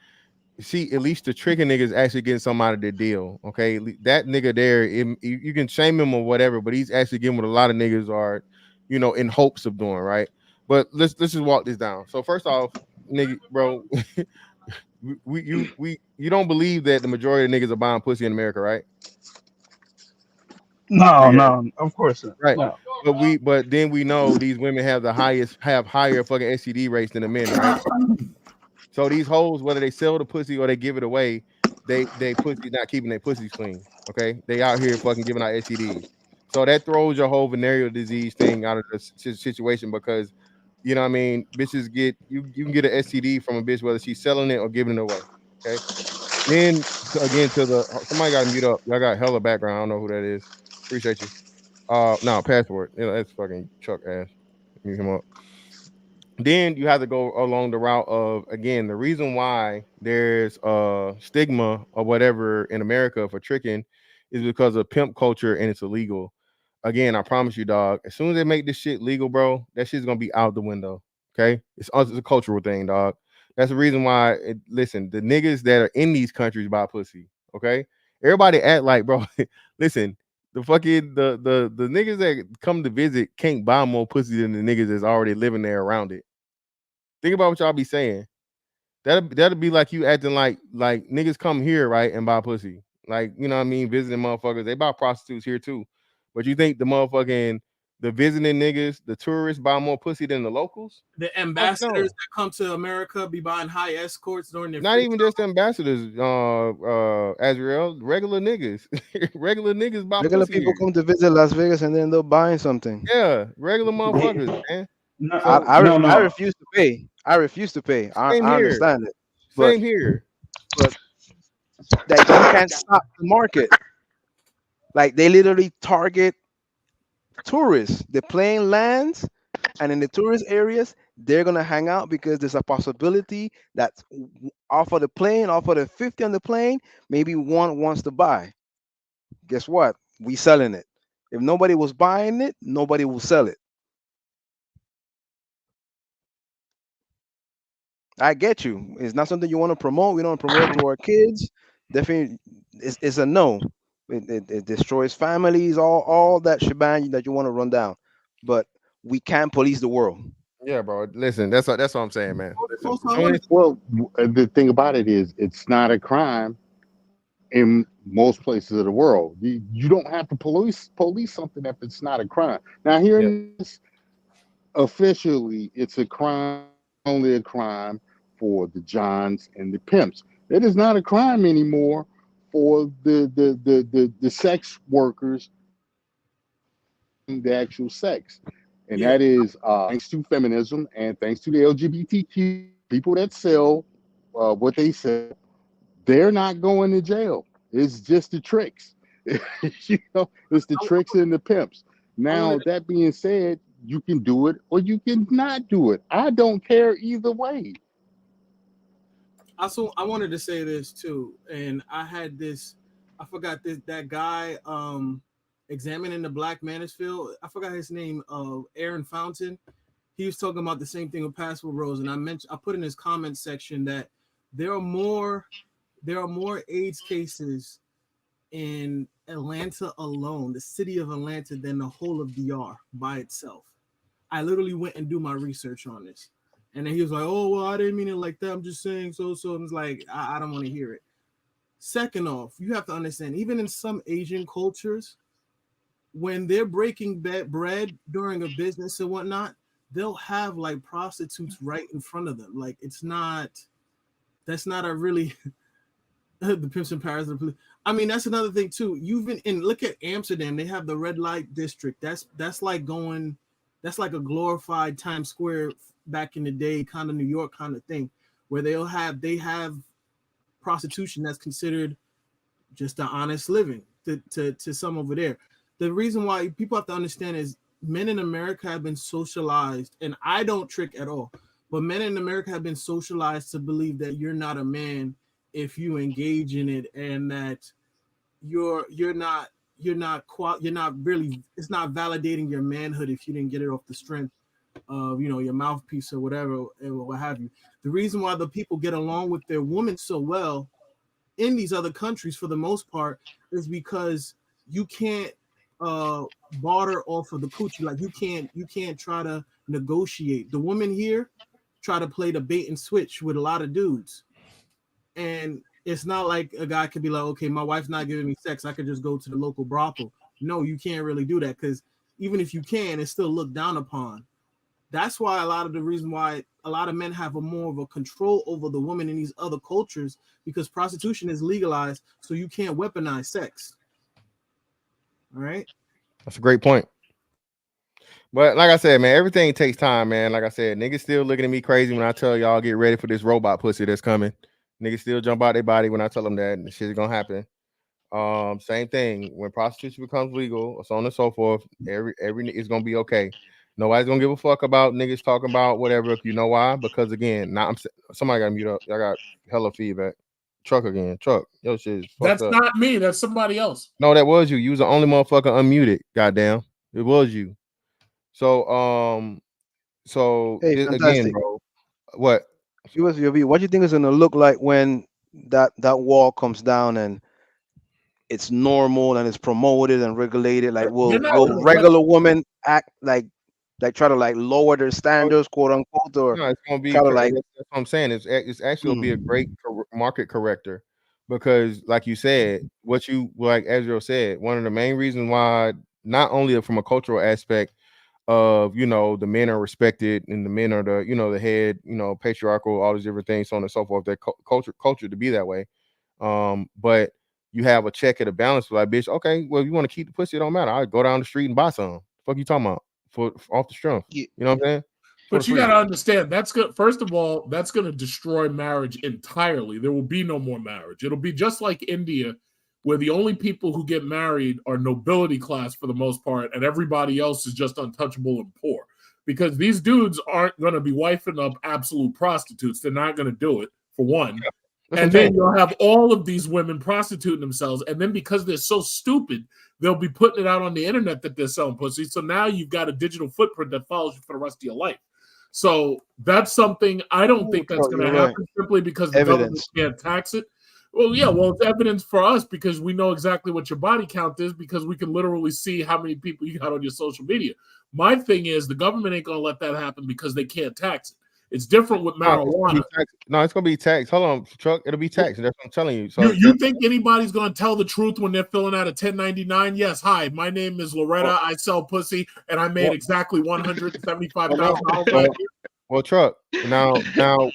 see at least the tricking niggas actually getting some out of the deal. Okay, that nigga there, you can shame him or whatever, but he's actually getting what a lot of niggas are, in hopes of doing, right? But let's just walk this down. So first off, nigga, bro, you don't believe that the majority of niggas are buying pussy in America, right? No, Okay, no, of course not. right. No. But then we know these women have higher fucking STD rates than the men, right? So these hoes, whether they sell the pussy or they give it away, they pussy not keeping their pussies clean. Okay, they out here fucking giving out STDs. So that throws your whole venereal disease thing out of the situation because you know what I mean, bitches get you can get an STD from a bitch whether she's selling it or giving it away. Okay. Then again to the somebody got to mute up. Y'all got hella background. I don't know who that is. Appreciate you. No, passport. You know, that's fucking Chuck ass. Mute him up. Then you have to go along the route of again the reason why there's stigma or whatever in America for tricking is because of pimp culture and it's illegal. Again, I promise you, dog. As soon as they make this shit legal, bro, that shit's gonna be out the window. Okay, it's a cultural thing, dog. That's the reason why. Listen, the niggas that are in these countries buy pussy. Okay, everybody act like, bro. Listen, the fucking the niggas that come to visit can't buy more pussy than the niggas that's already living there around it. Think about what y'all be saying. That'll be like you acting like niggas come here, right, and buy pussy. Like, you know what I mean, visiting motherfuckers. They buy prostitutes here too. But you think the visiting niggas, the tourists buy more pussy than the locals? The ambassadors that come to America be buying high escorts during their not even just ambassadors, Azrael, regular niggas. regular niggas buy Regular pussy people here. come to visit Las Vegas and then they're buying something. Yeah, regular motherfuckers, man. No, So, I refuse to pay. I refuse to pay. I Same here. understand it. Same here. But that you can't stop the market. Like they literally target tourists. They're playing lands, and in the tourist areas, they're gonna hang out because there's a possibility that off of the plane, off of the 50 on the plane, maybe one wants to buy. Guess what? We selling it. If nobody was buying it, nobody will sell it. I get you. It's not something you want to promote. We don't promote it to our kids. Definitely, it's a no. It destroys families, all that shebang that you want to run down. But we can't police the world. Yeah, bro. Listen, that's what I'm saying, man. Well, the thing about it is, it's not a crime in most places of the world. You don't have to police something if it's not a crime. Now, here in this, officially, it's a crime, only a crime for the Johns and the pimps. It is not a crime anymore for the sex workers, the actual sex. And that is thanks to feminism and thanks to the LGBTQ people that sell what they sell. They're not going to jail. It's just the tricks. You know, it's the tricks and the pimps. Now, that being said, you can do it or you can not do it. I don't care either way. Also, I wanted to say this too, and I had this. I forgot that guy examining the Black Manosphere. I forgot his name. Aaron Fountain. He was talking about the same thing with Passport Rose, and I put in his comment section that there are more AIDS cases in Atlanta alone, the city of Atlanta, than the whole of DR by itself. I literally went and do my research on this. And then he was like, oh, well, I didn't mean it like that. I'm just saying so. And it's like, I don't want to hear it. Second off, you have to understand, even in some Asian cultures, when they're breaking bread during a business and whatnot, they'll have like prostitutes right in front of them. Like that's not a really the pimps in Paris. I mean, that's another thing too. Look at Amsterdam. They have the red light district. That's like a glorified Times Square back in the day, kind of New York kind of thing, where they have prostitution that's considered just an honest living to some over there. The reason why people have to understand is men in America have been socialized, and I don't trick at all, but men in America have been socialized to believe that you're not a man if you engage in it, and that you're not really, it's not validating your manhood if you didn't get it off the strength of your mouthpiece or whatever, what have you. The reason why the people get along with their women so well in these other countries for the most part is because you can't barter off of the coochie. Like you can't try to negotiate. The women here try to play the bait and switch with a lot of dudes, and it's not like a guy could be like, okay, my wife's not giving me sex, I could just go to the local brothel. No, you can't really do that, because even if you can, it's still looked down upon. That's why a lot of the reason why a lot of men have a more of a control over the woman in these other cultures because prostitution is legalized, so you can't weaponize sex. All right. That's a great point. But like I said, man, everything takes time, man. Like I said, niggas still looking at me crazy when I tell y'all get ready for this robot pussy that's coming. Niggas still jump out their body when I tell them that and shit's gonna happen. Same thing when prostitution becomes legal, so on and so forth. Every it's gonna be okay. Nobody's gonna give a fuck about niggas talking about whatever. You know why? Because again, now somebody got to mute up. I got hella feedback. Truck again, truck. Yo, shit is fucked That's up. not me. That's somebody else. No, that was you. You was the only motherfucker unmuted. Goddamn, it was you. So Hey, again, fantastic. bro. What? Give us your view. What do you think is going to look like when that wall comes down and it's normal and it's promoted and regulated? Like, You're will not gonna let- regular women act like try to like lower their standards, quote unquote, or No, it's gonna be. try to like? That's what I'm saying. It's actually gonna be a great market corrector because, like you said, what you like Ezra said, one of the main reasons why, not only from a cultural aspect of the men are respected and the men are the head, patriarchal, all these different things, so on and so forth. That culture to be that way. But you have a check at a balance. Like, bitch, okay, well, you want to keep the pussy, it don't matter. I go down the street and buy some. Fuck you talking about for off the strength. You know what I'm saying? But you got to understand, that's good. First of all, that's going to destroy marriage entirely. There will be no more marriage. It'll be just like India, where the only people who get married are nobility class for the most part, and everybody else is just untouchable and poor. Because these dudes aren't going to be wifing up absolute prostitutes. They're not going to do it, for one. And then you'll have all of these women prostituting themselves. And then because they're so stupid, they'll be putting it out on the internet that they're selling pussy. So now you've got a digital footprint that follows you for the rest of your life. So that's something I don't think that's going to happen simply because the government can't tax it. Well, yeah, it's evidence for us because we know exactly what your body count is because we can literally see how many people you got on your social media. My thing is the government ain't going to let that happen because they can't tax it. It's different with marijuana. No, it's gonna be taxed. Hold on, truck. It'll be taxed. That's what I'm telling you. So you think anybody's gonna tell the truth when they're filling out a 1099? Yes. Hi, my name is Loretta. I sell pussy, and I made exactly $175,000. Well, truck. Now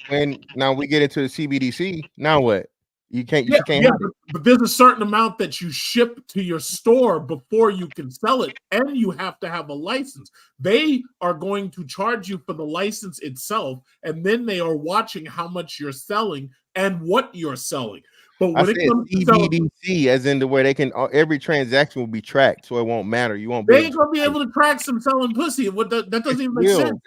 when we get into the CBDC, now what? You can't. But there's a certain amount that you ship to your store before you can sell it, and you have to have a license. They are going to charge you for the license itself, and then they are watching how much you're selling and what you're selling. But when it comes to CBDC, as in the way they can, every transaction will be tracked, so it won't matter. You won't. They ain't gonna be able to track some selling pussy. That doesn't even make sense.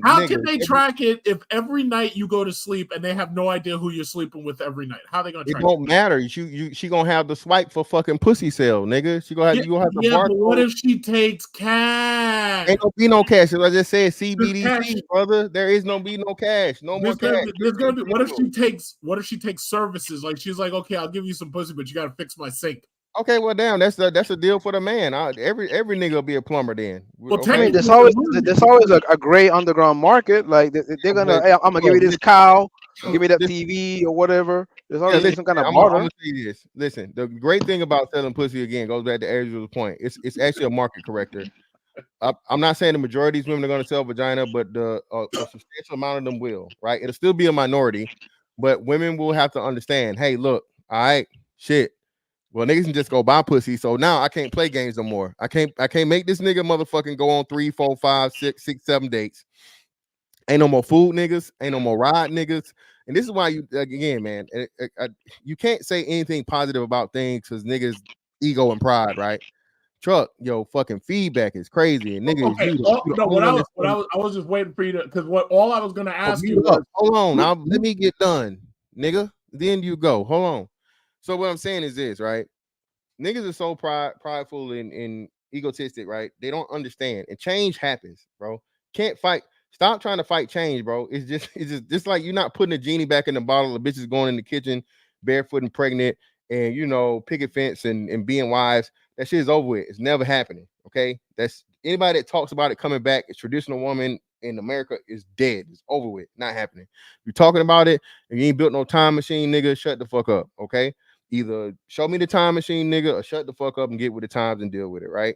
How can they track it if every night you go to sleep and they have no idea who you're sleeping with every night? How are they gonna track it? Won't matter. She gonna have the swipe for fucking pussy sale, nigga. She gonna have you gonna have the barcode. But what if she takes cash? Ain't gonna be no cash. As I just said, CBDC, brother. There is no cash. No more cash. There's gonna be. What if she takes services? Like she's like, okay, I'll give you some pussy, but you gotta fix my sink. Okay, well, damn, that's a deal for the man. Every nigga will be a plumber then. Well, I mean, there's always a gray underground market. Like they're gonna, hey, I'm gonna give you this cow, give me that TV or whatever. There's always some kind of barter. I'm gonna say this. Listen, the great thing about selling pussy again goes back to Ezra's point. It's actually a market corrector. I'm not saying the majority of these women are going to sell vagina, but a substantial amount of them will. Right? It'll still be a minority, but women will have to understand. Hey, look, all right, shit. Well, niggas can just go buy pussy, so now I can't play games no more. I can't make this nigga motherfucking go on 3, 4, 5, 6, 7 dates. Ain't no more food niggas, ain't no more ride niggas. And this is why you again, man, you can't say anything positive about things because niggas ego and pride, right? Truck, yo, fucking feedback is crazy, and niggas. Okay. I was just waiting for you to, because all I was gonna ask you was, hold on, now let me get done, nigga. Then you go. Hold on. So what I'm saying is this, right? Niggas are so prideful and egotistic, right? They don't understand, and change happens, bro. Can't fight. Stop trying to fight change, bro. It's just like you're not putting a genie back in the bottle. The bitches going in the kitchen barefoot and pregnant, and picket fence and being wives. That shit is over with. It's never happening. Okay, that's anybody that talks about it coming back. A traditional woman in America is dead. It's over with. Not happening. You're talking about it, and you ain't built no time machine, nigga. Shut the fuck up. Okay. Either show me the time machine, nigga, or shut the fuck up and get with the times and deal with it, right?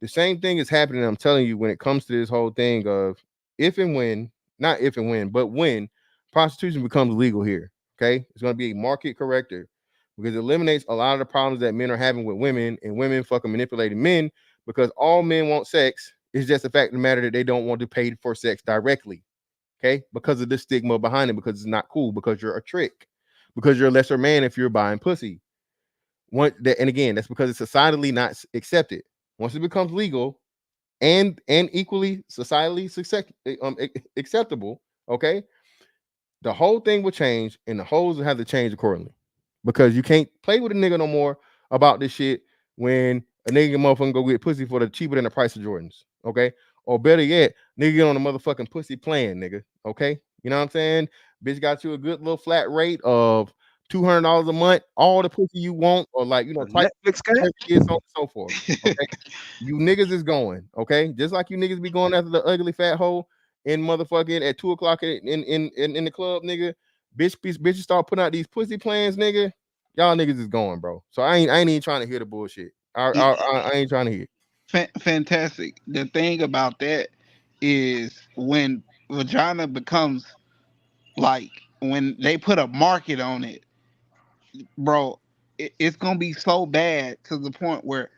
The same thing is happening, I'm telling you, when it comes to this whole thing of if and when not if and when, but when prostitution becomes legal here, okay, it's going to be a market corrector because it eliminates a lot of the problems that men are having with women and women fucking manipulating men because all men want sex. It's just the fact of the matter that they don't want to pay for sex directly, okay, because of the stigma behind it, because it's not cool, because you're a trick, because you're a lesser man if you're buying pussy. And again, that's because it's societally not accepted. Once it becomes legal and equally societally acceptable, okay, the whole thing will change and the hoes will have to change accordingly because you can't play with a nigga no more about this shit when a nigga motherfucking go get pussy for the cheaper than the price of Jordans, okay? Or better yet, nigga get on a motherfucking pussy plan, nigga, okay? You know what I'm saying? Bitch got you a good little flat rate of $200 a month, all the pussy you want, or like, you know, twice Netflix cat? so on and so forth. Okay. You niggas is going, okay? Just like you niggas be going after the ugly fat hoe in motherfucking at 2:00 in the club, nigga. Bitches start putting out these pussy plans, nigga. Y'all niggas is going, bro. So I ain't even trying to hear the bullshit. I ain't trying to hear it. Fantastic. The thing about that is when vagina becomes like when they put a market on it, bro, it's gonna be so bad to the point where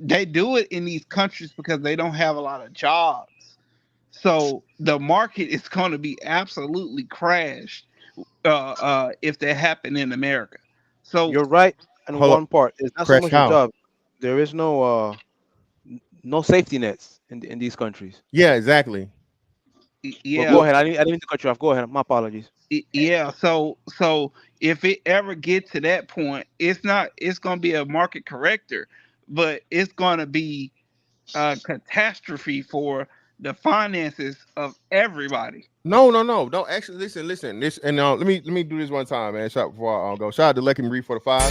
they do it in these countries because they don't have a lot of jobs. So the market is gonna be absolutely crashed if that happened in America. So You're right. And Hold one up. part, it's not so Crash much the how? job. There is no safety nets in these countries. Yeah, exactly. Well, yeah, go ahead. I didn't mean to cut you off. Go ahead. My apologies. yeah. So if it ever get to that point, it's gonna be a market corrector, but it's gonna be a catastrophe for the finances of everybody. No. Don't actually listen. This and let me do this one time, man. Shout before I go. Shout out to Lucky Marie for the 5.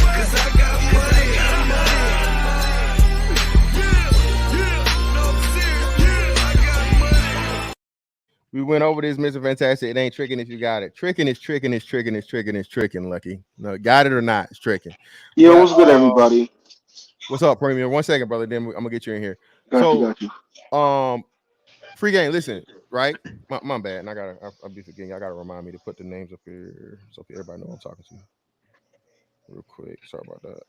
We went over this, Mr. Fantastic. It ain't tricking if you got it. Tricking is tricking, Lucky. No, got it or not, it's tricking. Yo, what's good, everybody? What's up, Premium? 1 second, brother. Then I'm gonna get you in here. Got you. Free game. Listen, right? My bad. And I'll be forgetting. I gotta remind me to put the names up here so everybody know I'm talking to. Real quick. Sorry about that.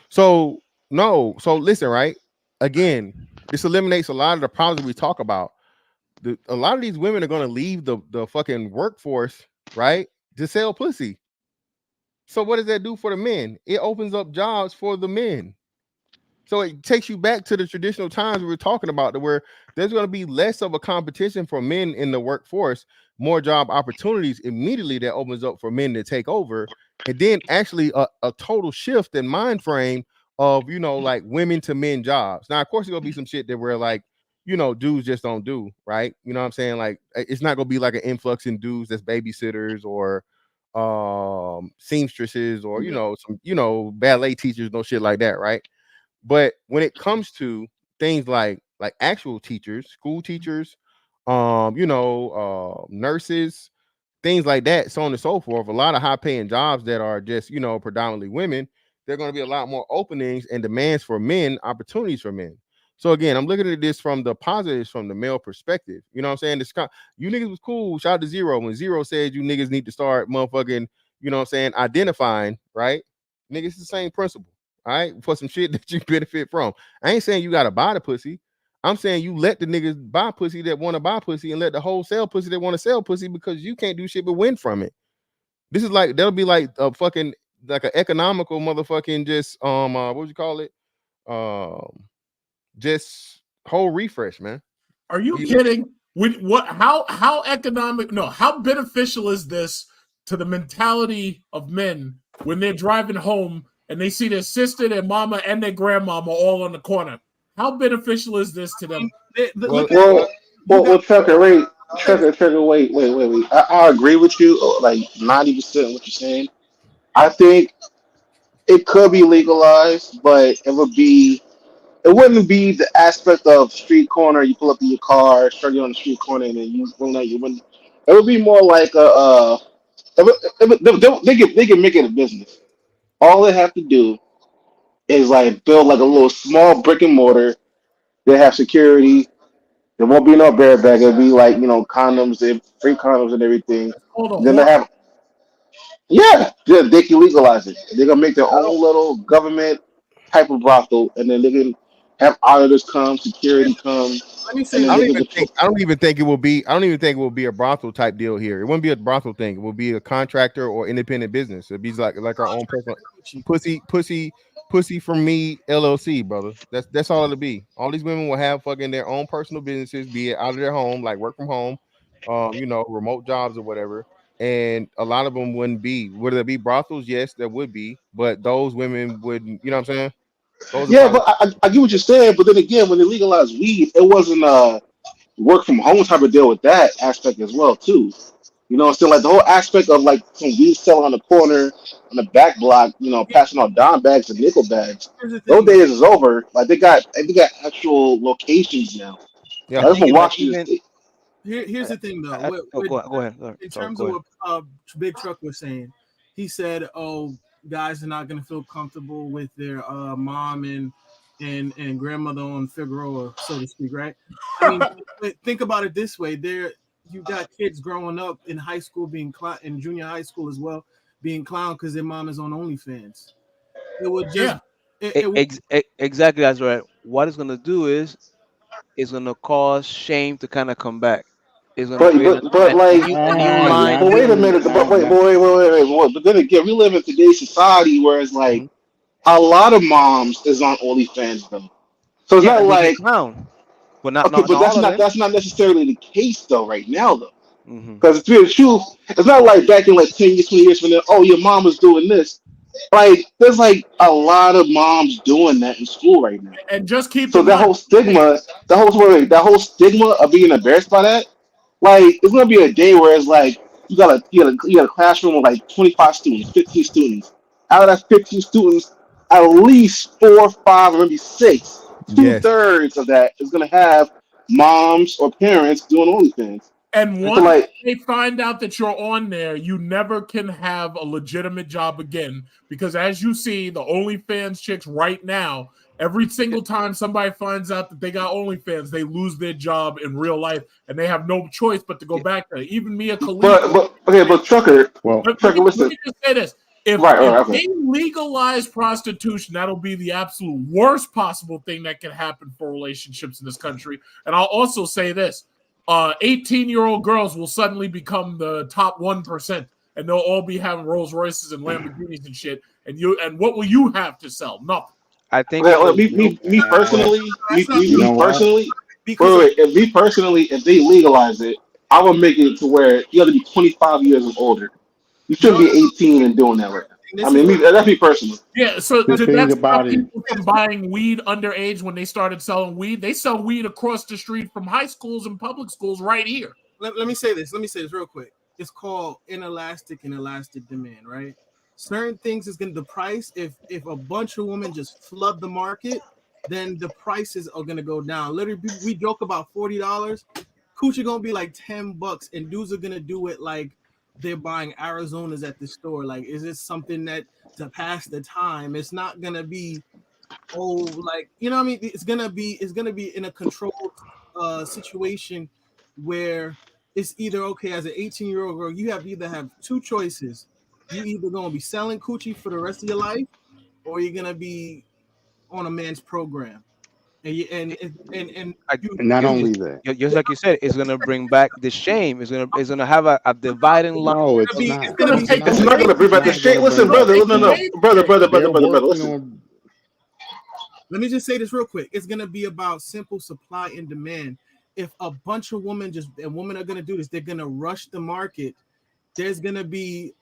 So listen, right? Again, this eliminates a lot of the problems we talk about. A lot of these women are going to leave the fucking workforce, right, to sell pussy. So what does that do for the men? It opens up jobs for the men. So it takes you back to the traditional times we were talking about, where there's going to be less of a competition for men in the workforce, more job opportunities immediately that opens up for men to take over, and then actually a total shift in mind frame of, you know, like women to men jobs. Now, of course, there's going to be some shit that we're like, you know, dudes just don't do, right? You know what I'm saying? Like, it's not gonna be like an influx in dudes that's babysitters or seamstresses or, you know, some, you know, ballet teachers, no shit like that, right? But when it comes to things like actual teachers, school teachers, nurses, things like that, so on and so forth, a lot of high paying jobs that are just, you know, predominantly women, there are going to be a lot more openings and demands for men, opportunities for men. So again, I'm looking at this from the positives, from the male perspective. You know what I'm saying? You niggas was cool. Shout out to Zero. When Zero said you niggas need to start motherfucking, you know what I'm saying, identifying, right? Niggas, it's the same principle, all right? For some shit that you benefit from. I ain't saying you got to buy the pussy. I'm saying you let the niggas buy pussy that want to buy pussy and let the whole sell pussy that want to sell pussy, because you can't do shit but win from it. This is like, that'll be like a fucking, like an economical motherfucking just, what would you call it? Just whole refresh, man. Are you kidding? How economic? No, how beneficial is this to the mentality of men when they're driving home and they see their sister, their mama, and their grandmama all on the corner? How beneficial is this to them? Well, Trucker, wait. I agree with you, like 90% what you're saying. I think it could be legalized, but it wouldn't be the aspect of street corner. You pull up in your car, start you on the street corner, and then you roll out your window. It would be more like they can make it a business. All they have to do is like build like a little small brick and mortar. They have security. There won't be no bareback. It'll be like condoms, free condoms and everything. Called a Then they whore. have they can legalize it. They're gonna make their own little government type of brothel, and then they can have auditors come, security come, Let me and say then I this. they don't can even control. think I don't even think it will be. I don't even think it will be a brothel type deal here. It wouldn't be a brothel thing. It will be a contractor or independent business. It'd be like our own personal pussy from me LLC, brother. That's all it'll be. All these women will have fucking their own personal businesses, be it out of their home, like work from home, remote jobs or whatever. And a lot of them wouldn't be. Would there be brothels? Yes, there would be, but those women wouldn't. You know what I'm saying? Those are Yeah, probably but I get what you're saying. But then again, when they legalized weed, it wasn't work from home type of deal with that aspect as well too. Still like the whole aspect of like some weed selling on the corner, on the back block, passing out dime bags and nickel bags. Here's the Those thing, though. days is over. Like they got actual locations now. yeah. Like, I'm from Thinking that Washington even State. Here's the thing, though. go ahead. In Sorry, terms go of ahead. what Big Truck was saying, he said, "Oh, guys are not going to feel comfortable with their mom and grandmother on Figueroa, so to speak, right?" I mean, think about it this way: you got kids growing up in high school being in junior high school as well, being clowned because their mom is on OnlyFans. It would just Yeah. it would, Exactly, that's right. What it's gonna do is it's gonna cause shame to kind of come back. It's gonna But create but but a like, new line. but wait a minute. But wait. But then again, we live in today's society where it's like Mhm. a lot of moms is on OnlyFans though. So it's Yeah, not and they get like clowned, but not okay, not but not all of them. that's not necessarily the case though right now though. Hmm. Because to be the truth, it's not like back in like 10 years, 20 years from now, oh, your mom was doing this. Like, there's like a lot of moms doing that in school right now. And just keep So in mind, that whole stigma of being embarrassed by that, like, it's gonna be a day where it's like you got a classroom with like 25 students, 15 students. Out of that 15 students, at least 4, 5, or maybe 6, two Yes. thirds of that is gonna have moms or parents doing OnlyFans. and So once like, they find out that you're on there, you never can have a legitimate job again. Because as you see, the OnlyFans chicks right now, every single time somebody finds out that they got OnlyFans, they lose their job in real life, and they have no choice but to go back there. Even Mia Khalifa. but Trucker, Let me listen. just say this. If Right, okay. they legalize prostitution, that'll be the absolute worst possible thing that can happen for relationships in this country. And I'll also say this. 18-year-old girls will suddenly become the top 1%, and they'll all be having Rolls Royces and Lamborghinis and shit. And what will you have to sell? Nothing. I think Okay, because me personally, that's not me personally, because me personally, if they legalize it, I will make it to where you have to be 25 years or older. You shouldn't be 18 and doing that right now. I mean, that's me personally. Yeah, so The did thing that about stop it, people from buying weed underage when they started selling weed? They sell weed across the street from high schools and public schools right here. let me say this. Let me say this real quick. It's called inelastic and elastic demand, right? Certain things is gonna the price. If a bunch of women just flood the market, then the prices are gonna go down. Literally, we joke about $40. Coochie gonna be like $10, and dudes are gonna do it like they're buying Arizonas at the store. Like, is this something that to pass the time? It's not gonna be like what I mean. It's gonna be in a controlled situation where it's either okay as an 18-year-old girl, you either have two choices. You either gonna be selling coochie for the rest of your life, or you're gonna be on a man's program. And you and you and not just, only that, just like you said, it's gonna bring back the shame. It's gonna have a dividing line. no, it's it's not. gonna be It's It's not. not gonna bring It's back the not straight. gonna Listen, bring back brother, the no, shame. They're brother. working Listen, on. Let me just say this real quick. It's gonna be about simple supply and demand. If a bunch of women are gonna do this, they're gonna rush the market. There's gonna be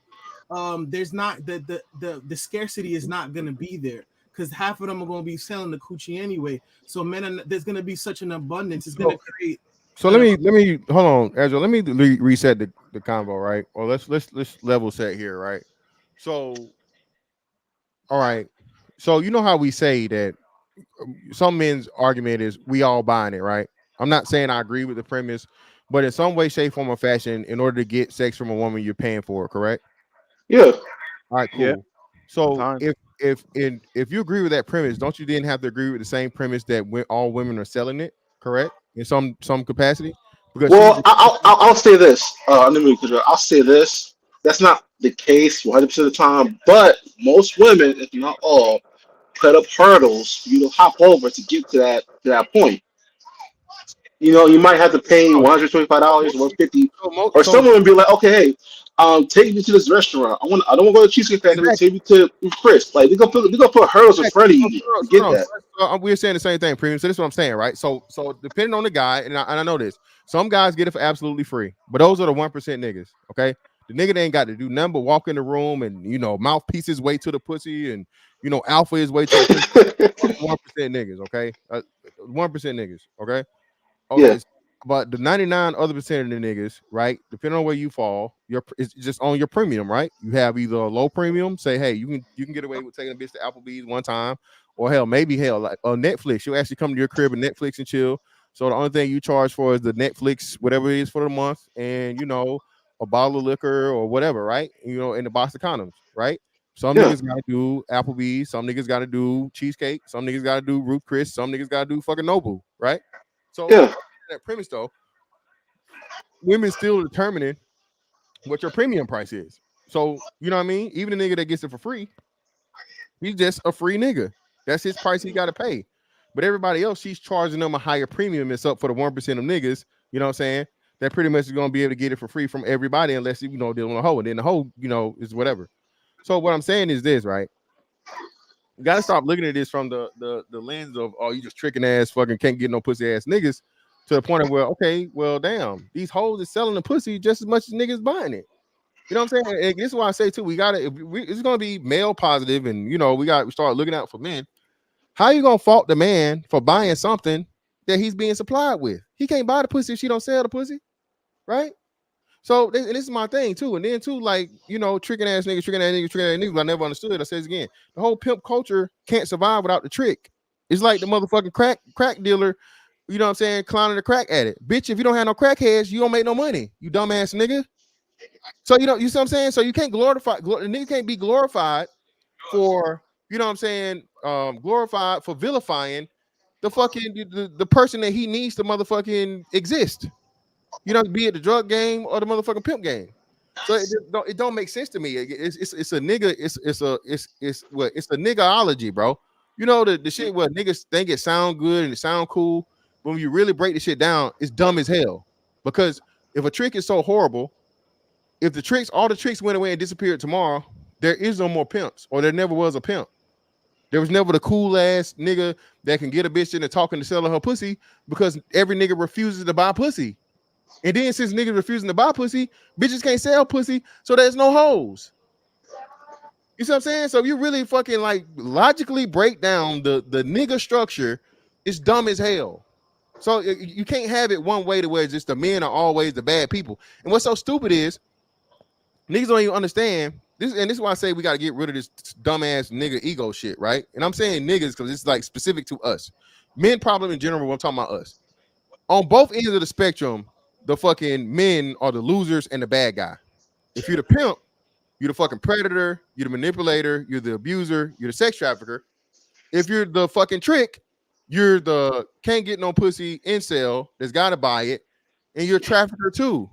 there's not the scarcity is not gonna be there because half of them are gonna be selling the coochie anyway. So there's gonna be such an abundance. It's gonna create. So let me hold on, Ezra. Let me reset the convo, right? Or let's level set here, right? So, all right. So you know how we say that some men's argument is we all buying it, right? I'm not saying I agree with the premise, but in some way, shape, form, or fashion, in order to get sex from a woman, you're paying for it, correct? yeah. All right, Yeah, cool. So sometimes. if you agree with that premise, don't you then have to agree with the same premise that all women are selling it, correct? in some capacity because Well, I'll say this. Let me. I'll say this. That's not the case 100% of the time, but most women, if not all, put up hurdles for you to hop over to get to that point. You might have to pay $125, $150, or so someone would be like, okay, hey, take me to this restaurant. I don't want to go to Cheesecake Factory. exactly. Take me to Chris. Like we gonna put hurdles in front of you to get No. that. We're saying the same thing, premium. So this is what I'm saying, right? So depending on the guy, and I know this, some guys get it for absolutely free, but those are the 1% niggas. Okay, the nigga that ain't got to do nothing but walk in the room and mouthpiece his way to the pussy and alpha his way to the pussy. 1% niggas. Okay, 1% niggas. Okay. Yeah. Okay, but the 99 other percent of the niggas, right? Depending on where you fall, it's just on your premium, right? You have either a low premium, say, hey, you can get away with taking a bitch to Applebee's one time, or maybe like Netflix. She'll actually come to your crib and Netflix and chill. So the only thing you charge for is the Netflix, whatever it is for the month, and a bottle of liquor or whatever, right? In the box of condoms, right? Some Yeah. niggas gotta do Applebee's, some niggas gotta do cheesecake, some niggas gotta do Ruth Chris, some niggas gotta do fucking Nobu, right? So Yeah. that premise though, women still determining what your premium price is. So you know what I mean? Even the nigga that gets it for free, he's just a free nigga. That's his price he got to pay. But everybody else, she's charging them a higher premium. It's up for the 1% of niggas. You know what I'm saying? That pretty much is going to be able to get it for free from everybody unless you deal with a hoe, and then the hoe is whatever. So what I'm saying is this, right? You got to stop looking at this from the lens of, oh, you just tricking ass fucking can't get no pussy ass niggas, to the point of where, okay, well, damn, these hoes is selling the pussy just as much as niggas buying it. You know what I'm saying? And this is why I say too, it's gonna be male positive, and we start looking out for men. How you gonna fault the man for buying something that he's being supplied with? He can't buy the pussy if she don't sell the pussy, right? So this is my thing too. And then too, like, tricking ass niggas, but I never understood it. I say this again. The whole pimp culture can't survive without the trick. It's like the motherfucking crack dealer, you know what I'm saying, clowning the crack addict. Bitch, if you don't have no crackheads, you don't make no money, you dumbass nigga. So you see what I'm saying? So you can't the nigga can't be glorified for, you know what I'm saying, glorified for vilifying the fucking the person that he needs to motherfucking exist. Be it the drug game or the motherfucking pimp game. So it don't make sense to me. It's a nigga. It's a niggaology, bro. The shit where niggas think it sound good and it sound cool, but when you really break the shit down, it's dumb as hell. Because if a trick is so horrible, if all the tricks went away and disappeared tomorrow, there is no more pimps, or there never was a pimp. There was never the cool ass nigga that can get a bitch into talking to selling her pussy, because every nigga refuses to buy pussy. And then since niggas refusing to buy pussy, bitches can't sell pussy, so there's no hoes. You see what I'm saying? So if you really fucking like logically break down the nigga structure, it's dumb as hell. So you can't have it one way to where it's just the men are always the bad people. And what's so stupid is niggas don't even understand this, and this is why I say we got to get rid of this dumbass nigga ego shit, right? And I'm saying niggas because it's like specific to us. Men problem in general, I'm talking about us. On both ends of the spectrum, the fucking men are the losers and the bad guy. If you're the pimp, you're the fucking predator, you're the manipulator, you're the abuser, you're the sex trafficker. If you're the fucking trick, you're the can't get no pussy incel that's got to buy it, and you're a trafficker too.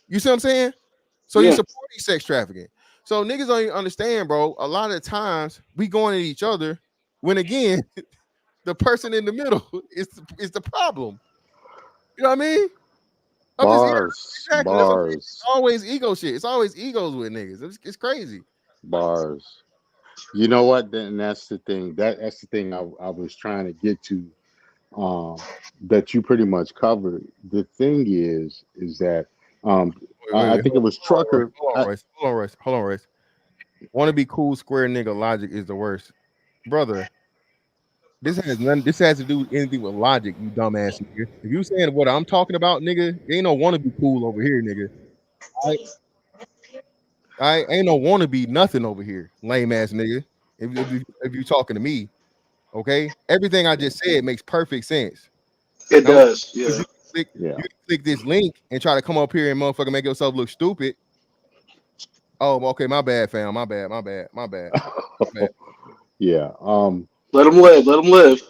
You see what I'm saying? So you're supporting sex trafficking. So niggas don't even understand, bro. A lot of the times we going at each other when, again, the person in the middle is the problem. You know what I mean? Bars. Exactly. It's always ego shit. It's always egos with niggas. It's crazy. Bars. You know what? Then that's the thing. That's the thing I was trying to get to. That you pretty much covered. The thing is that I think it was Trucker. Hold on, Royce. Want to be cool, square nigga logic is the worst, brother. This has to do with anything with logic, you dumbass nigga. If you saying what I'm talking about, nigga, ain't no want to be cool over here, nigga. I ain't no want to be nothing over here, lame ass nigga. If you talking to me, okay, everything I just said makes perfect sense. It does. Yeah. You click this link and try to come up here and motherfucking make yourself look stupid. Oh, okay, my bad, fam. My bad. Yeah. Let them live.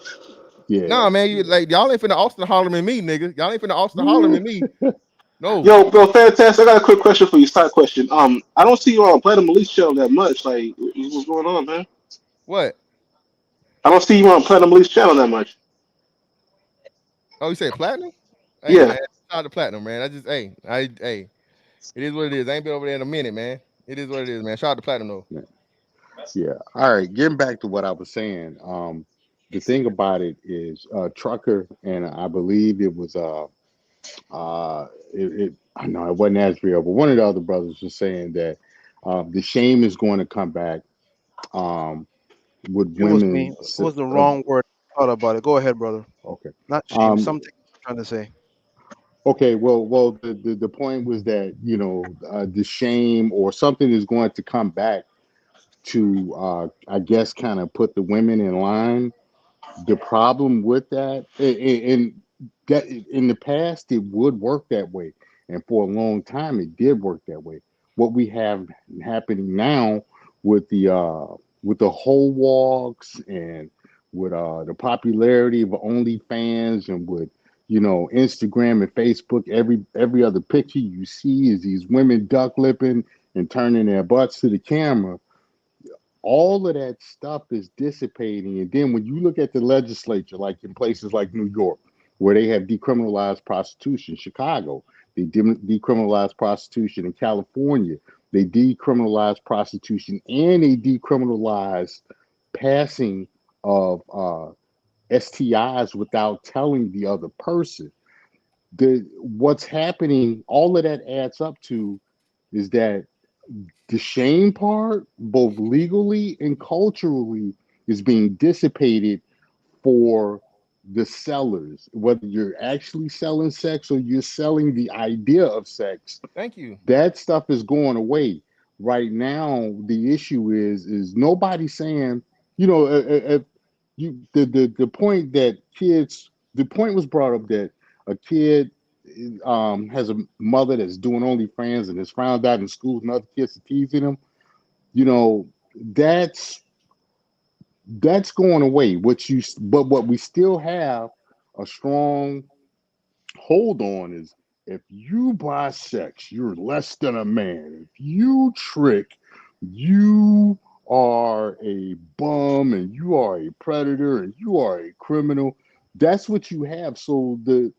Yeah. Nah, man, you like y'all ain't finna Austin Holloman me, nigga. Y'all ain't finna Austin Holloman me. No. Yo, bro, fantastic. I got a quick question for you. Side question. I don't see you on Platinum Elite channel that much. Like, what's going on, man? What? I don't see you on Platinum Elite channel that much. Oh, you said platinum? Hey, Yeah. man, shout out to platinum, man. Hey, it is what it is. I ain't been over there in a minute, man. It is what it is, man. Shout out to platinum though. Yeah. All right. Getting back to what I was saying. The thing about it is, Trucker, and I believe it was I know it wasn't Asriel, but one of the other brothers was saying that the shame is going to come back with It was me. women. It was the wrong word. I thought about it. Go ahead, brother. Okay. Not shame. Something I'm trying to say. Okay, well, the point was that the shame or something is going to come back to I guess kind of put the women in line. The problem with that, and that in the past it would work that way, and for a long time it did work that way. What we have happening now with the whole walks and with the popularity of OnlyFans and with Instagram and Facebook, every other picture you see is these women duck lipping and turning their butts to the camera. All of that stuff is dissipating. And then when you look at the legislature, like in places like New York, where they have decriminalized prostitution, Chicago, they decriminalized prostitution. In California, they decriminalized prostitution and they decriminalized passing of STIs without telling the other person. What's happening, all of that adds up to is that the shame part, both legally and culturally, is being dissipated for the sellers. Whether you're actually selling sex or you're selling the idea of sex, Thank you. that stuff is going away. Right now, the issue is nobody saying, the point that kids, the point was brought up that a kid has a mother that's doing OnlyFans and is found out in school and other kids are teasing him. That's going away. But what we still have a strong hold on is, if you buy sex, you're less than a man. If you trick, you are a bum and you are a predator and you are a criminal. That's what you have. So the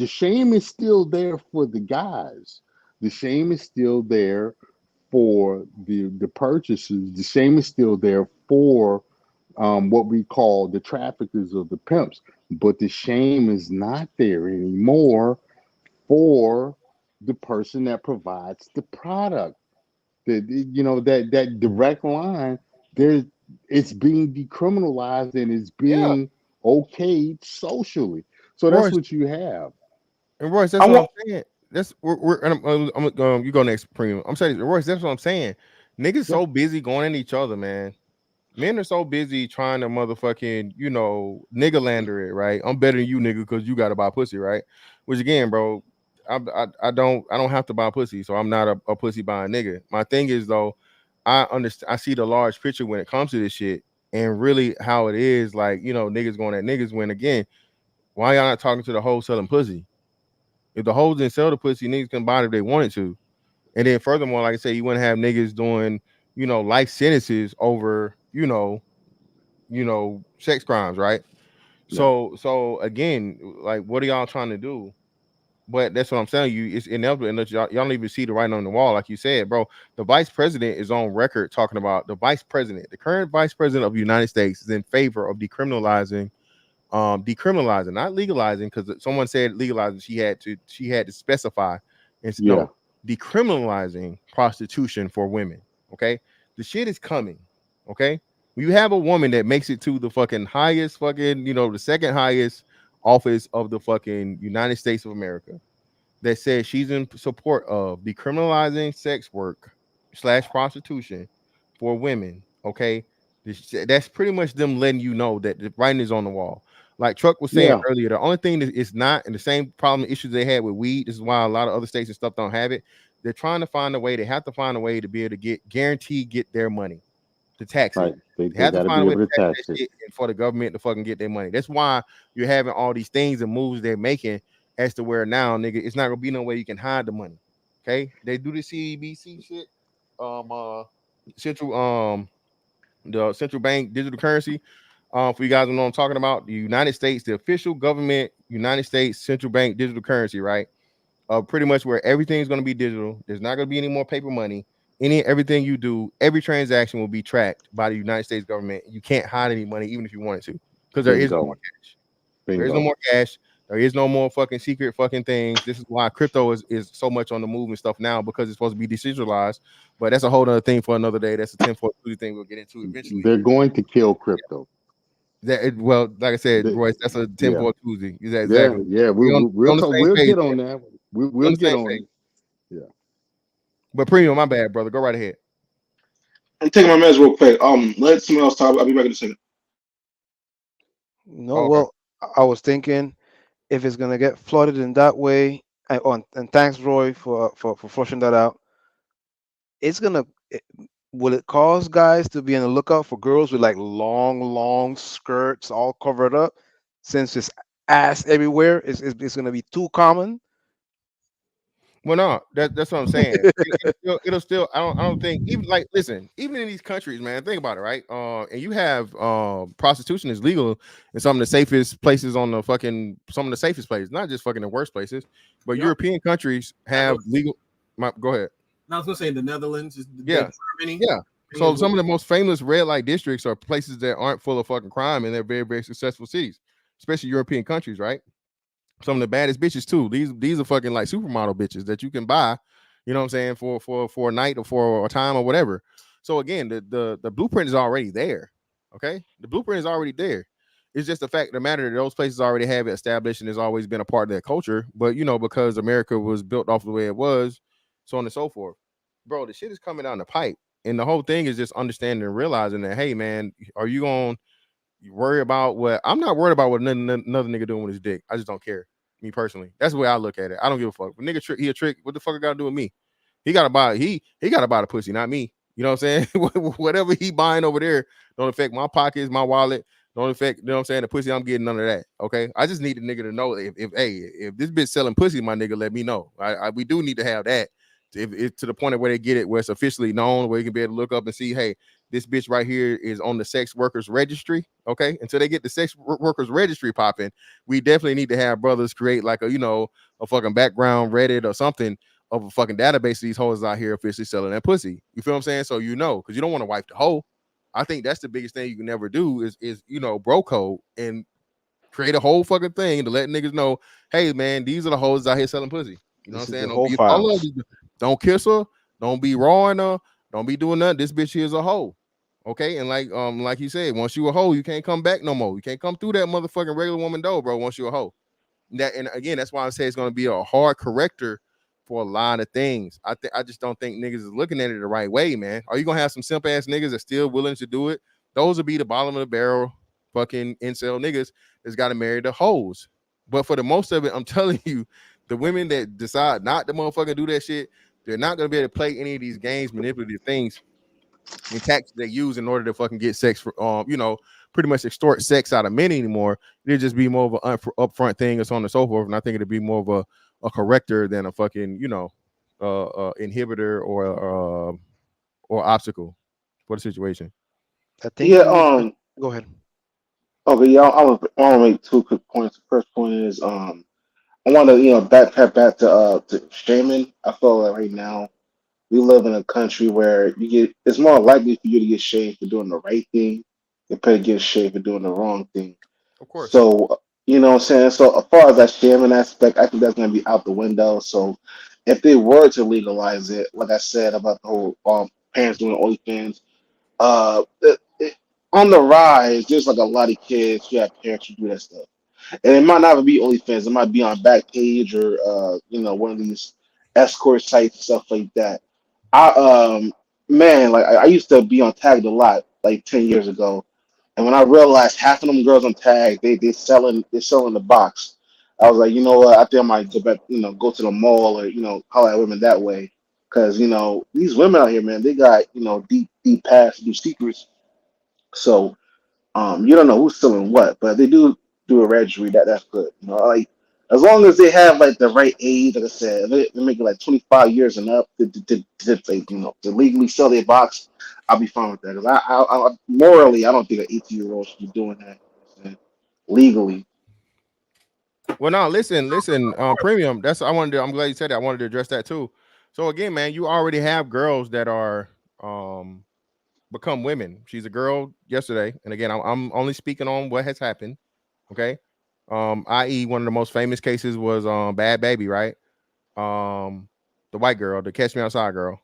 shame is still there for the guys. The shame is still there for the purchasers. The shame is still there for what we call the traffickers of the pimps. But the shame is not there anymore for the person that provides the product. That direct line, there, it's being decriminalized and it's Yeah. being okayed socially. So that's Royce, what you have. and Royce, that's what I'm saying. That's we're and I'm you go next, premium. I'm saying, Royce, that's what I'm saying. Niggas so busy going at each other, man. Men are so busy trying to motherfucking, nigga lander it, right? I'm better than you, nigga, because you gotta buy pussy, right? Which again, bro, I don't have to buy pussy, so I'm not a pussy buying nigga. My thing is though, I understand, I see the large picture when it comes to this shit, and really how it is, like, niggas going at niggas when again, why y'all not talking to the hoes selling pussy? If the hoes didn't sell the pussy, niggas can buy it if they wanted to. And then furthermore, like I say, you wouldn't have niggas doing, life sentences over, sex crimes, right? So again, like, what are y'all trying to do? But that's what I'm telling you. It's inevitable, and y'all don't even see the writing on the wall, like you said, bro. The vice president is on record talking about the current vice president of the United States is in favor of decriminalizing, not legalizing, because someone said legalizing. She had to specify, and Yeah. no, decriminalizing prostitution for women. Okay, the shit is coming. Okay, when you have a woman that makes it to the fucking highest the second highest office of the fucking United States of America, that says she's in support of decriminalizing sex work / prostitution for women. Okay, that's pretty much them letting you know that the writing is on the wall. Like Truck was saying Yeah. earlier, the only thing that is not, and the same problem issues they had with weed, this is why a lot of other states and stuff don't have it. They're trying to find a way. They have to find a way to be able to get their money, to tax Right. it. They They have to got to find be a way able to to tax tax that it. shit and for the government to fucking get their money. That's why you're having all these things and moves they're making as to where now, nigga, it's not gonna be no way you can hide the money. Okay, they do the CBC shit, central the central bank digital currency. For you guys who know what I'm talking about, the United States, the official government United States central bank digital currency, right? Pretty much where everything's going to be digital. There's not going to be any more paper money. Everything you do, every transaction will be tracked by the United States government. You can't hide any money, even if you wanted to, because there is no more Bingo. cash. There is no Bingo. more cash. There is no more fucking secret fucking things. This is why crypto is so much on the move and stuff now, because it's supposed to be decentralized. But that's a whole other thing for another day. That's a 10-4 thing we'll get into eventually. They're going to kill crypto. Well, like I said, The- Royce, that's a 10 yeah. 4 Tuesday. Yeah. Exactly. Yeah. We on, we on the same We'll page. get on that. We We'll on the get same on page. it. Yeah. But premium, my bad, brother. Go right ahead. I'm taking my meds real quick. Let someone else talk. I'll be back in a second. No, Oh, okay. well, I was thinking if it's gonna get flooded in that way, and thanks Roy for flushing that out. It's gonna will it cause guys to be on the lookout for girls with like long skirts all covered up, since it's ass everywhere? It's gonna be too common. Well, no, that's what I'm saying. It'll still. I don't think even like listen, even in these countries, man. Think about it, right? And you have prostitution is legal in some of the safest places on the fucking some of the safest places, not just fucking the worst places, but Yep. European countries have legal. Go ahead. I was gonna say the Netherlands, Yeah, Germany. yeah. So some of the most famous red light districts are places that aren't full of fucking crime, and they're very, very successful cities, especially European countries, right? Some of the baddest bitches too. These are fucking like supermodel bitches that you can buy, you know what I'm saying, for a night or for a time or whatever. So again, the blueprint is already there. Okay, the blueprint is already there. It's just the fact of the matter that those places already have it established and has always been a part of their culture. But you know, because America was built off the way it was, so on and so forth. Bro, the shit is coming down the pipe. And the whole thing is just understanding and realizing that, hey man, are you going to worry about what I'm not worried about what another nigga doing with his dick. I just don't care. Me personally. That's the way I look at it. I don't give a fuck. If a nigga trick, he a trick. What the fuck it got to do with me? He gotta buy he gotta buy the pussy, not me. You know what I'm saying? Whatever he buying over there don't affect my pockets, my wallet, don't affect, you know what I'm saying, the pussy I'm getting, none of that. Okay. I just need the nigga to know if this bitch selling pussy, my nigga, let me know. We do need to have that. If to the point of where they get it, where it's officially known, where you can be able to look up and see, hey, this bitch right here is on the sex workers registry. Okay, until they get the sex workers registry popping, we definitely need to have brothers create like a fucking background Reddit or something of a fucking database of these hoes out here officially selling that pussy. You feel what I'm saying? So because you don't want to wipe the hoe. I think that's the biggest thing you can never do is bro code and create a whole fucking thing to let niggas know, hey man, these are the hoes out here selling pussy. You know what I'm saying? Don't be all of these, don't kiss her, don't be rawing her, don't be doing nothing. This bitch here is a hoe. Okay, and like you said, once you a hoe, you can't come back no more. You can't come through that motherfucking regular woman door, bro. Once you a hoe, and again, that's why I say it's gonna be a hard corrector for a lot of things. I just don't think niggas is looking at it the right way, man. Are you gonna have some simp ass niggas that still willing to do it? Those will be the bottom of the barrel, fucking incel niggas that's got to marry the hoes. But for the most of it, I'm telling you, the women that decide not to motherfucking do that shit, they're not gonna be able to play any of these games, manipulative things and tactics they use in order to fucking get sex for pretty much extort sex out of men anymore. It'd just be more of an upfront thing and so on and so forth. And I think it'd be more of a corrector than a fucking inhibitor or obstacle for the situation. I think Yeah. Go ahead. Okay. Yeah. I want to make two quick points. The first point is I want to back to shaming. I feel like right now we live in a country where it's more likely for you to get shamed for doing the right thing compared to get shamed for doing the wrong thing. Of course. So you know what I'm saying. So as far as that shaming aspect, I think that's going to be out the window. So if they were to legalize it, like I said about the whole parents doing OnlyFans, on the rise, there's like a lot of kids who have parents who do that stuff. And it might not even be OnlyFans. It might be on Backpage or one of these escort sites and stuff like that. I man, like I used to be on Tagged a lot like 10 years ago, and when I realized half of them girls on Tag they're selling the box, I was like, you know what? I think I might go back, go to the mall or holler at women that way, because these women out here, man, they got deep past, do secrets So you don't know who's selling what, but they do a registry. That's good. You know, like as long as they have like the right age, like I said, they make it like 25 years and up to legally sell their box. I'll be fine with that. 'Cause I morally, I don't think an 18-year-old should be doing that, you know what I'm saying, legally. Well, no, listen, premium. That's I wanted to, I'm glad you said that. I wanted to address that too. So again, man, you already have girls that are become women. She's a girl yesterday, and again, I'm only speaking on what has happened. Okay, i.e., one of the most famous cases was Bad Baby, right? The white girl, the Catch Me Outside girl.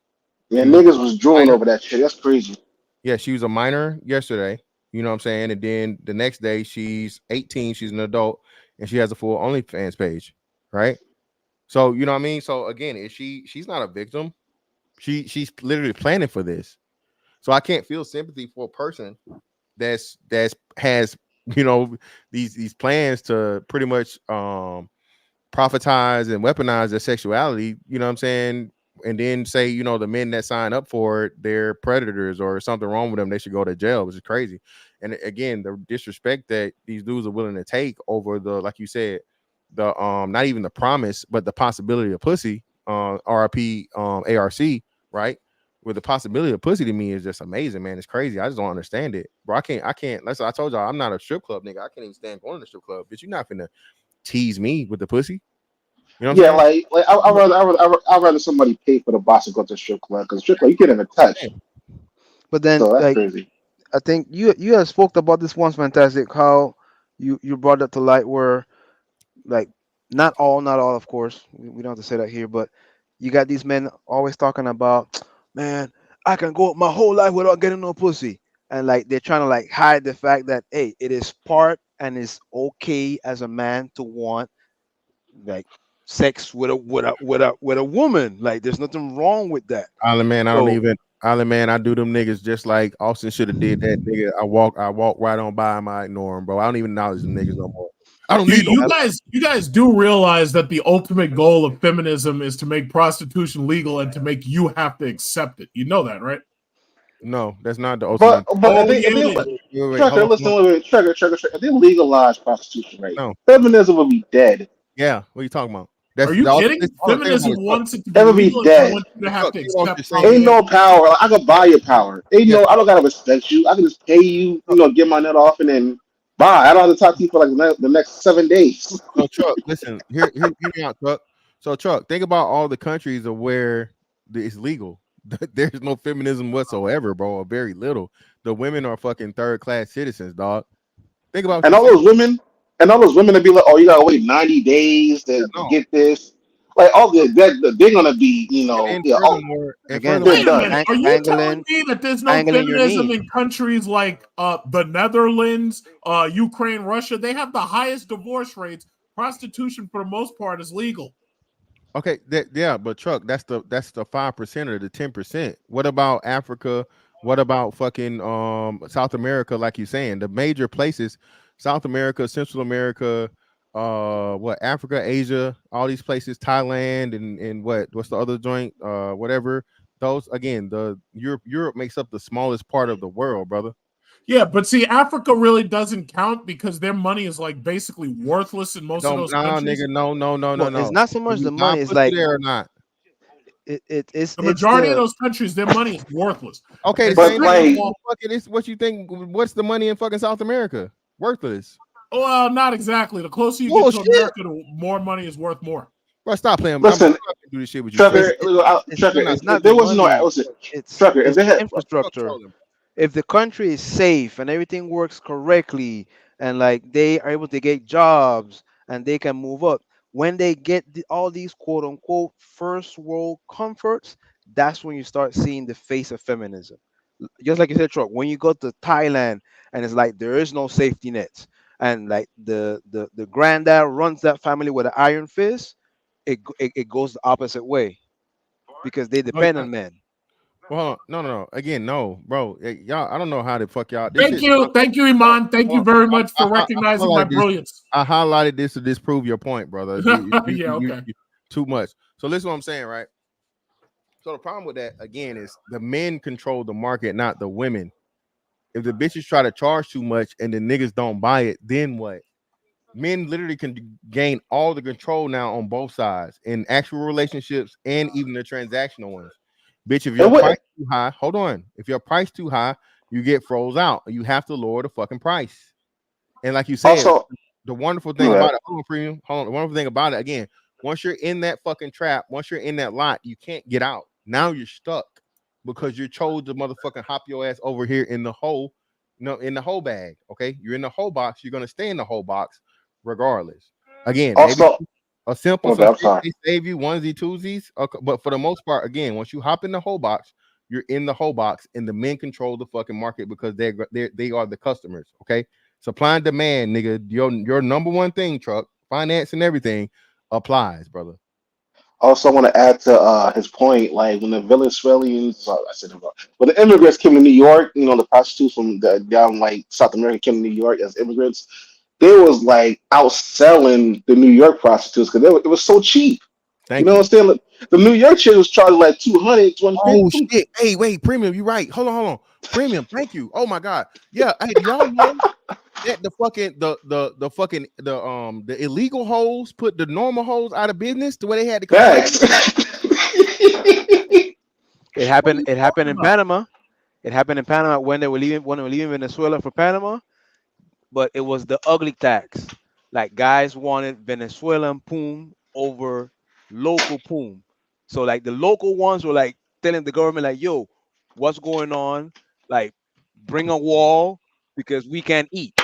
Yeah, She was niggas was drooling minor. over that shit. That's crazy. Yeah, she was a minor yesterday. You know what I'm saying? And then the next day, she's 18. She's an adult, and she has a full OnlyFans page, right? So you know what I mean. So again, is she's not a victim. She's literally planning for this. So I can't feel sympathy for a person that's has these plans to pretty much profitize and weaponize their sexuality, you know what I'm saying? And then say, the men that sign up for it, they're predators or something wrong with them. They should go to jail, which is crazy. And again, the disrespect that these dudes are willing to take over the, like you said, the not even the promise, but the possibility of pussy, RIP ARC, right? With the possibility of pussy to me is just amazing, man. It's crazy. I just don't understand it. Bro, I can't. Listen, I told y'all I'm not a strip club nigga. I can't even stand going to the strip club. Bitch, you're not finna tease me with the pussy. You know what Yeah, I'm saying? like I'd rather somebody pay for the box to go to a strip club because strip club you get in a touch. But then, So that's like, crazy. I think you have spoke about this once, fantastic. How you brought that to light where, like, not all, of course. We don't have to say that here, but you got these men always talking about, man, I can go my whole life without getting no pussy, and like they're trying to like hide the fact that hey, it is part and it's okay as a man to want like sex with a woman. Like, there's nothing wrong with that. Island man, So Island man, I do them niggas just like Austin should have did that nigga. I walk right on by him, I ignore him, bro. I don't even acknowledge them niggas no more. I don't need no You guys do realize that the ultimate goal of feminism is to make prostitution legal and to make you have to accept it. You know that, right? No, that's not the But ultimate. if they Trucker, Hold listen, on. wait, Trucker, if they legalize prostitution, right? No. Feminism would be dead. Yeah, what are you talking about? That's Are you the kidding? ultimate. Feminism wants it to be It would be legal and dead. want you to have to accept Ain't no propaganda. power. I could buy your power. Ain't no. I don't gotta respect you. I can just pay you. Get my nut off and then bye. I don't have to talk to you for like the next 7 days. So Chuck, listen, hear me out, Chuck. So Chuck, think about all the countries of where it's legal. There's no feminism whatsoever, bro, or very little. The women are fucking third class citizens, dog. Think about what And you're all saying. those women, to be like, oh, you gotta wait 90 days to get this. Like all they're gonna be, And yeah. Oh, furthermore, again, they're Wait a done. minute. Are you telling me that there's no angling your feminism knee. in countries like the Netherlands, Ukraine, Russia? They have the highest divorce rates. Prostitution, for the most part, is legal. Okay, but Chuck, that's the 5% or the 10%. What about Africa? What about fucking South America? Like you're saying, the major places, South America, Central America, Africa, Asia, all these places, Thailand, and what's the other joint? Whatever. Those again, the Europe makes up the smallest part of the world, brother. Yeah, but see, Africa really doesn't count because their money is like basically worthless in most of those countries. Nigga, no. Well, it's not so much the money. It's like there or not. It's the majority of those countries, their money is worthless. Okay, but like, what you think? What's the money in fucking South America? Worthless. Well, not exactly. The closer you get to America, the more money is worth more. Bro, stop playing. Listen, I'm do this shit with you. Trucker, not there the was money. no listen, It's Trucker. If they had infrastructure. If the country is safe and everything works correctly, and like they are able to get jobs and they can move up, when they get all these quote unquote first world comforts, that's when you start seeing the face of feminism. Just like you said, Truck, when you go to Thailand and it's like there is no safety nets, and like the granddad runs that family with an iron fist, it goes the opposite way because they depend on men. Well, no. Again, no, bro. Y'all, I don't know how the fuck y'all. Thank you, Iman. Thank you very much for recognizing my brilliance. I highlighted this to disprove your point, brother. Okay. Too much. So listen, what I'm saying, right? So the problem with that again is the men control the market, not the women. If the bitches try to charge too much and the niggas don't buy it, then what? Men literally can gain all the control now on both sides in actual relationships and even the transactional ones. Bitch, if your price too high, hold on. If your price too high, you get froze out. You have to lower the fucking price. And like you said, Also, the wonderful thing about it, hold on, premium. Hold on. The wonderful thing about it, again, once you're in that fucking trap, once you're in that lot, you can't get out. Now you're stuck because you chose to motherfucking hop your ass over here in the hole, in the whole bag. Okay, you're in the whole box. You're gonna stay in the whole box regardless. Again, maybe also, a simple okay, some I'm shit sorry. they save you onesie twosies, but for the most part, again, once you hop in the whole box, you're in the whole box, and the men control the fucking market because they are the customers. Okay, supply and demand, nigga. Your number one thing, truck finance and everything applies, brother. Also, I want to add to his point. Like when the Venezuelans, I said, when the immigrants came to New York, the prostitutes from down like South America came to New York as immigrants. They was like outselling the New York prostitutes because it was so cheap. Thank What you. I'm saying? Like, the New York chick was charging like 200, Oh 250. shit! Hey, wait, premium. You right? Hold on. Premium. Thank you. Oh my god. Yeah. Hey, do y'all know that the fucking the illegal hoes put the normal hoes out of business the way they had to complain? Facts. It happened. It happened in about? Panama. It happened in Panama when they were leaving Venezuela for Panama. But it was the ugly tax. Like guys wanted Venezuelan poom over local poom. So like the local ones were like telling the government like, "Yo, what's going on? Like, bring a wall because we can't eat."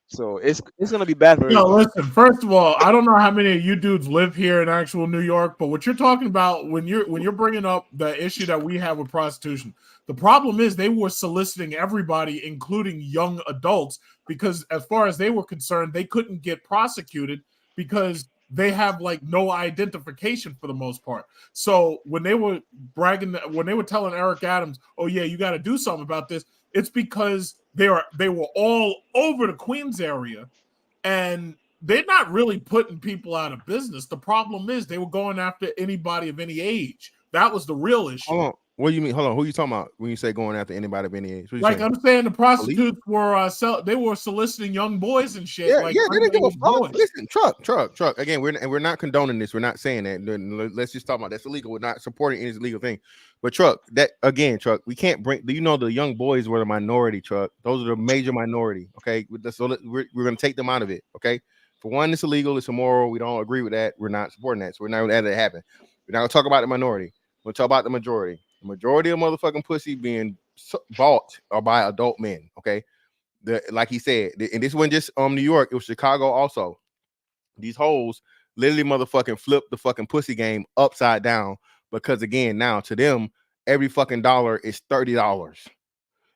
So it's gonna be bad for No, everybody. listen. First of all, I don't know how many of you dudes live here in actual New York, but what you're talking about when you're bringing up the issue that we have with prostitution, the problem is they were soliciting everybody, including young adults, because as far as they were concerned, they couldn't get prosecuted because they have like no identification for the most part. So when they were when they were telling Eric Adams, "Oh yeah, you got to do something about this," it's because they were all over the Queens area. And they're not really putting people out of business. The problem is they were going after anybody of any age. That was the real issue. Hold on. What do you mean? Hold on. Who you talking about when you say going after anybody of any age? What you Like saying? I'm saying, the Police? prostitutes were they were soliciting young boys and shit. Yeah, Like they didn't give a fuck. boys. Listen, truck. Again, we're not condoning this. We're not saying that. Let's just talk about that's illegal. We're not supporting any illegal thing. But truck, we can't bring. Do you know the young boys were the minority? Truck, those are the major minority. Okay, so we're gonna take them out of it. Okay, for one, it's illegal. It's immoral. We don't agree with that. We're not supporting that. So we're not gonna let it happen. We're not gonna talk about the minority. We'll talk about the majority. The majority of motherfucking pussy being bought are by adult men. Okay. Like he said, and this wasn't just New York, it was Chicago also. These hoes literally motherfucking flip the fucking pussy game upside down because again, now to them, every fucking dollar is $30.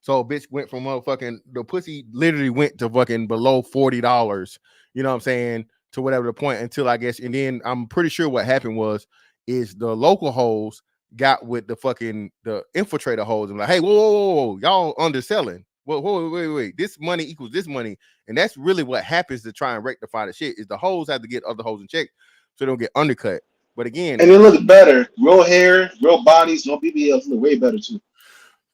So bitch went from motherfucking the pussy literally went to fucking below $40, you know what I'm saying, to whatever the point until I guess, and then I'm pretty sure what happened is the local hoes got with the infiltrator hoes and like, hey, whoa, y'all underselling. Well, wait. This money equals this money. And that's really what happens to try and rectify the shit is the hoes have to get other hoes in check so they don't get undercut. But again, And they look better. Real hair, real bodies, no BBLs look way better too.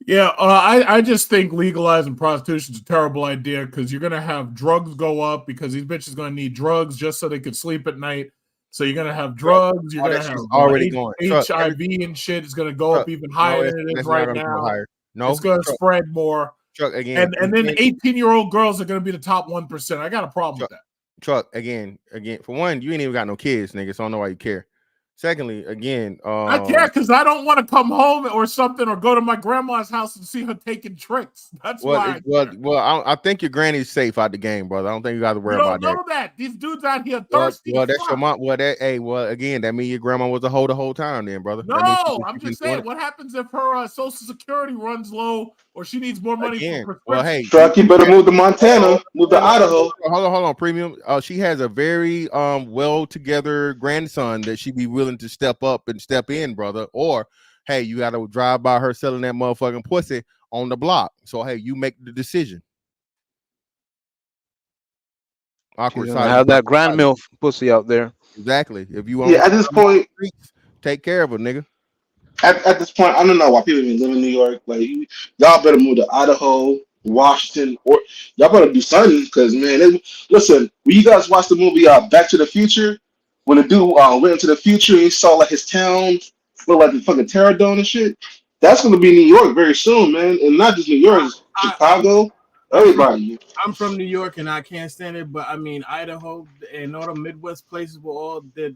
Yeah, I just think legalizing prostitution is a terrible idea because you're gonna have drugs go up because these bitches gonna need drugs just so they could sleep at night. So you're gonna have drugs, you're gonna have already going. HIV and shit is gonna go up even higher than it is right now. No, it's gonna spread more. Again, and then 18-year-old girls are gonna be the top 1%. I got a problem with that. Truck again. For one, you ain't even got no kids, nigga. So I don't know why you care. Secondly, again, I care because I don't want to come home or something or go to my grandma's house and see her taking tricks. That's why. I think your granny's safe out the game, brother. I don't think you got to worry about that. You don't know that. These dudes out here thirsty. Well, that's your mom. Again, that means your grandma was a hoe the whole time, then, brother. No, I'm just saying, what happens if her Social Security runs low or she needs more money for prescription? Well, hey, Truck, you better move to Montana, move to Idaho. Hold on, premium. She has a very well together grandson that she be willing to step up and step in, brother. Or hey, you got to drive by her selling that motherfucking pussy on the block. So hey, you make the decision. Awkward side. Have that grand milf pussy out there. Exactly. If you want, at this point, take care of her, nigga. at this point, I don't know why people even live in New York. Like, y'all better move to Idaho, Washington, or y'all better do something. Because man, listen, when you guys watch the movie Back to the Future, when the dude went into the future and he saw like his town look like the fucking Terror Dome and shit, that's gonna be New York very soon, man. And not just New York, Chicago, everybody. I'm from New York and I can't stand it, but I mean Idaho and all the Midwest places where all the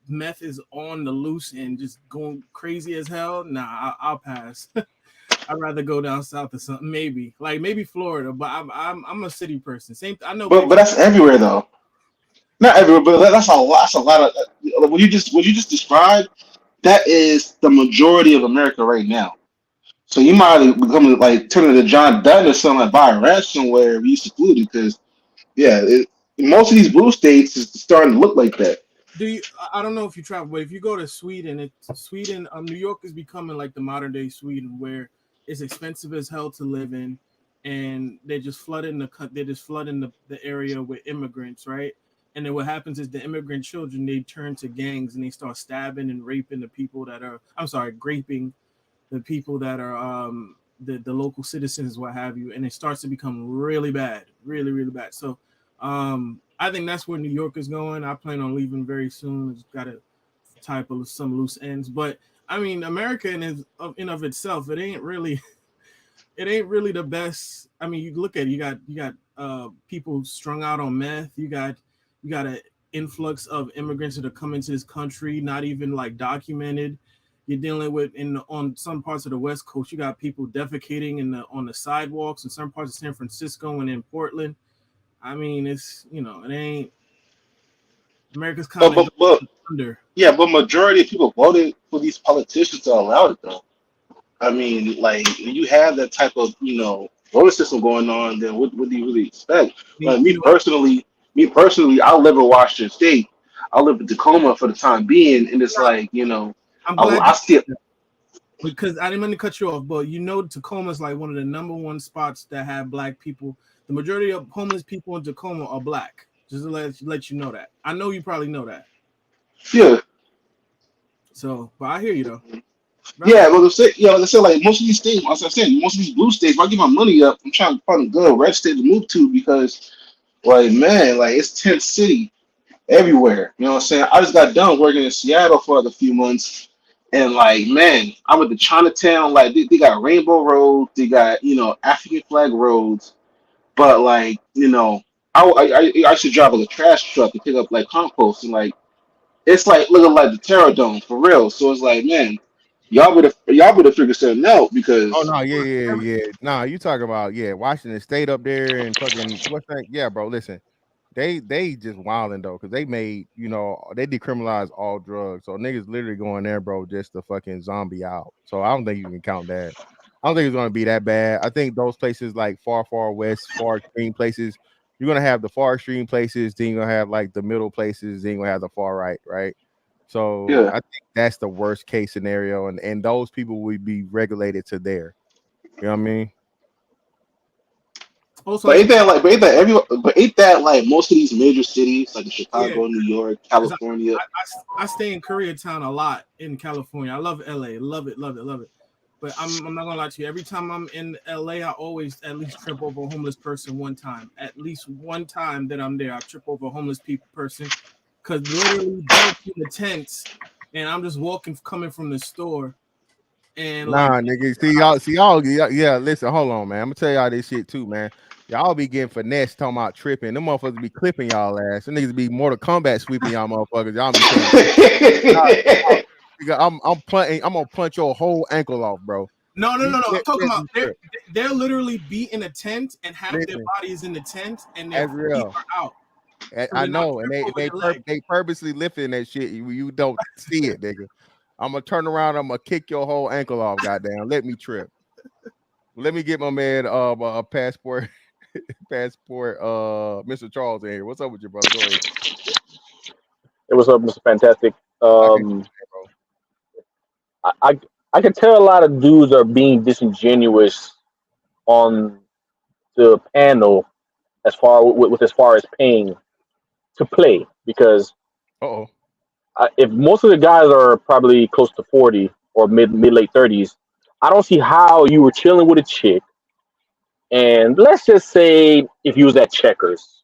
meth is on the loose and just going crazy as hell. Nah, I'll pass. I'd rather go down south or something, maybe Florida. But I'm a city person. Same. I know, But that's everywhere though. Not everywhere, but that's a lot. That's a lot of what you just described. That is the majority of America right now. So you might become like turning to John Dutton or something, like buy a ranch somewhere we used to flew because most of these blue states is starting to look like that. I don't know if you travel, but if you go to Sweden, New York is becoming like the modern day Sweden, where it's expensive as hell to live in, and they're just flooding the area with immigrants, right? And then what happens is the immigrant children, they turn to gangs and they start stabbing and raping the people that are graping the people that are the local citizens, what have you, and it starts to become really bad, really, really bad. So I think that's where New York is going. I plan on leaving very soon. Just got to tie up some loose ends. But I mean, America in of itself, it ain't really the best. I mean, you look at it, you got people strung out on meth. You got an influx of immigrants that are coming to this country, not even like documented. You're dealing with on some parts of the West Coast, you got people defecating on the sidewalks in some parts of San Francisco and in Portland. I mean, it's it ain't America's kind of under. Yeah, but majority of people voted for these politicians to allow it though. I mean, like when you have that type of voting system going on, then what do you really expect? Like me personally, I live in Washington State. I live in Tacoma for the time being, and it's like I'm glad I still because I didn't mean to cut you off, but Tacoma is like one of the number one spots that have black people. The majority of homeless people in Tacoma are black. Just to let you know that. I know you probably know that. Yeah. So, but I hear you though. Yeah, like I said, like most of these states, as I said, most of these blue states, if I get my money up, I'm trying to find a good red state to move to because, like, man, like it's tent city everywhere. You know what I'm saying? I just got done working in Seattle for a few months, and like, man, I went to Chinatown. Like, they got Rainbow Road, they got African flag roads, but like, I should drive like a trash truck to pick up like compost, and like, it's like looking like the Terror Dome for real. So it's like, man. Y'all better figure something out because Oh no, yeah. Nah, you talking about Washington State up there and fucking what's that? Yeah, bro. Listen, they just wilding though because they made they decriminalized all drugs, so niggas literally going there, bro, just to fucking zombie out. So I don't think you can count that. I don't think it's gonna be that bad. I think those places like far west, far extreme places, you're gonna have the far extreme places, then you're gonna have like the middle places, then you're gonna have the far right? So yeah. I think that's the worst case scenario, and those people would be regulated to there. You know what I mean? But ain't that like most of these major cities like Chicago, New York, California? I stay in Koreatown a lot in California. I love LA, love it. But I'm not gonna lie to you. Every time I'm in LA, I always at least trip over a homeless person one time. At least one time that I'm there, I trip over a homeless person. Because literally they're in the tents and I'm just coming from the store. And nigga, see y'all, yeah, listen, hold on, man. I'm gonna tell y'all this shit too, man. Y'all be getting finesse talking about tripping. Them motherfuckers be clipping y'all ass. Them niggas be Mortal Kombat sweeping y'all motherfuckers. Y'all be saying, I'm gonna punch your whole ankle off, bro. No. I'm talking about they're literally be in a tent and have their bodies in the tent and their feet are out. I know, and they purposely lifting that shit. You don't see it, nigga. I'm gonna turn around. I'm gonna kick your whole ankle off. Goddamn, let me trip. Let me get my man a passport. Mr. Charles in here. What's up with you, brother? Go ahead. Hey, what's up, Mr. Fantastic? I can tell a lot of dudes are being disingenuous on the panel as far as paying to play because if most of the guys are probably close to 40 or mid late 30s. I don't see how you were chilling with a chick, and let's just say if you was at Checkers,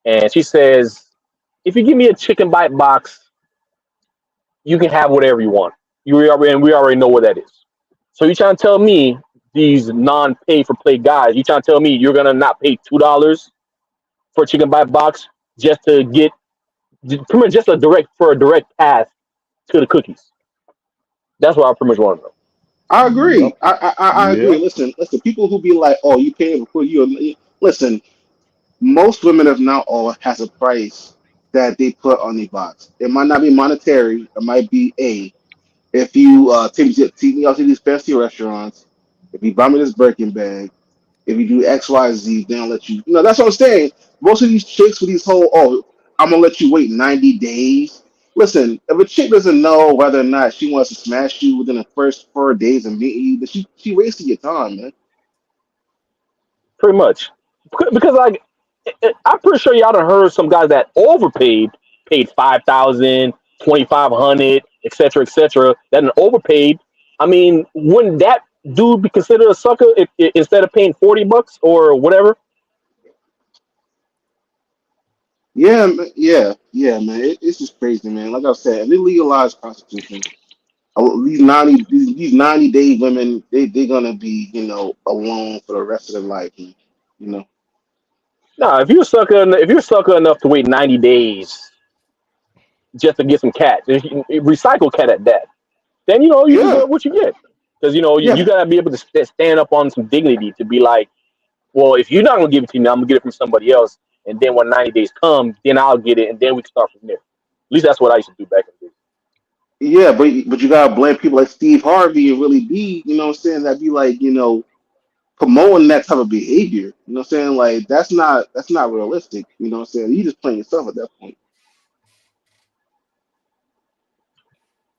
and she says, "If you give me a chicken bite box, you can have whatever you want." We already know what that is. So you trying to tell me these non-pay for play guys? You trying to tell me you're gonna not pay $2 for a chicken bite box just to get pretty much just a direct path to the cookies? That's what I pretty much want to know. I agree. Yep. I agree. Yep. Listen. People who be like, "Oh, you paying for you?" Listen, most women of now all has a price that they put on the box. It might not be monetary. It might be if you take me out to these fancy restaurants, if you buy me this Birkin bag, if you do X, Y, Z, then I'll let you. You know, that's what I'm saying. Most of these chicks with these whole, oh, I'm gonna let you wait 90 days. Listen, if a chick doesn't know whether or not she wants to smash you within the first 4 days of meeting you, then she wasted your time, man. Pretty much, because like I'm pretty sure y'all done heard some guys that overpaid, paid 5,000, 2,500, etc., that an overpaid. I mean, wouldn't that dude be considered a sucker if instead of paying $40 or whatever? Yeah, yeah, man. It's just crazy, man. Like I said, if they legalize prostitution, these 90-day women, they're gonna be, alone for the rest of their life, man. You know. Nah, if you're a sucker enough to wait 90 days just to get some cat, recycle cat at that, then you Yeah, deserve what you get. Because you yeah. gotta be able to stand up on some dignity to be like, well, if you're not gonna give it to me, I'm gonna get it from somebody else, and then when 90 days come, then I'll get it, and then we can start from there. At least that's what I used to do back in the day. Yeah, but you gotta blame people like Steve Harvey and really be, what I'm saying, that be like, promoting that type of behavior. You know what I'm saying? Like that's not realistic. You know what I'm saying? You just playing yourself at that point.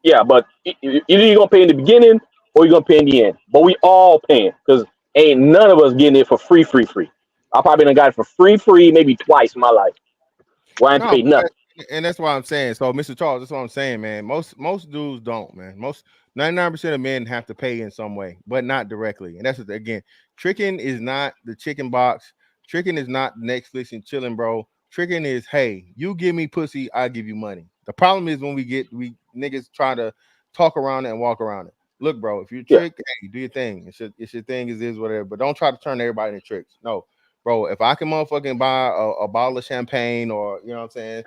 Yeah, but either you're gonna pay in the beginning or you're gonna pay in the end. But we all paying because ain't none of us getting it for free, free, free. I probably done got it for free, free maybe twice in my life where I ain't No, paid nothing. and that's why I'm saying. So, Mr. Charles, that's what I'm saying, man. Most dudes don't, man. Most 99% of men have to pay in some way, but not directly. And that's what, again, tricking is not the chicken box. Tricking is not Netflix and chilling, bro. Tricking is, hey, you give me pussy, I give you money. The problem is when we niggas try to talk around it and walk around it. Look, bro, if you Yeah, trick, hey, do your thing. It's your thing, is whatever. But don't try to turn everybody into tricks. No, bro, if I can motherfucking buy a bottle of champagne or you know what I'm saying,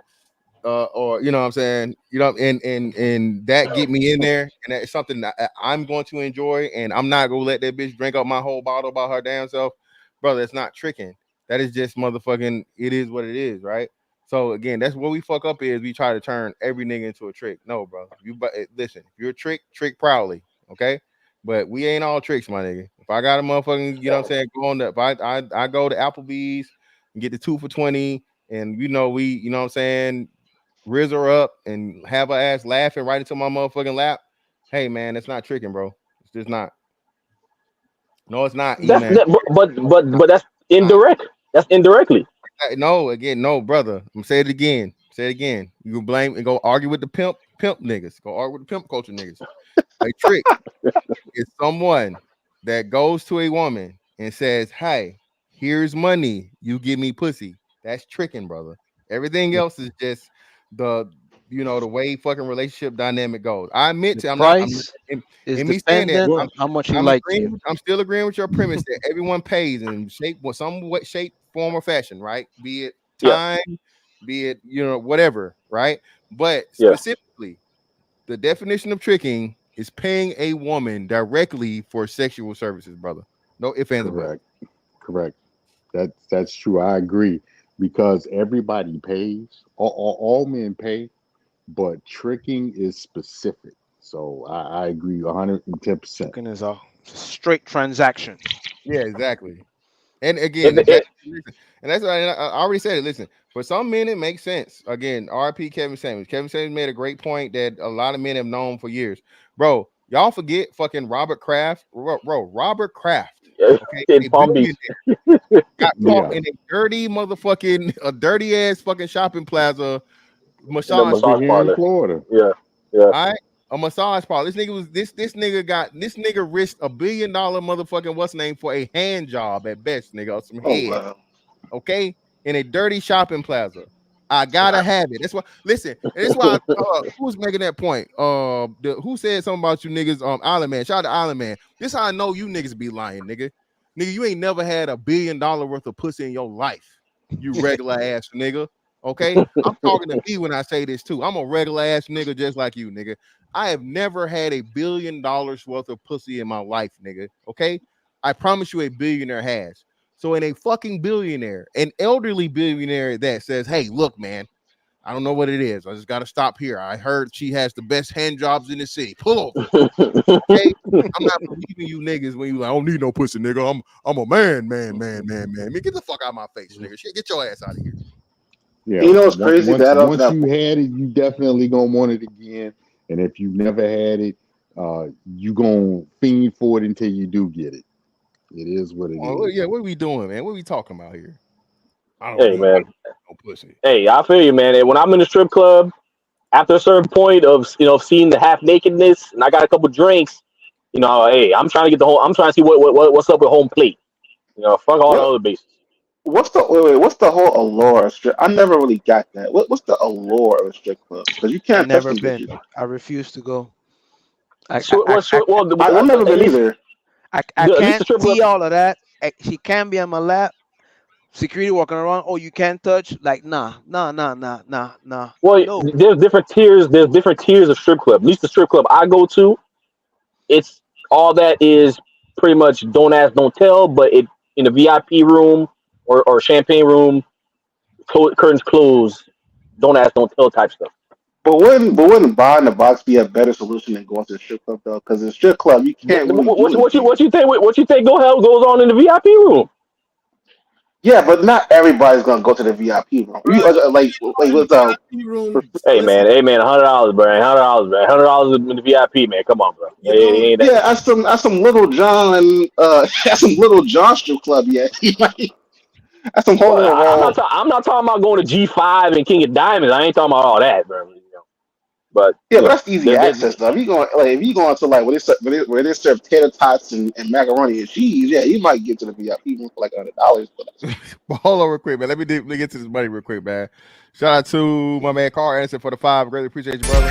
or you know what I'm saying, and that get me in there, and that's something that I'm going to enjoy, and I'm not gonna let that bitch drink up my whole bottle by her damn self, brother. It's not tricking. That is just motherfucking. It is what it is, right? So again, that's what we fuck up is we try to turn every nigga into a trick. No, bro. Listen. If you're a trick proudly, okay. But we ain't all tricks, my nigga. If I got a motherfucking, you know what I'm saying, go on the, if I go to Applebee's and get the 2 for $20, and we, you know what I'm saying, riz her up and have her ass laughing right into my motherfucking lap. Hey man, that's not tricking, bro. It's just not. No, it's not, E that's man. that, but that's indirect. That's indirectly. No, again, no, brother. I'm say it again. Say it again. You can blame and go argue with the pimp niggas. Go argue with the pimp culture niggas. A trick is someone that goes to a woman and says, "Hey, here's money. You give me pussy." That's tricking, brother. Everything else is just the the way fucking relationship dynamic goes. I admit The to I'm price is in me saying that dependent on how much he I'm like agreeing. you. I'm still agreeing with your premise that everyone pays in some way, shape, form, or fashion, right? Be it Yeah, time, be it whatever, right? But yeah, specifically, the definition of tricking is paying a woman directly for sexual services, brother. No ifs, ands, or buts. Correct. Correct. That's true. I agree because everybody pays. All men pay, but tricking is specific. So I agree 110%. Chicken is a straight transaction. Yeah, exactly. And if, again, if, and that's why I already said it. Listen, for some men it makes sense. Again, RP Kevin Samuels. Kevin Samuels made a great point that a lot of men have known for years. Bro, y'all forget fucking Robert Kraft. Robert Kraft. Okay, in a Palm Beach. billionaire got caught Yeah. in a dirty shopping plaza In the massage Over massage here in parlor. parlor. Florida. Yeah, yeah, All right. A massage parlor. This nigga risked $1 billion motherfucking what's name for a hand job at best, nigga, or some Oh head. wow. Okay, in a dirty shopping plaza. I gotta have it. That's why. Listen, and that's why. Who was making that point? Who said something about you niggas? Island Man. Shout out to Island Man. This how I know you niggas be lying, nigga. Nigga, you ain't never had $1 billion worth of pussy in your life. You regular ass nigga. Okay, I'm talking to me when I say this too. I'm a regular ass nigga just like you, nigga. I have never had $1 billion worth of pussy in my life, nigga. Okay, I promise you, a billionaire has. So, in a fucking billionaire, an elderly billionaire that says, "Hey, look, man, I don't know what it is. I just got to stop here. I heard she has the best hand jobs in the city. Pull over." Okay, I'm not believing you niggas when you like, I don't need no pussy, nigga. I'm a man. Man, get the fuck out of my face, nigga. Shit, get your ass out of here. Yeah. You know what's crazy? Once you had it, you definitely gonna want it again. And if you never had it, you gonna fiend for it until you do get it. It is what it is. Yeah, what are we doing, man? What are we talking about here? Hey, man. No pussy. Hey, I feel you, man. And when I'm in the strip club, after a certain point of seeing the half nakedness, and I got a couple drinks, hey, I'm trying to get I'm trying to see what's up with home plate. Fuck all the other bases. What's the What's the whole allure of strip? I never really got that. What's the allure of a strip club? Because you I can't touch never them been. bitches. I refuse to go. I've never been either. I at least can't the strip see club. all of that. She can be on my lap. Security walking around. Oh, you can't touch. Like, nah. Well, No. there's different tiers. There's different tiers of strip club. At least the strip club I go to, it's all that is pretty much don't ask, don't tell. But it in the VIP room or champagne room, curtains closed, don't ask, don't tell type stuff. But wouldn't buying the box be a better solution than going to the strip club though? Because in the strip club you can't really do anything. What you think? What you think goes on in the VIP room? Yeah, but not everybody's gonna go to the VIP room. You like what's Hey man, $100, bro. $100 in the VIP, man. Come on, bro. Ain't that. Yeah, at some Little John at some Little John strip club, yeah. That's some hole in the wall. I'm not talking about going to G5 and King of Diamonds. I ain't talking about all that, bro. But yeah, but that's easy access though. If you going to like where they serve tater tots and macaroni and cheese, yeah, you might get to the VIP room for like $100. But hold on real quick, man. Let me get to this money real quick, man. Shout out to my man Carl Anderson for the 5. Greatly appreciate you, brother.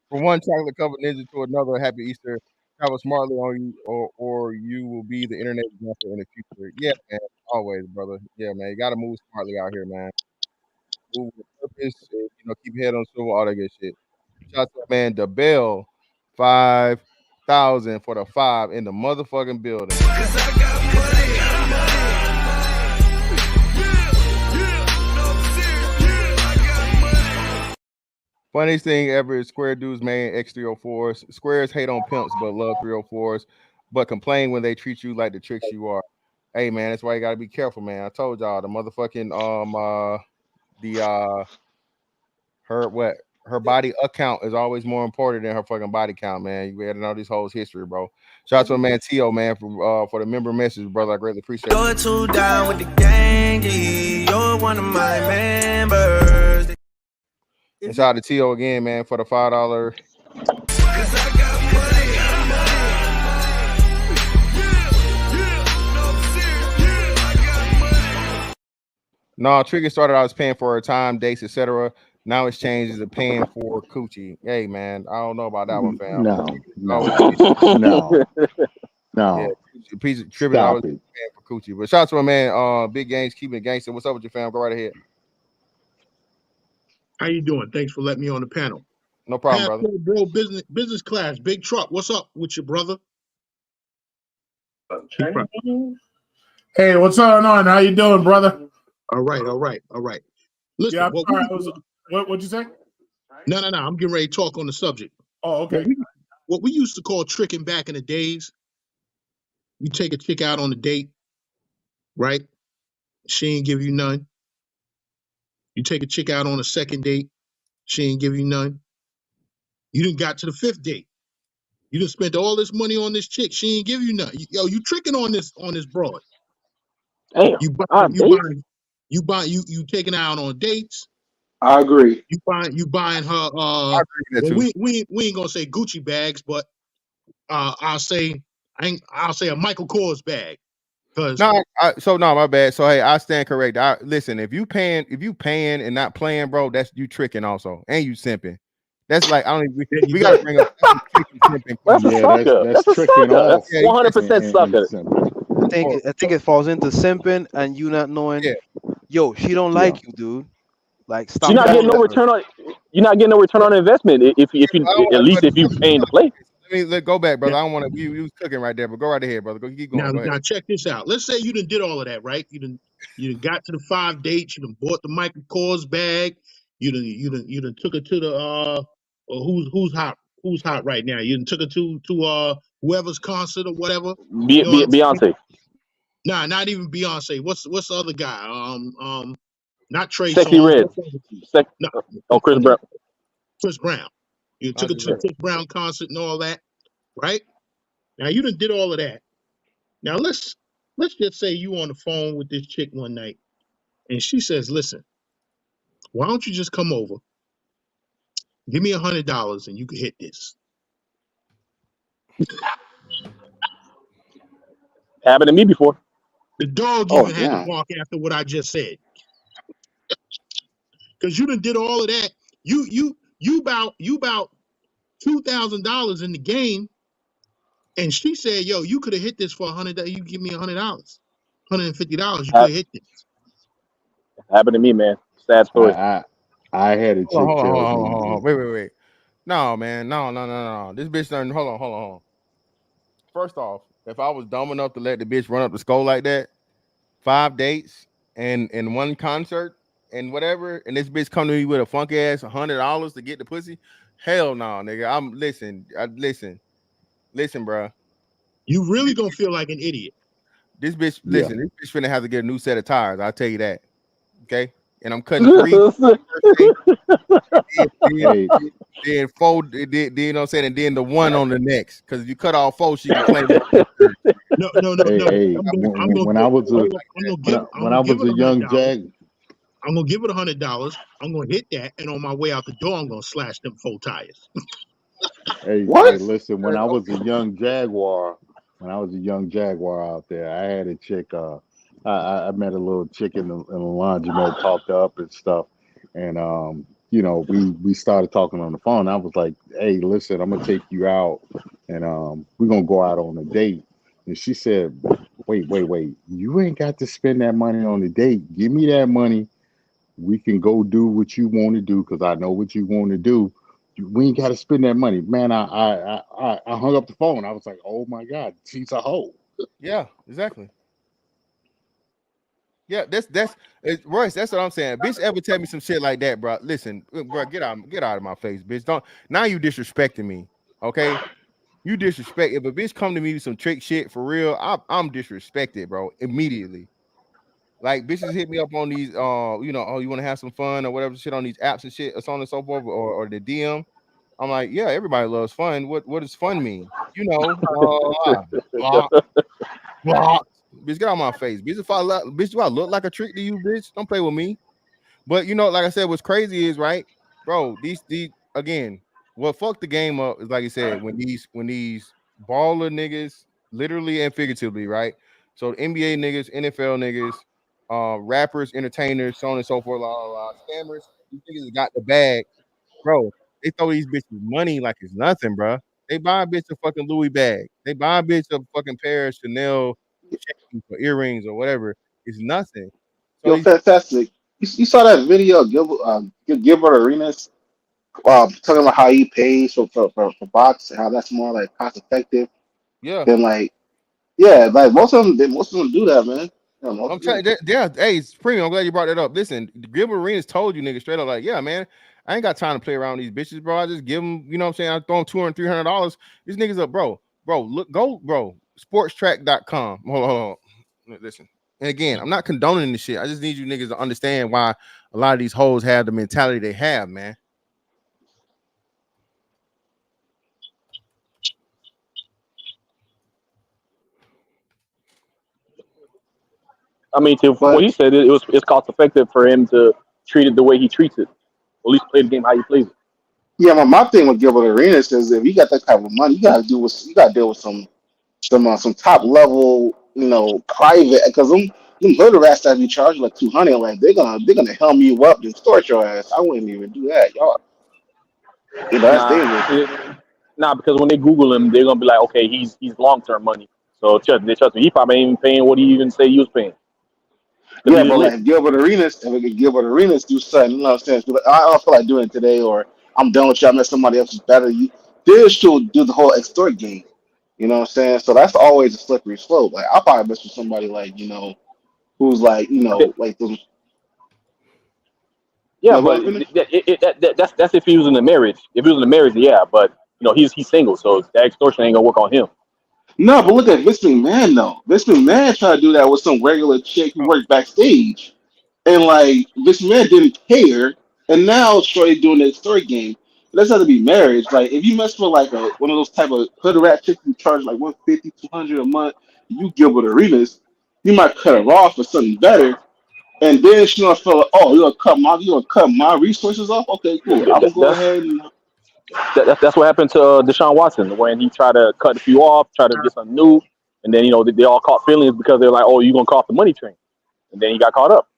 From one chocolate covered ninja to another, happy Easter. Travel smartly on you, or you will be the internet example in the future. Yeah, man. Always, brother. Yeah, man. You gotta move smartly out here, man. Move with purpose, keep your head on swivel, all that good shit. Shout out to my man, the Bell, 5,000 for the 5 in the motherfucking building. Funniest thing ever is Square Dudes main X304s. Squares hate on pimps but love 304s, but complain when they treat you like the tricks you are. Hey man, that's why you gotta be careful, man. I told y'all the motherfucking her body account is always more important than her fucking body count, man. You better know this whole history, bro. Shout out to my man T.O., man, for the member message, brother. I greatly appreciate it. You're too down with the gang, you're one of my members. And shout out to T.O. again, man, for the $5. No, Trigger started out as paying for her time, dates, etc. Now it's changed to paying for coochie. Hey, man, I don't know about that one, fam. No. Yeah, Trigger always paying for coochie. But shout out to my man, Big Games, keeping it gangster. What's up with your fam? Go right ahead. How you doing? Thanks for letting me on the panel. No problem, brother. Bro, business class, big truck. What's up with your brother? Hey, what's going on? How you doing, brother? All right. Listen, yeah, what'd you say? No. I'm getting ready to talk on the subject. Oh, okay. What we used to call tricking back in the days. You take a chick out on a date, right? She ain't give you none. You take a chick out on a second date. She ain't give you none. You done got to the 5th date. You done spent all this money on this chick. She ain't give you none. Yo, you tricking on this broad. Damn. You buy, On you buy, dates? you taking her out on dates. I agree. You buying her. I agree with that Well, too. we ain't gonna say Gucci bags, but I'll say a Michael Kors bag. Cause No, no, my bad. So hey, I stand correct. Listen, if you paying and not playing, bro, that's you tricking also, and you simping. That's like I don't even, there you we got to go. bring up that's a tricking simping That's a combo. Yeah, sucker. that's That's a tricking sucker. That's off Yeah, one hundred listen, percent and sucker. simping. oh, I think it falls into simping and you not knowing, yeah, yo, she don't Yeah. like you, dude. Like, You're stop not getting falling no for her. return on. You're not getting no return on investment if you I don't at want, least if you paying to play. let go back, Now, brother. I don't want to. You was cooking right there, but go right ahead, brother. Go keep going. Go ahead. now check this out. Let's say you done did all of that, right? You done got to the 5 dates. You done bought the Michael Kors bag. You done took her to the who's hot right now. You done took her to whoever's concert or whatever. You know what I'm saying? Beyonce, Nah, not even Beyonce. What's the other guy? Not Trey Sexy Songz. Red, What's the other dude? Sex, No, oh Chris no, no. Brown. Chris Brown. You took her Andre to the Red. Chris Brown concert and all that, right? Now you done did all of that. Now let's just say you on the phone with this chick one night and she says, "Listen, why don't you just come over? Give me $100 and you can hit this." Happened to me before. The dog Oh even had to damn. bark after what I just said because you done did all of that. You about $2,000 in the game, and she said, "Yo, you could have hit this for $100. You give me $100, $150. You could Hap- have hit this." Happened to me, man. Sad I story. I had a Hold on, chick hold on, hold tell on, hold on, hold me, on. Wait. No, man, no. This bitch done. Hold on. First off, if I was dumb enough to let the bitch run up the skull like that, 5 dates and one concert and whatever, and this bitch come to me with a funky ass $100 to get the pussy, hell no, nigga. Listen, bro. You really gonna feel like an idiot. This bitch, yeah, listen, this bitch finna have to get a new set of tires. I'll tell you that. Okay, and I'm cutting 3 first day, hey, then 4, then you know what I'm saying, and then the 1 on the next. Because if you cut off 4, she can claim it on the third. No. hey, I'm gonna when I give was a I'm when gonna I give was it a young $100. jag, I'm gonna give it $100. I'm gonna hit that, and on my way out the door, I'm gonna slash them 4 tires. hey, What? listen, when I was a young jaguar, out there, I had a chick. I met a little chick in the laundromat, talked her up and stuff, and we started talking on the phone. I was like, hey, listen, I'm gonna take you out, and we're gonna go out on a date. And she said, wait, you ain't got to spend that money on the date. Give me that money. We can go do what you want to do because I know what you want to do. We ain't got to spend that money, man. I hung up the phone. I was like, oh my god, she's a hoe. Yeah, exactly. Yeah, Royce. That's what I'm saying. Bitch, ever tell me some shit like that, bro? Listen, bro, get out of my face, bitch. Don't now you disrespecting me. Okay, you disrespect. If a bitch come to me with some trick shit for real, I'm disrespected, bro. Immediately. Like bitches hit me up on these, oh, you want to have some fun or whatever shit on these apps and shit, so on and so forth, or the DM. I'm like, yeah, everybody loves fun. What does fun mean? Blah, blah. Bitch, get out of my face, bitch. Bitch, do I look like a trick to you, bitch? Don't play with me. But like I said, what's crazy is right, bro. These again, what fucked the game up is like you said, when these baller niggas, literally and figuratively, right? So NBA niggas, NFL niggas, rappers, entertainers, so on and so forth, scammers, these niggas got the bag, bro. They throw these bitches money like it's nothing, bro. They buy a bitch a fucking Louis bag. They buy a bitch a fucking pair of Chanel chains or earrings or whatever. It's nothing. So Yo, these fantastic. You saw that video of Gilbert Arenas talking about how he pays for box, how that's more like cost effective yeah. than like yeah, like most of them do that, man. Yeah, I'm most, yeah. trying. Yeah, hey, Spring. I'm glad you brought that up. Listen, Gilbert Arenas told you niggas straight up, like, yeah, man, I ain't got time to play around with these bitches, bro. I just give them, you know what I'm saying? I throw them $200, $300. These niggas up, bro. Look, go, bro. Sportstrack.com. Hold on. Listen. And again, I'm not condoning this shit. I just need you niggas to understand why a lot of these hoes have the mentality they have, man. I mean, from what But he said, it's cost effective for him to treat it the way he treats it. Or at least play the game how he plays it. yeah, my thing with Gilbert Arenas is if you got that type of money, you gotta deal with some top level, private, because them hood rats that be charging like 200, like they're gonna helm you up and extort your ass. I wouldn't even do that, y'all. That's Nah, dangerous. nah, because when they Google him, they're gonna be like, okay, he's long term money. So trust me, he probably ain't even paying what he even say he was paying. 'Cause Yeah, he just but lit. like Gilbert Arenas do something, you know what I'm saying? Be like, I don't feel like doing it today, or I'm done with you. I met somebody else who's better. This should do the whole extort game. You know what I'm saying? So that's always a slippery slope. Like I'll probably mess with somebody like, who's like, like those. Yeah, No, go but ahead, finish. that's if he was in a marriage. If he was in a marriage, yeah, but he's single, so that extortion ain't gonna work on him. No, but look at Vince McMahon though. Vince McMahon tried to do that with some regular chick who worked backstage, and like Vince McMahon didn't care, and now Shorty doing the extort game. It doesn't have to be marriage. Like if you mess with like one of those type of hood rat chicks who charge like 150, 200 a month, you Gilbert Arenas, you might cut her off for something better. And then she gonna feel like, oh, you gonna cut my resources off? Okay, cool. I'm gonna go That's ahead and that's what happened to Deshaun Watson when he tried to cut a few off, try to get something new, and then they all caught feelings because they're like, oh, you gonna call off the money train, and then he got caught up.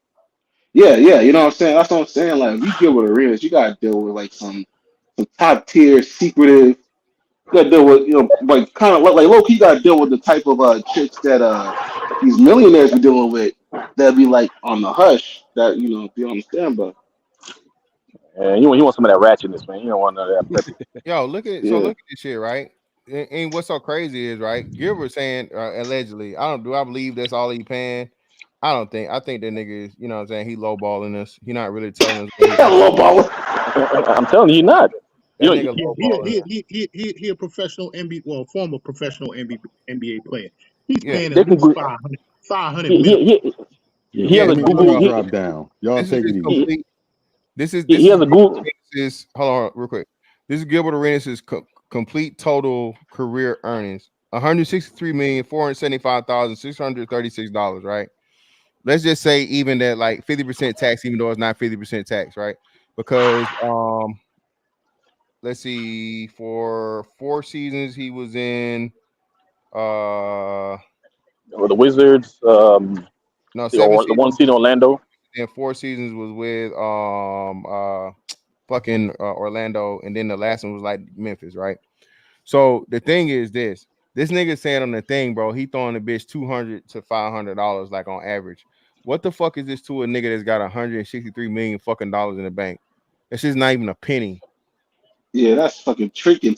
yeah, you know what I'm saying? That's what I'm saying. Like if you deal with arenas, you gotta deal with like some top tier secretive. You gotta deal with like kind of like low key. You gotta deal with the type of chicks that these millionaires be dealing with that be like on the hush that be on the standby. And you want some of that ratchetness, man. You don't want none of that peppy. Yo, look at Yeah. this shit, right? And what's so crazy is, right? Gilbert saying allegedly. I believe that's all he paying. I don't think. I think that nigga is, you know what I'm saying, he lowballing us. He not really telling us what he Lowballing. I'm telling you, not. That You nigga know, lowballing. He a professional former professional NBA player. He's Yeah. paying they at can. least 500 He, million. Yeah, he has a let me Google. drop down. Y'all This is take it his easy. complete. This is He has a Google. hold on real quick. This is Gilbert Arenas' complete total career earnings: $163,475,636. Right. Let's just say even that like 50% tax, even though it's not 50% tax, right? Because let's see, for 4 seasons he was in Or the Wizards. no 7 The one seasons, seed in Orlando. and 4 seasons was with fucking Orlando, and then the last one was like Memphis, right? So the thing is this nigga saying on the thing, bro, he throwing the bitch $200 to $500 like on average. What the fuck is this to a nigga that's got 163 million fucking dollars in the bank? That's just not even a penny. Yeah, that's fucking tricking.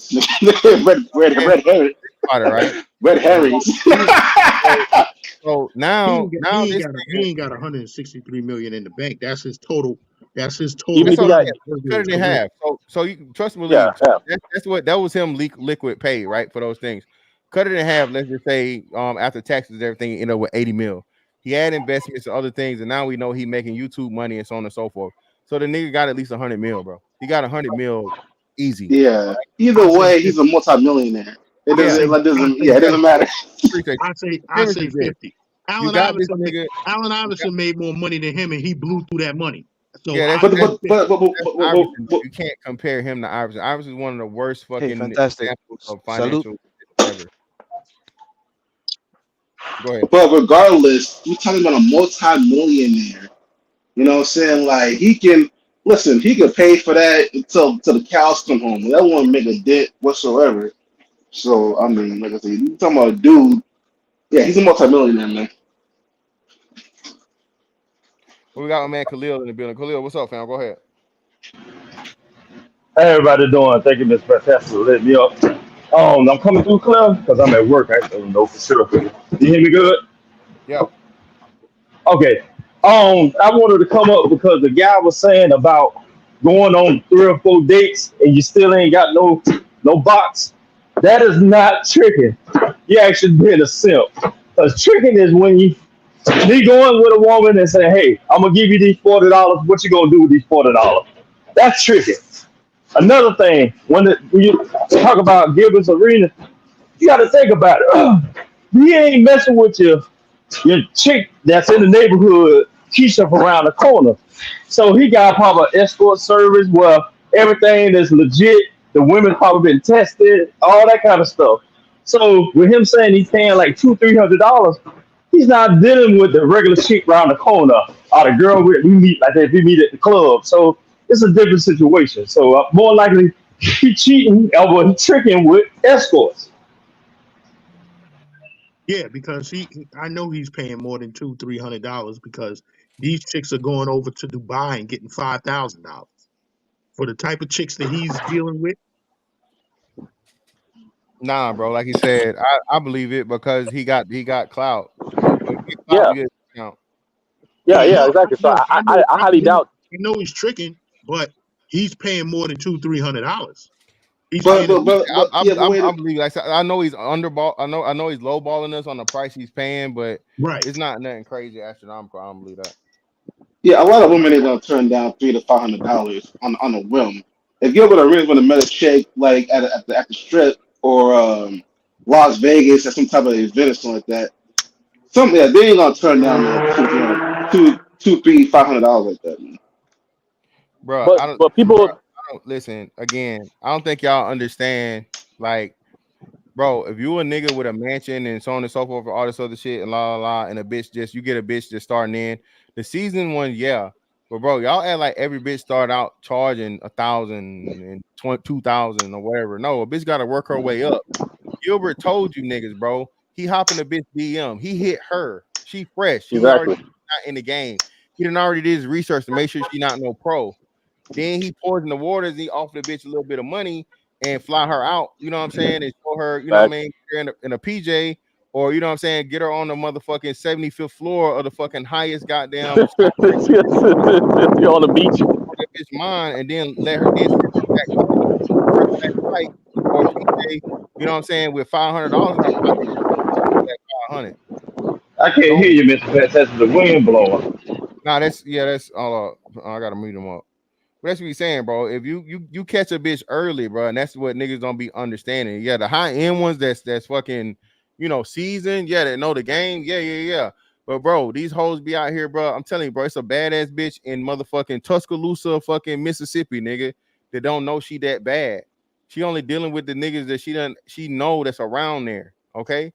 red herring. Right? Red herrings. So now He this nigga, ain't got 163 million in the bank. That's his total. That's his Even total. if that's he what I'm got, saying. Cut it in half. So you can trust and yeah, believe. That was him liquid pay, right? For those things. Cut it in half. Let's just say after taxes, everything ended up with 80 mil. He had investments and other things, and now we know he making YouTube money and so on and so forth. So the nigga got at least 100 mil, bro. He got 100 mil easy. Yeah. Either way, he's a multimillionaire. It Yeah. it doesn't matter. Appreciate I you. say 50. You got this nigga. Allen Iverson made more money than him, and he blew through that money. So Yeah, but Iverson. You can't compare him to Iverson. Iverson is one of the worst fucking fantastic. examples of Salute. financial ever. Go ahead. But regardless, we're talking about a multi-millionaire. You know what I'm saying? Like he can pay for that until the cows come home. That won't make a dent whatsoever. So I mean, like I said, you talking about a dude. Yeah, he's a multi-millionaire, man. We got my man Khalil in the building. Khalil, what's up, fam? Go ahead. How everybody doing? Thank you, Mr. Fantastic, for letting me up. I'm coming through clear because I'm at work. I don't know for sure. You hear me good? Yeah. Okay. I wanted to come up because the guy was saying about going on 3 or 4 dates and you still ain't got no box. That is not tricking. You actually being a simp. Because tricking is when you going with a woman and say, hey, I'm gonna give you these $40. What you gonna do with these $40? That's tricking. Another thing, when you talk about Gilbert's Arena, you got to think about it. He ain't messing with you Your chick that's in the neighborhood, Keisha from around the corner. So he got probably an escort service where everything is legit. The women probably been tested, all that kind of stuff. So with him saying he's paying like $200-300, he's not dealing with the regular chick around the corner or the girl we meet like that we meet at the club. So it's a different situation. So more likely he cheating or he tricking with escorts. Yeah, because I know he's paying more than $200-300 because these chicks are going over to Dubai and getting $5,000 for the type of chicks that he's dealing with. Nah, bro. Like he said, I believe it because he got clout. When you get clout, Yeah, you get discount. yeah, exactly. So I highly doubt. I know he's tricking, but he's paying more than $200-300. He's But paying at but least but but yeah, but I wait. believe. Like I know he's underball. I know he's lowballing us on the price he's paying, but right. it's not nothing crazy astronomical. I don't believe that. Yeah, a lot of women are gonna turn down $300 to $500 on a whim. If you're gonna really want to met a chick like at the strip or Las Vegas at some type of event or something like that, something yeah, they ain't gonna turn down no $500 like that. Man. Bro, But people, I don't listen again. I don't think y'all understand. Like, bro, if you a nigga with a mansion and so on and so forth, all this other shit and la la la, and a bitch you get a bitch just starting in the season one, yeah. But bro, y'all act like every bitch start out charging 1,000 and 2,000 or whatever. No, a bitch got to work her way up. Gilbert told you niggas, bro. He hopping the bitch DM. He hit her. She fresh. She already exactly. not in the game. He done already did his research to make sure she not no pro. Then he pours in the waters. He offer the bitch a little bit of money and fly her out. You know what I'm saying? And show her, you know what I Facts. mean, get her in a PJ, or you know what I'm saying, get her on the motherfucking 75th floor of the fucking highest goddamn skyscraper. You're on the beach. That bitch mine, and then let her then send her back home, first class flight or PJ. You know what I'm saying? With $500 in her pocket, that 500. I can't Don't. hear you, Mr. Fantastic. The wind blowing. Nah, that's all. I gotta mute them up. But that's what he's saying, bro. If you catch a bitch early, bro, and that's what niggas don't be understanding. Yeah, the high end ones that's fucking, seasoned. Yeah, they know the game. Yeah. But bro, these hoes be out here, bro. I'm telling you, bro, it's a badass bitch in motherfucking Tuscaloosa, fucking Mississippi, nigga, that don't know she that bad. She only dealing with the niggas that she know that's around there. Okay.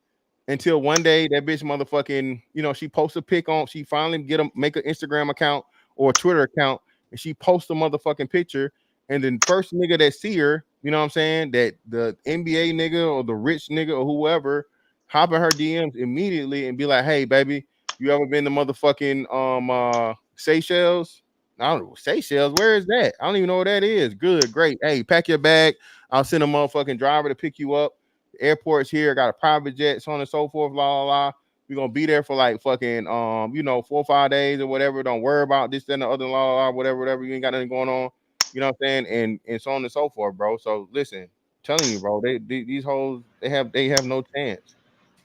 Until one day that bitch motherfucking, she posts a pic on, she finally make an Instagram account or a Twitter account, and she posts a motherfucking picture, and then first nigga that see her, you know what I'm saying, that the NBA nigga or the rich nigga or whoever hop in her DMs immediately and be like, hey baby, you ever been to motherfucking Seychelles? I don't know, Seychelles, where is that? I don't even know what that is. Good, great. Hey, pack your bag. I'll send a motherfucking driver to pick you up. The airport's here, got a private jet, so on and so forth, la la la. We're gonna be there for like fucking 4 or 5 days or whatever. Don't worry about this, then the other, la la la, whatever. You ain't got nothing going on, you know what I'm saying? And so on and so forth, bro. So listen, I'm telling you, bro, these hoes, they have no chance.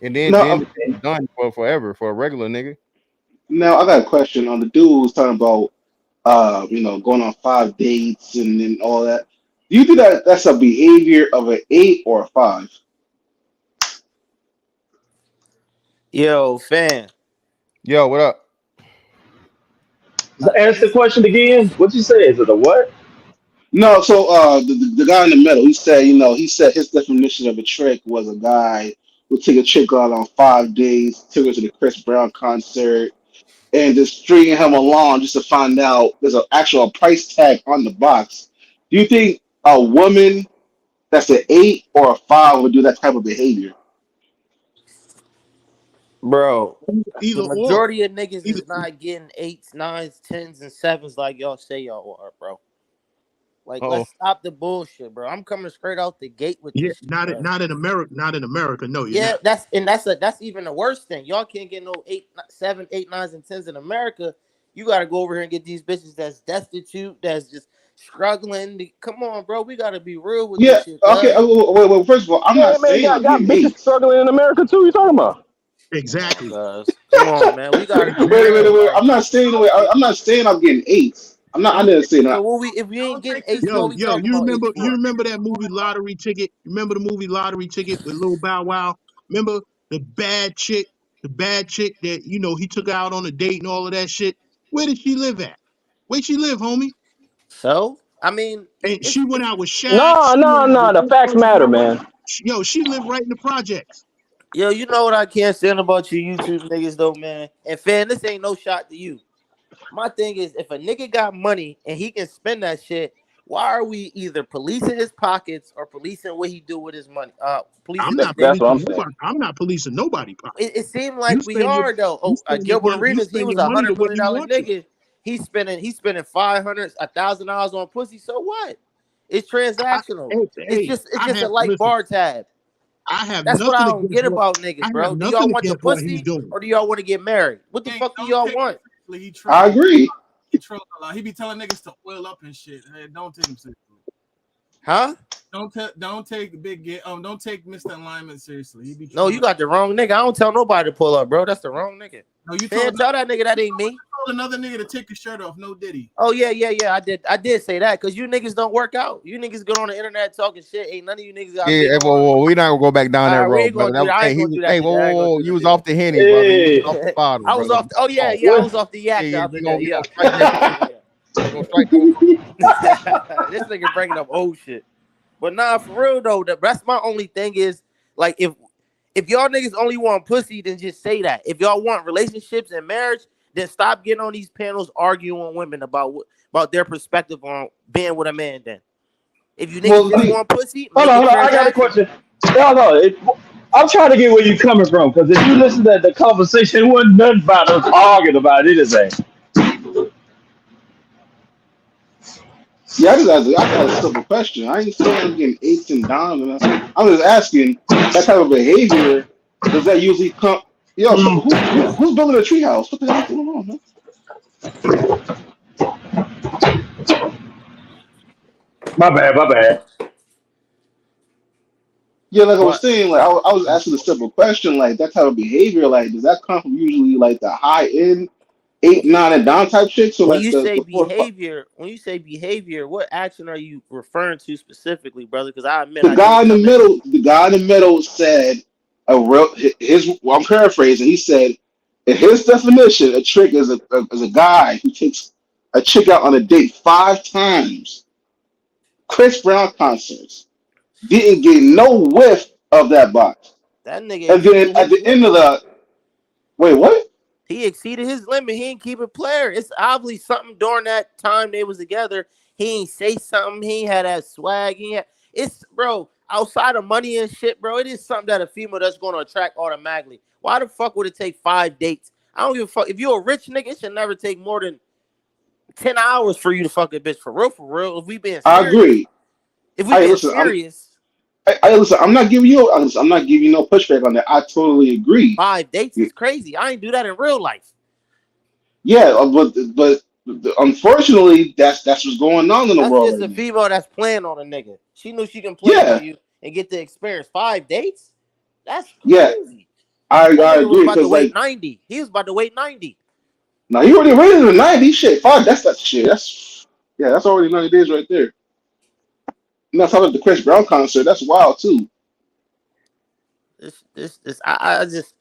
And then No, it's done for forever for a regular nigga. now I got a question on the dude who's talking about going on 5 dates and all that. Do you think that that's a behavior of an 8 or a 5? Yo, fam. Yo, what up? Ask the question again. What you say? Is it a what? No, so the guy in the middle, he said his definition of a trick was a guy would take a chick out on 5 days, took her to the Chris Brown concert, and just stringing him along just to find out there's an actual price tag on the box. Do you think a woman that's an 8 or a 5 would do that type of behavior? Bro, the Either or. majority of niggas Either is not getting 8s, 9s, 10s, and 7s like y'all say y'all are, bro. Like, Oh, let's stop the bullshit, bro. I'm coming straight out the gate with yeah, this shit, bro. not in America. Not in America. No, you're Yeah, not. that's even the worst thing. Y'all can't get no 8, 7, 8, 9s, and 10s in America. You gotta go over here and get these bitches that's destitute, that's just struggling. Come on, bro. We gotta be real with Yeah, this shit, okay. cuz. Well, first of all, I'm Yeah, not man, saying I'm got getting bitches 8s. struggling in America too. You talking about? Nah, Exactly. cuz. Come on, man. We gotta be Wait. real. Like, I'm not saying I'm not saying I'm getting 8s. I didn't say so that. what if we ain't getting 8s, what we Yo, talking about 8s you for? remember that movie Lottery Ticket? Remember the movie Lottery Ticket with Lil Bow Wow? Remember the bad chick the bad chick that he took out on a date and all of that shit. Where did she live at? Where she live, homie? So I mean, And she went out with Shaq. No, She no, went out no. with The this facts person. matter, man. She lived right in the projects. yo, you know what I can't stand about you YouTube niggas though, man. And fan, this ain't no shot to you. My thing is, if a nigga got money and he can spend that shit, why are we either policing his pockets or policing what he do with his money? Policing I'm his not dick. That's what I'm policing saying. nobody. I'm not policing nobody pocket. It seemed You like we spend your are though. you Oh, spend your Gilbert money. You Arenas, he spend was your money the way $100 million you want to. nigga. He's spending $500, $1,000 on pussy. So what? It's transactional. It's just a light Listen. bar tab. I have That's what I nothing don't against get what about I niggas, have bro. Do y'all nothing want the against what he's pussy doing. or do y'all want to get married? What the Gang, fuck do don't y'all take him want? seriously. He I trolls. agree. He trolls a lot. He be telling niggas to oil up and shit. Hey, don't take him seriously. Huh? Don't take don't take Mr. Alignment seriously. He be No, you got the wrong nigga. I don't tell nobody to pull up, bro. That's the wrong nigga. No, you Man, tell that nigga that ain't me. told another nigga to take his shirt off. No Diddy. Oh yeah. I did say that because you niggas don't work out. You niggas go on the internet talking shit. Ain't none of you niggas got Yeah, big whoa, we're not gonna go back down that we road, ain't gonna brother. do that. I ain't gonna do that. Whoa, you was off the henny, brother. You was off the bottle, I was brother. off. Oh yeah, Oh, I was off the yak the yeah, other we day. gonna Yeah. strike that. We gonna strike that. This nigga bringing up old shit. But nah, for real though, that's my only thing is like if y'all niggas only want pussy, then just say that. If y'all want relationships and marriage, then stop getting on these panels arguing with women about their perspective on being with a man. Then, if you niggas just want pussy, Hold make on, it hold on. I got a transactional. question. I'm trying to get where you're coming from because if you listen to the conversation, it wasn't nothing about us arguing about anything. Yeah, I got a simple question. I ain't saying I'm getting eights and dimes. I'm just asking that type of behavior. Does that usually come? Yo, so who's building a treehouse? What the hell's going on, man? My bad. Yeah, like I was What? saying, like I was asking a simple question, like that type of behavior, like does that come from usually like the high end 8, 9, and down type shit? So When like you the say 4, 5. behavior, what action are you referring to specifically, brother? Because I admit The I guy didn't in the come in. middle, the guy in the middle said well, I'm paraphrasing. He said, in his definition, a trick is a guy who takes a chick out on a date 5 times. Chris Brown concerts didn't get no whiff of that box, That nigga and then exceeded at his the end of limit. the wait, what? He exceeded his limit. He ain't keep it player. It's obviously something during that time they was together. He ain't say something. He ain't had that swag. It's bro, outside of money and shit, bro. It is something that a female that's going to attract automatically. Why the fuck would it take 5 dates? I don't give a fuck. If you're a rich nigga, it should never take more than 10 hours for you to fuck a bitch. For real. If we being I serious. agree. If we Hey, being listen, serious. listen. I'm not giving you no pushback on that. I totally agree. 5 dates is crazy. I ain't do that in real life. Yeah, but unfortunately, that's what's going on in the That's world just right a now. female that's playing on a nigga. She knew she can play on Yeah, you and get the experience. 5 dates? That's yeah, crazy. I That nigga was agree about to because wait like 90. He was about to wait 90. now he already raised in the 90s. Shit, fuck, that's that shit. That's already 90 days right there. And that's how the Chris Brown concert. That's wild too. I just,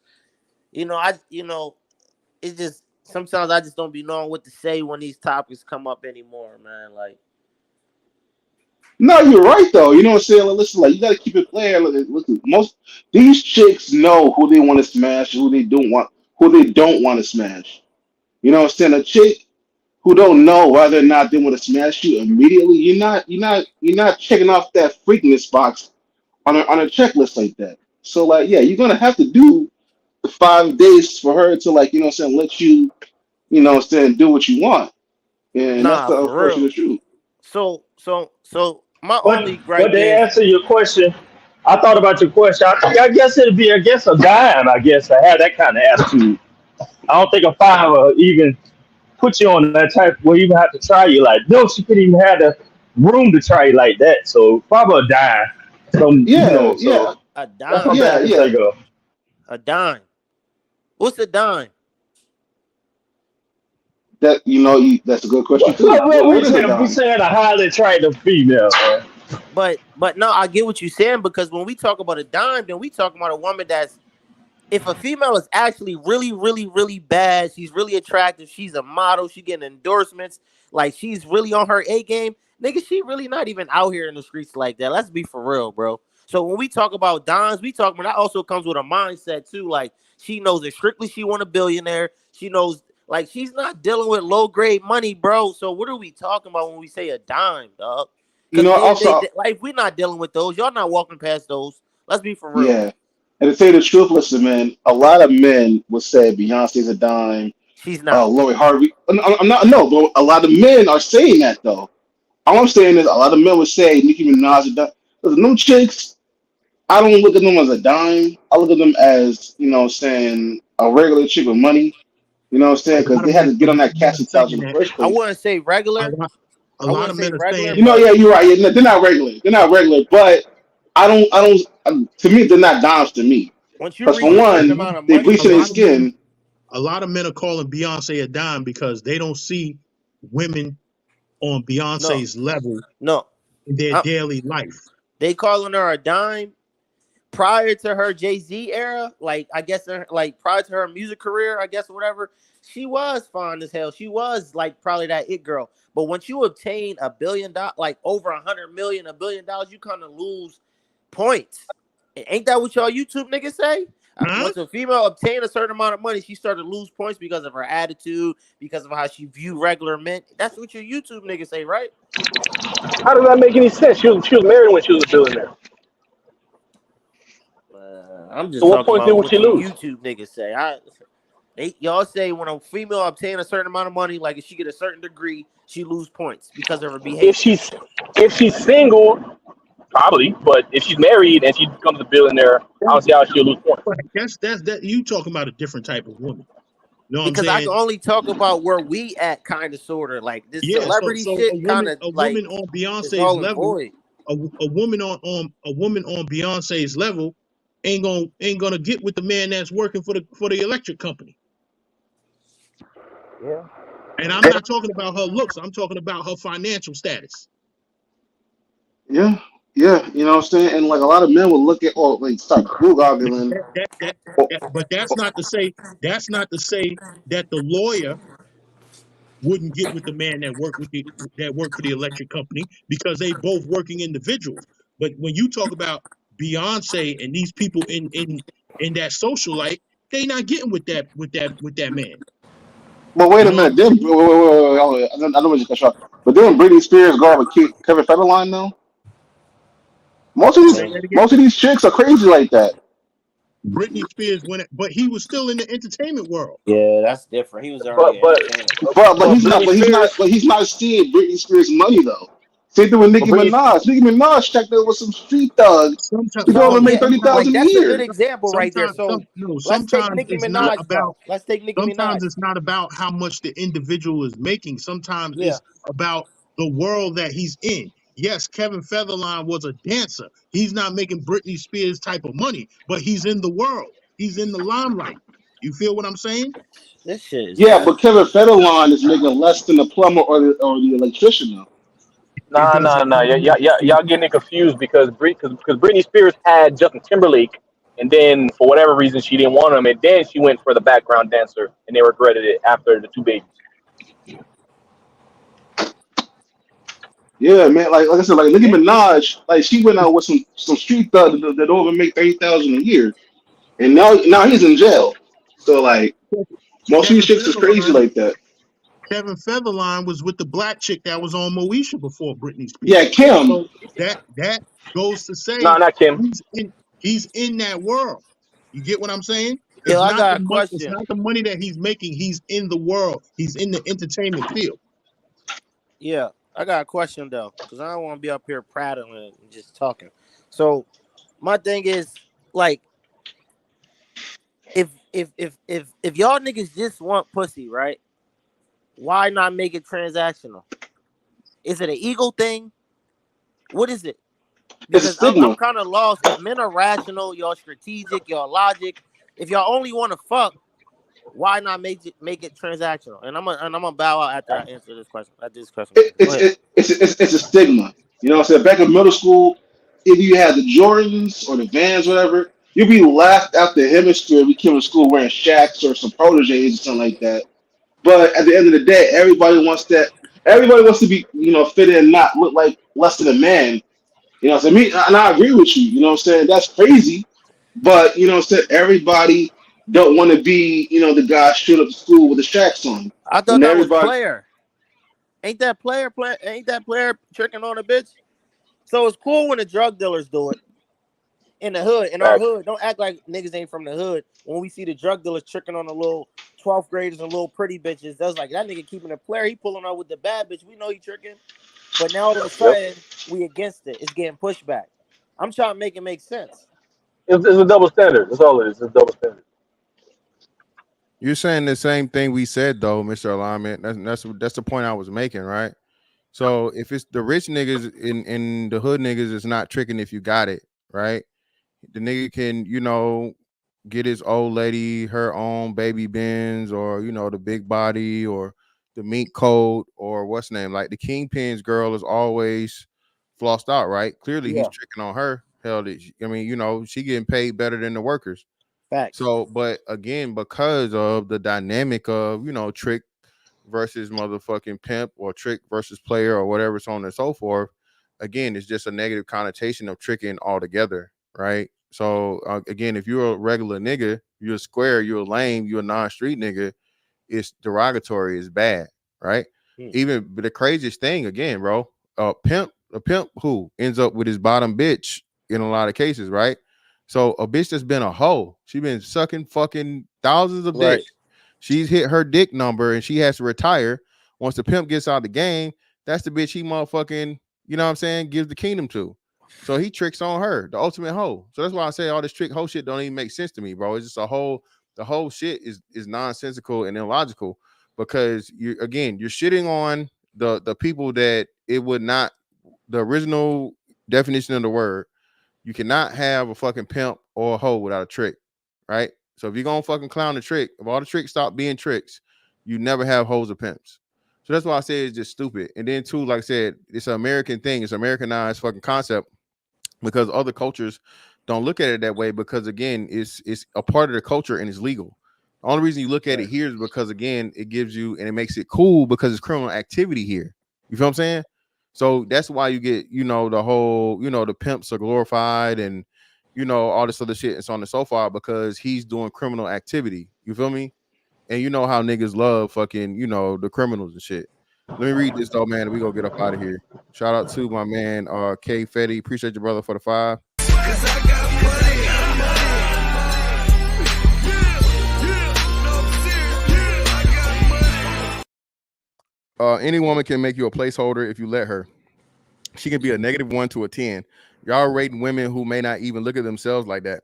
it's just sometimes I just don't be knowing what to say when these topics come up anymore, man. Like, No, you're right though. You know what I'm saying? Like, listen, like you gotta keep it playing. Listen, most these chicks know who they want to smash, who they don't want to smash. You know what I'm saying? A chick who don't know whether or not they want to smash you immediately, you're not checking off that freakiness box on a checklist like that. So like, yeah, you're gonna have to do the 5 days for her to like, you know what I'm saying, let you, you know what I'm saying, do what you want. And that's nah, the for real. unfortunate truth. So my But only gripe to is answer your question, I thought about your question. I guess it'd be a dime. I guess to have that kind of attitude. I don't think a 5 will even put you on that type where you even have to try you like. No, she couldn't even have the room to try you like that. So probably a dime. So Yeah, so a that's my dime. yeah, bad to yeah. take off. A dime. What's a dime? That's a good question too. Well, What is a we dime? saying a highly attractive female, man. But no, I get what you're saying because when we talk about a dime, then we talking about a woman that's if a female is actually really, really, really bad, she's really attractive, she's a model, she getting endorsements, like she's really on her A game, nigga, she really not even out here in the streets like that. Let's be for real, bro. So when we talk about dimes, we talk about that also comes with a mindset too. Like she knows that strictly she want a billionaire. She knows like she's not dealing with low grade money, bro. So what are we talking about when we say a dime, dog? You Because know, also, like we're not dealing with those. Y'all not walking past those. Let's be for real. yeah. And to say the truth, listen, man, a lot of men would say Beyonce's a dime. She's not. Lori Harvey. I'm not. No, but a lot of men are saying that though. All I'm saying is a lot of men would say Nicki Minaj a dime. Listen, them chicks, I don't look at them as a dime. I look at them as, you know what I'm saying, a regular chick with money. You know what I'm A saying? Because lot of they had men, to get on that casting couch saying in the that. first I place. wouldn't say A regular. lot, a I lot wouldn't of say men are regular, saying You know, but yeah, you're right. Yeah, they're not regular. They're not regular. But to me, they're not dimes to me. once you Because reach for a certain one, amount of they money, bleach a their lot of men. skin. A lot of men are calling Beyonce a dime because they don't see women on no, Beyonce's level no. in their I, daily life. they calling her a dime prior to her Jay-Z era, like I guess like prior to her music career, I guess whatever, she was fine as hell. She was like probably that it girl. But once you obtain $1 billion, like over 100 million, $1 billion, you kind of lose points. Ain't that what y'all YouTube niggas say? Huh? Once a female obtained a certain amount of money, she started to lose points because of her attitude, because of how she viewed regular men. That's what your YouTube niggas say, right? How does that make any sense? She was married when she was a billionaire. I'm So just what talking point did about would what she your lose? YouTube niggas say. Y'all say when a female obtain a certain amount of money, like if she get a certain degree, she lose points because of her If behavior. she's single, probably. But if she's married and she becomes a billionaire, I don't see how she'll lose points. But that's you talking about a different type of woman. You know what I'm Because I can saying? only talk about where we at, kind of, sort of like this Yeah. So celebrity so shit, kind of a like woman on it's Beyonce's all in level, void. a woman on Beyonce's level ain't gonna get with the man that's working for the electric company. Yeah. And I'm not talking about her looks. I'm talking about her financial status. Yeah, yeah, you know what I'm saying? And like a lot of men will look at or like start googling. But that's not to say that the lawyer wouldn't get with the man that worked for the electric company because they both working individuals. But when you talk about Beyonce and these people in that social life, they not getting with that man. But wait You a know what minute, I'm then saying? I don't want to cut you off. But then Britney Spears go out with Kevin Federline though. Say that again. Most of these chicks are crazy like that. Britney Spears went, but he was still in the entertainment world. Yeah, that's different. He was But already an but entertainer. But but Britney Spears. he's not seeing Britney Spears money though. Same thing with But Nicki Britney. Minaj. Nicki Minaj checked out with some street thug. Sometimes, She could No, only no, make yeah, like 30,000 a that's a good year. example right there. So let's take sometimes Nicki it's not Minaj about. though. Let's take Nicki Sometimes Minaj. it's not about how much the individual is making. Sometimes Yeah. it's about the world that he's in. Yes, Kevin Featherline was a dancer. He's not making Britney Spears type of money, but he's in the world. He's in the limelight. You feel what I'm saying? This shit is Yeah, but Kevin Federline is making less than the plumber or the electrician though. It Nah, nah, doesn't. nah. Y'all getting it confused because Britney Spears had Justin Timberlake, and then for whatever reason she didn't want him, and then she went for the background dancer, and they regretted it after the two babies. Yeah, man. Like I said, like Nicki Minaj, like she went out with some street thug that don't even make 30,000 a year, and now he's in jail. So like most of these Kevin chicks is crazy Featherline. like that. Kevin Featherline was with the black chick that was on Moesha before Britney Yeah, Spears. Kim. So that goes to say Nah, not Kim. he's in that world. You get what I'm saying? Yo, It's I not got the a money. It's question. not the money that he's making. He's in the world. He's in the entertainment field. Yeah, I got a question though, because I don't want to be up here prattling and just talking. So my thing is, like, if y'all niggas just want pussy, right? Why not make it transactional? Is it an ego thing? What is it? It's a Because I'm stigma. kind of lost. If men are rational, y'all strategic, y'all logic. If y'all only want to fuck, why not make it transactional? And I'm gonna bow out after I answer this question. It, Go ahead. it's a stigma. You know what I'm saying? Back in middle school, if you had the Jordans or the Vans, whatever, you'll be laughed out the hemisphere if you came to school wearing shacks or some proteges or something like that. But at the end of the day, everybody wants that. Everybody wants to be, fit in, not look like less than a man. So me, and I agree with you. You know what I'm saying? That's crazy. But what I'm saying, everybody don't want to be, the guy shoot up the school with the shacks on. I thought When that was everybody, player. Ain't that player tricking on a bitch? So it's cool when the drug dealers do it in the hood, in our Facts. hood. Don't act like niggas ain't from the hood. When we see the drug dealers tricking on the little 12th graders and little pretty bitches, that's like that nigga keeping a player. He pulling out with the bad bitch. We know he tricking, but now all of a sudden we against it. It's getting pushback. I'm trying to make it make sense. It's a double standard. That's all it is. It's a double standard. You're saying the same thing we said though, Mr. Alignment. That's the point I was making, right? So if it's the rich niggas in the hood niggas is not tricking if you got it, right? The nigga can, get his old lady her own baby Benz or the big body or the mink coat or what's name. Like the Kingpin's girl is always flossed out, right? Clearly he's Yeah. tricking on her. Hell, she getting paid better than the workers. Facts. So, but again, because of the dynamic of trick versus motherfucking pimp or trick versus player or whatever, so on and so forth. Again, it's just a negative connotation of tricking altogether, right? So again, if you're a regular nigga, you're a square, you're a lame, you're a non-street nigga, it's derogatory, it's bad, right? Even but the craziest thing, again, bro, a pimp who ends up with his bottom bitch in a lot of cases, right? So a bitch that's been a hoe, she been sucking fucking thousands of dicks. She's hit her dick number and she has to retire. Once the pimp gets out of the game, that's the bitch he motherfucking, gives the kingdom to. So he tricks on her, the ultimate hoe. So that's why I say all this trick hoe shit don't even make sense to me, bro. It's just the whole shit is nonsensical and illogical because you're shitting on the people that it would not, the original definition of the word. You cannot have a fucking pimp or a hoe without a trick, right? So if you're gonna fucking clown the trick, if all the tricks stop being tricks, you never have hoes or pimps. So that's why I say it's just stupid. And then too, like I said, it's an American thing, it's an Americanized fucking concept because other cultures don't look at it that way because again, it's a part of the culture and it's legal. The only reason you look at it here is because again, it gives you and it makes it cool because it's criminal activity here. You feel what I'm saying? So that's why you get, the whole, the pimps are glorified and, all this other shit and so on and so forth because he's doing criminal activity. You feel me? And you know how niggas love fucking, the criminals and shit. Let me read this though, man, and we gonna get up out of here. Shout out to my man, K Fetty. Appreciate your brother for the 5. Any woman can make you a placeholder if you let her. She can be a -1 to a 10. Y'all rating women who may not even look at themselves like that.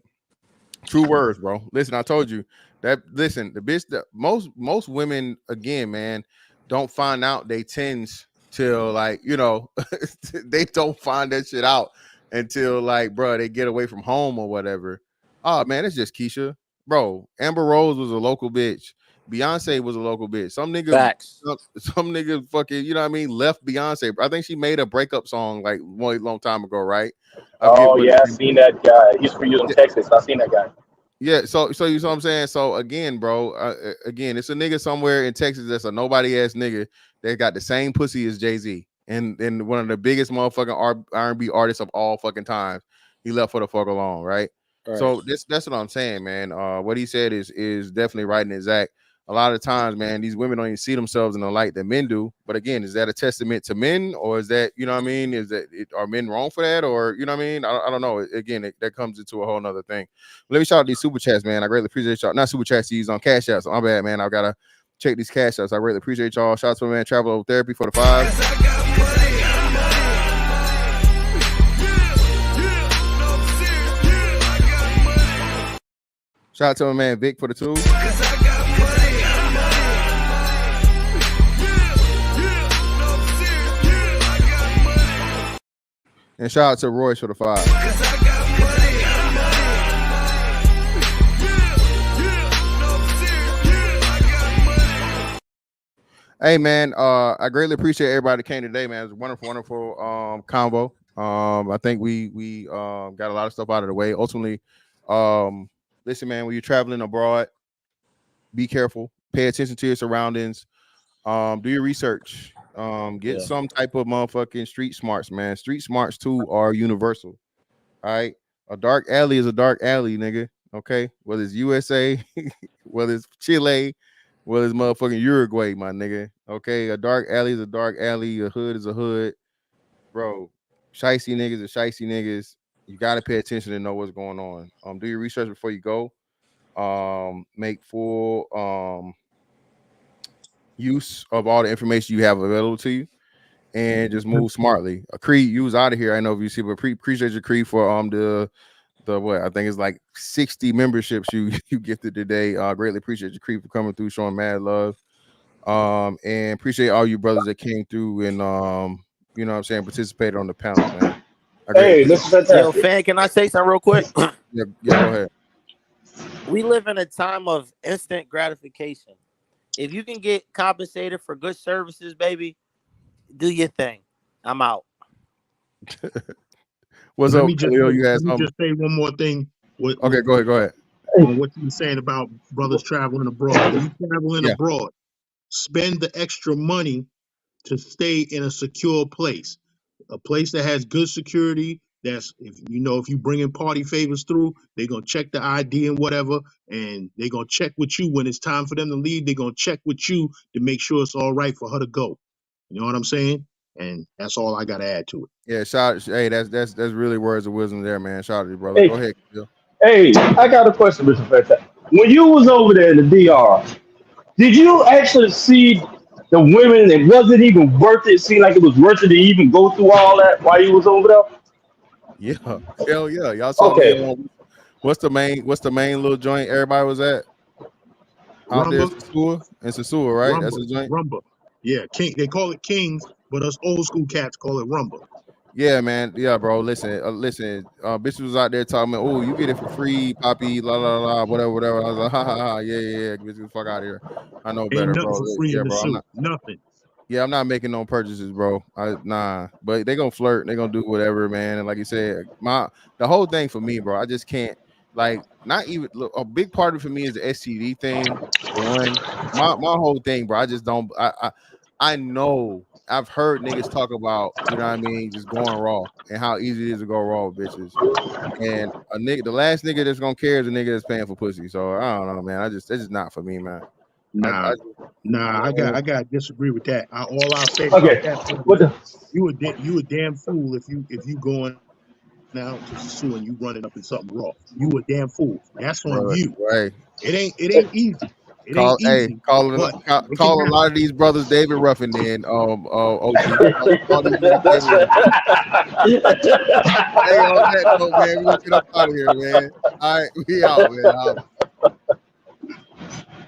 True words, bro. Listen, I told you that. Listen, the bitch that most women, again, man, don't find out they tens till like they don't find that shit out until like, bro, they get away from home or whatever. Oh man, it's just Keisha, bro. Amber Rose was a local bitch. Beyonce was a local bitch. Some nigga fucking, left Beyonce. I think she made a breakup song like one long time ago, right? Oh yeah, I seen that guy. He's from Texas. I seen that guy. Yeah, so you know what I'm saying? So again, bro, again, it's a nigga somewhere in Texas that's a nobody ass nigga that got the same pussy as Jay-Z and one of the biggest motherfucking R&B artists of all fucking times. He left for the fuck alone, right? So that's what I'm saying, man. What he said is definitely right and exact. A lot of times, man, these women don't even see themselves in the light that men do. But again, is that a testament to men, or is that, is that are men wrong for that, or I don't know. Again, that comes into a whole nother thing. Let me shout out these super chats, man. I greatly appreciate y'all. Not super chats, these on cash outs. My bad, man. I gotta check these cash outs. I greatly appreciate y'all. Shout out to my man Travel Therapy for the 5. Shout out to my man Vic for the 2. And shout out to Royce for the 5. Hey man, I greatly appreciate everybody that came today, man. It was a wonderful convo. I think we got a lot of stuff out of the way. Ultimately, Listen, man, when you're traveling abroad, be careful. Pay attention to your surroundings. Do your research. Get some type of motherfucking street smarts, man. Street smarts too are universal. All right. A dark alley is a dark alley, nigga. Okay. Whether it's USA, whether it's Chile, whether it's motherfucking Uruguay, my nigga. Okay. A dark alley is a dark alley. A hood is a hood. Bro, shicey niggas are shicey niggas. You gotta pay attention to know what's going on. Do your research before you go. Make full use of all the information you have available to you, and just move smartly. Creed, you was out of here. I know if you see, but appreciate your Creed for the what I think it's like 60 memberships you gifted today. Greatly appreciate your Creed for coming through, showing mad love. And appreciate all you brothers that came through and you know what I'm saying, participated on the panel, man. Hey, this is fantastic. Yo, fan, can I say something real quick? Yeah, go ahead. We live in a time of instant gratification. If you can get compensated for good services, baby, do your thing. I'm out. What's Let up, me just Khalil? You had let me something? just say one more thing. Okay, go ahead. On what you were saying about brothers traveling abroad. When you traveling Yeah. abroad, spend the extra money to stay in a secure place, a place that has good security. That's if you bringing party favors through, they're gonna check the ID and whatever, and they're gonna check with you when it's time for them to leave. They're gonna check with you to make sure it's all right for her to go. You know what I'm saying? And that's all I gotta add to it. Yeah, hey, that's really words of wisdom there, man. Shout out to you, brother. Go ahead, Khalil. Hey, I got a question, Mr. Fantastic. When you was over there in the DR, did you actually see the women? It wasn't even worth it. Seemed like it was worth it to even go through all that while you was over there. Yeah, hell yeah. Y'all saw me on what's the main little joint everybody was at? Out there in Sasua, right? Rumba, That's a joint. Rumba. Yeah, King. They call it Kings, but us old school cats call it Rumba. Yeah, man. Yeah, bro. Listen. Bitch was out there talking, oh, you get it for free, Poppy, la la la, whatever. I was like, ha. Yeah. Get the fuck out of here. I know better, Ain't nothing bro. for free Yeah, in the bro. suit. Nothing. Yeah, I'm not making no purchases, bro. Nah, but they gonna flirt, they gonna do whatever, man. And like you said, the whole thing for me, bro, I just can't not even look. A big part of it for me is the STD thing. One, my whole thing, bro. I just don't. I know I've heard niggas talk about, you know what I mean, just going raw and how easy it is to go raw with bitches. And the last nigga that's gonna care is a nigga that's paying for pussy. So I don't know, man. It's just not for me, man. Nah, I got to disagree with that. All I'll say Okay. about that, you a damn fool if you going out to sue and you running up in something raw. You a damn fool. That's on you. Right. It ain't easy. It ain't easy. Call but a lot of these brothers David Ruffin then OG. Call these niggas David Ruffin. Hey, on that note, man, we gonna get up out of here, man. All right, we out, man.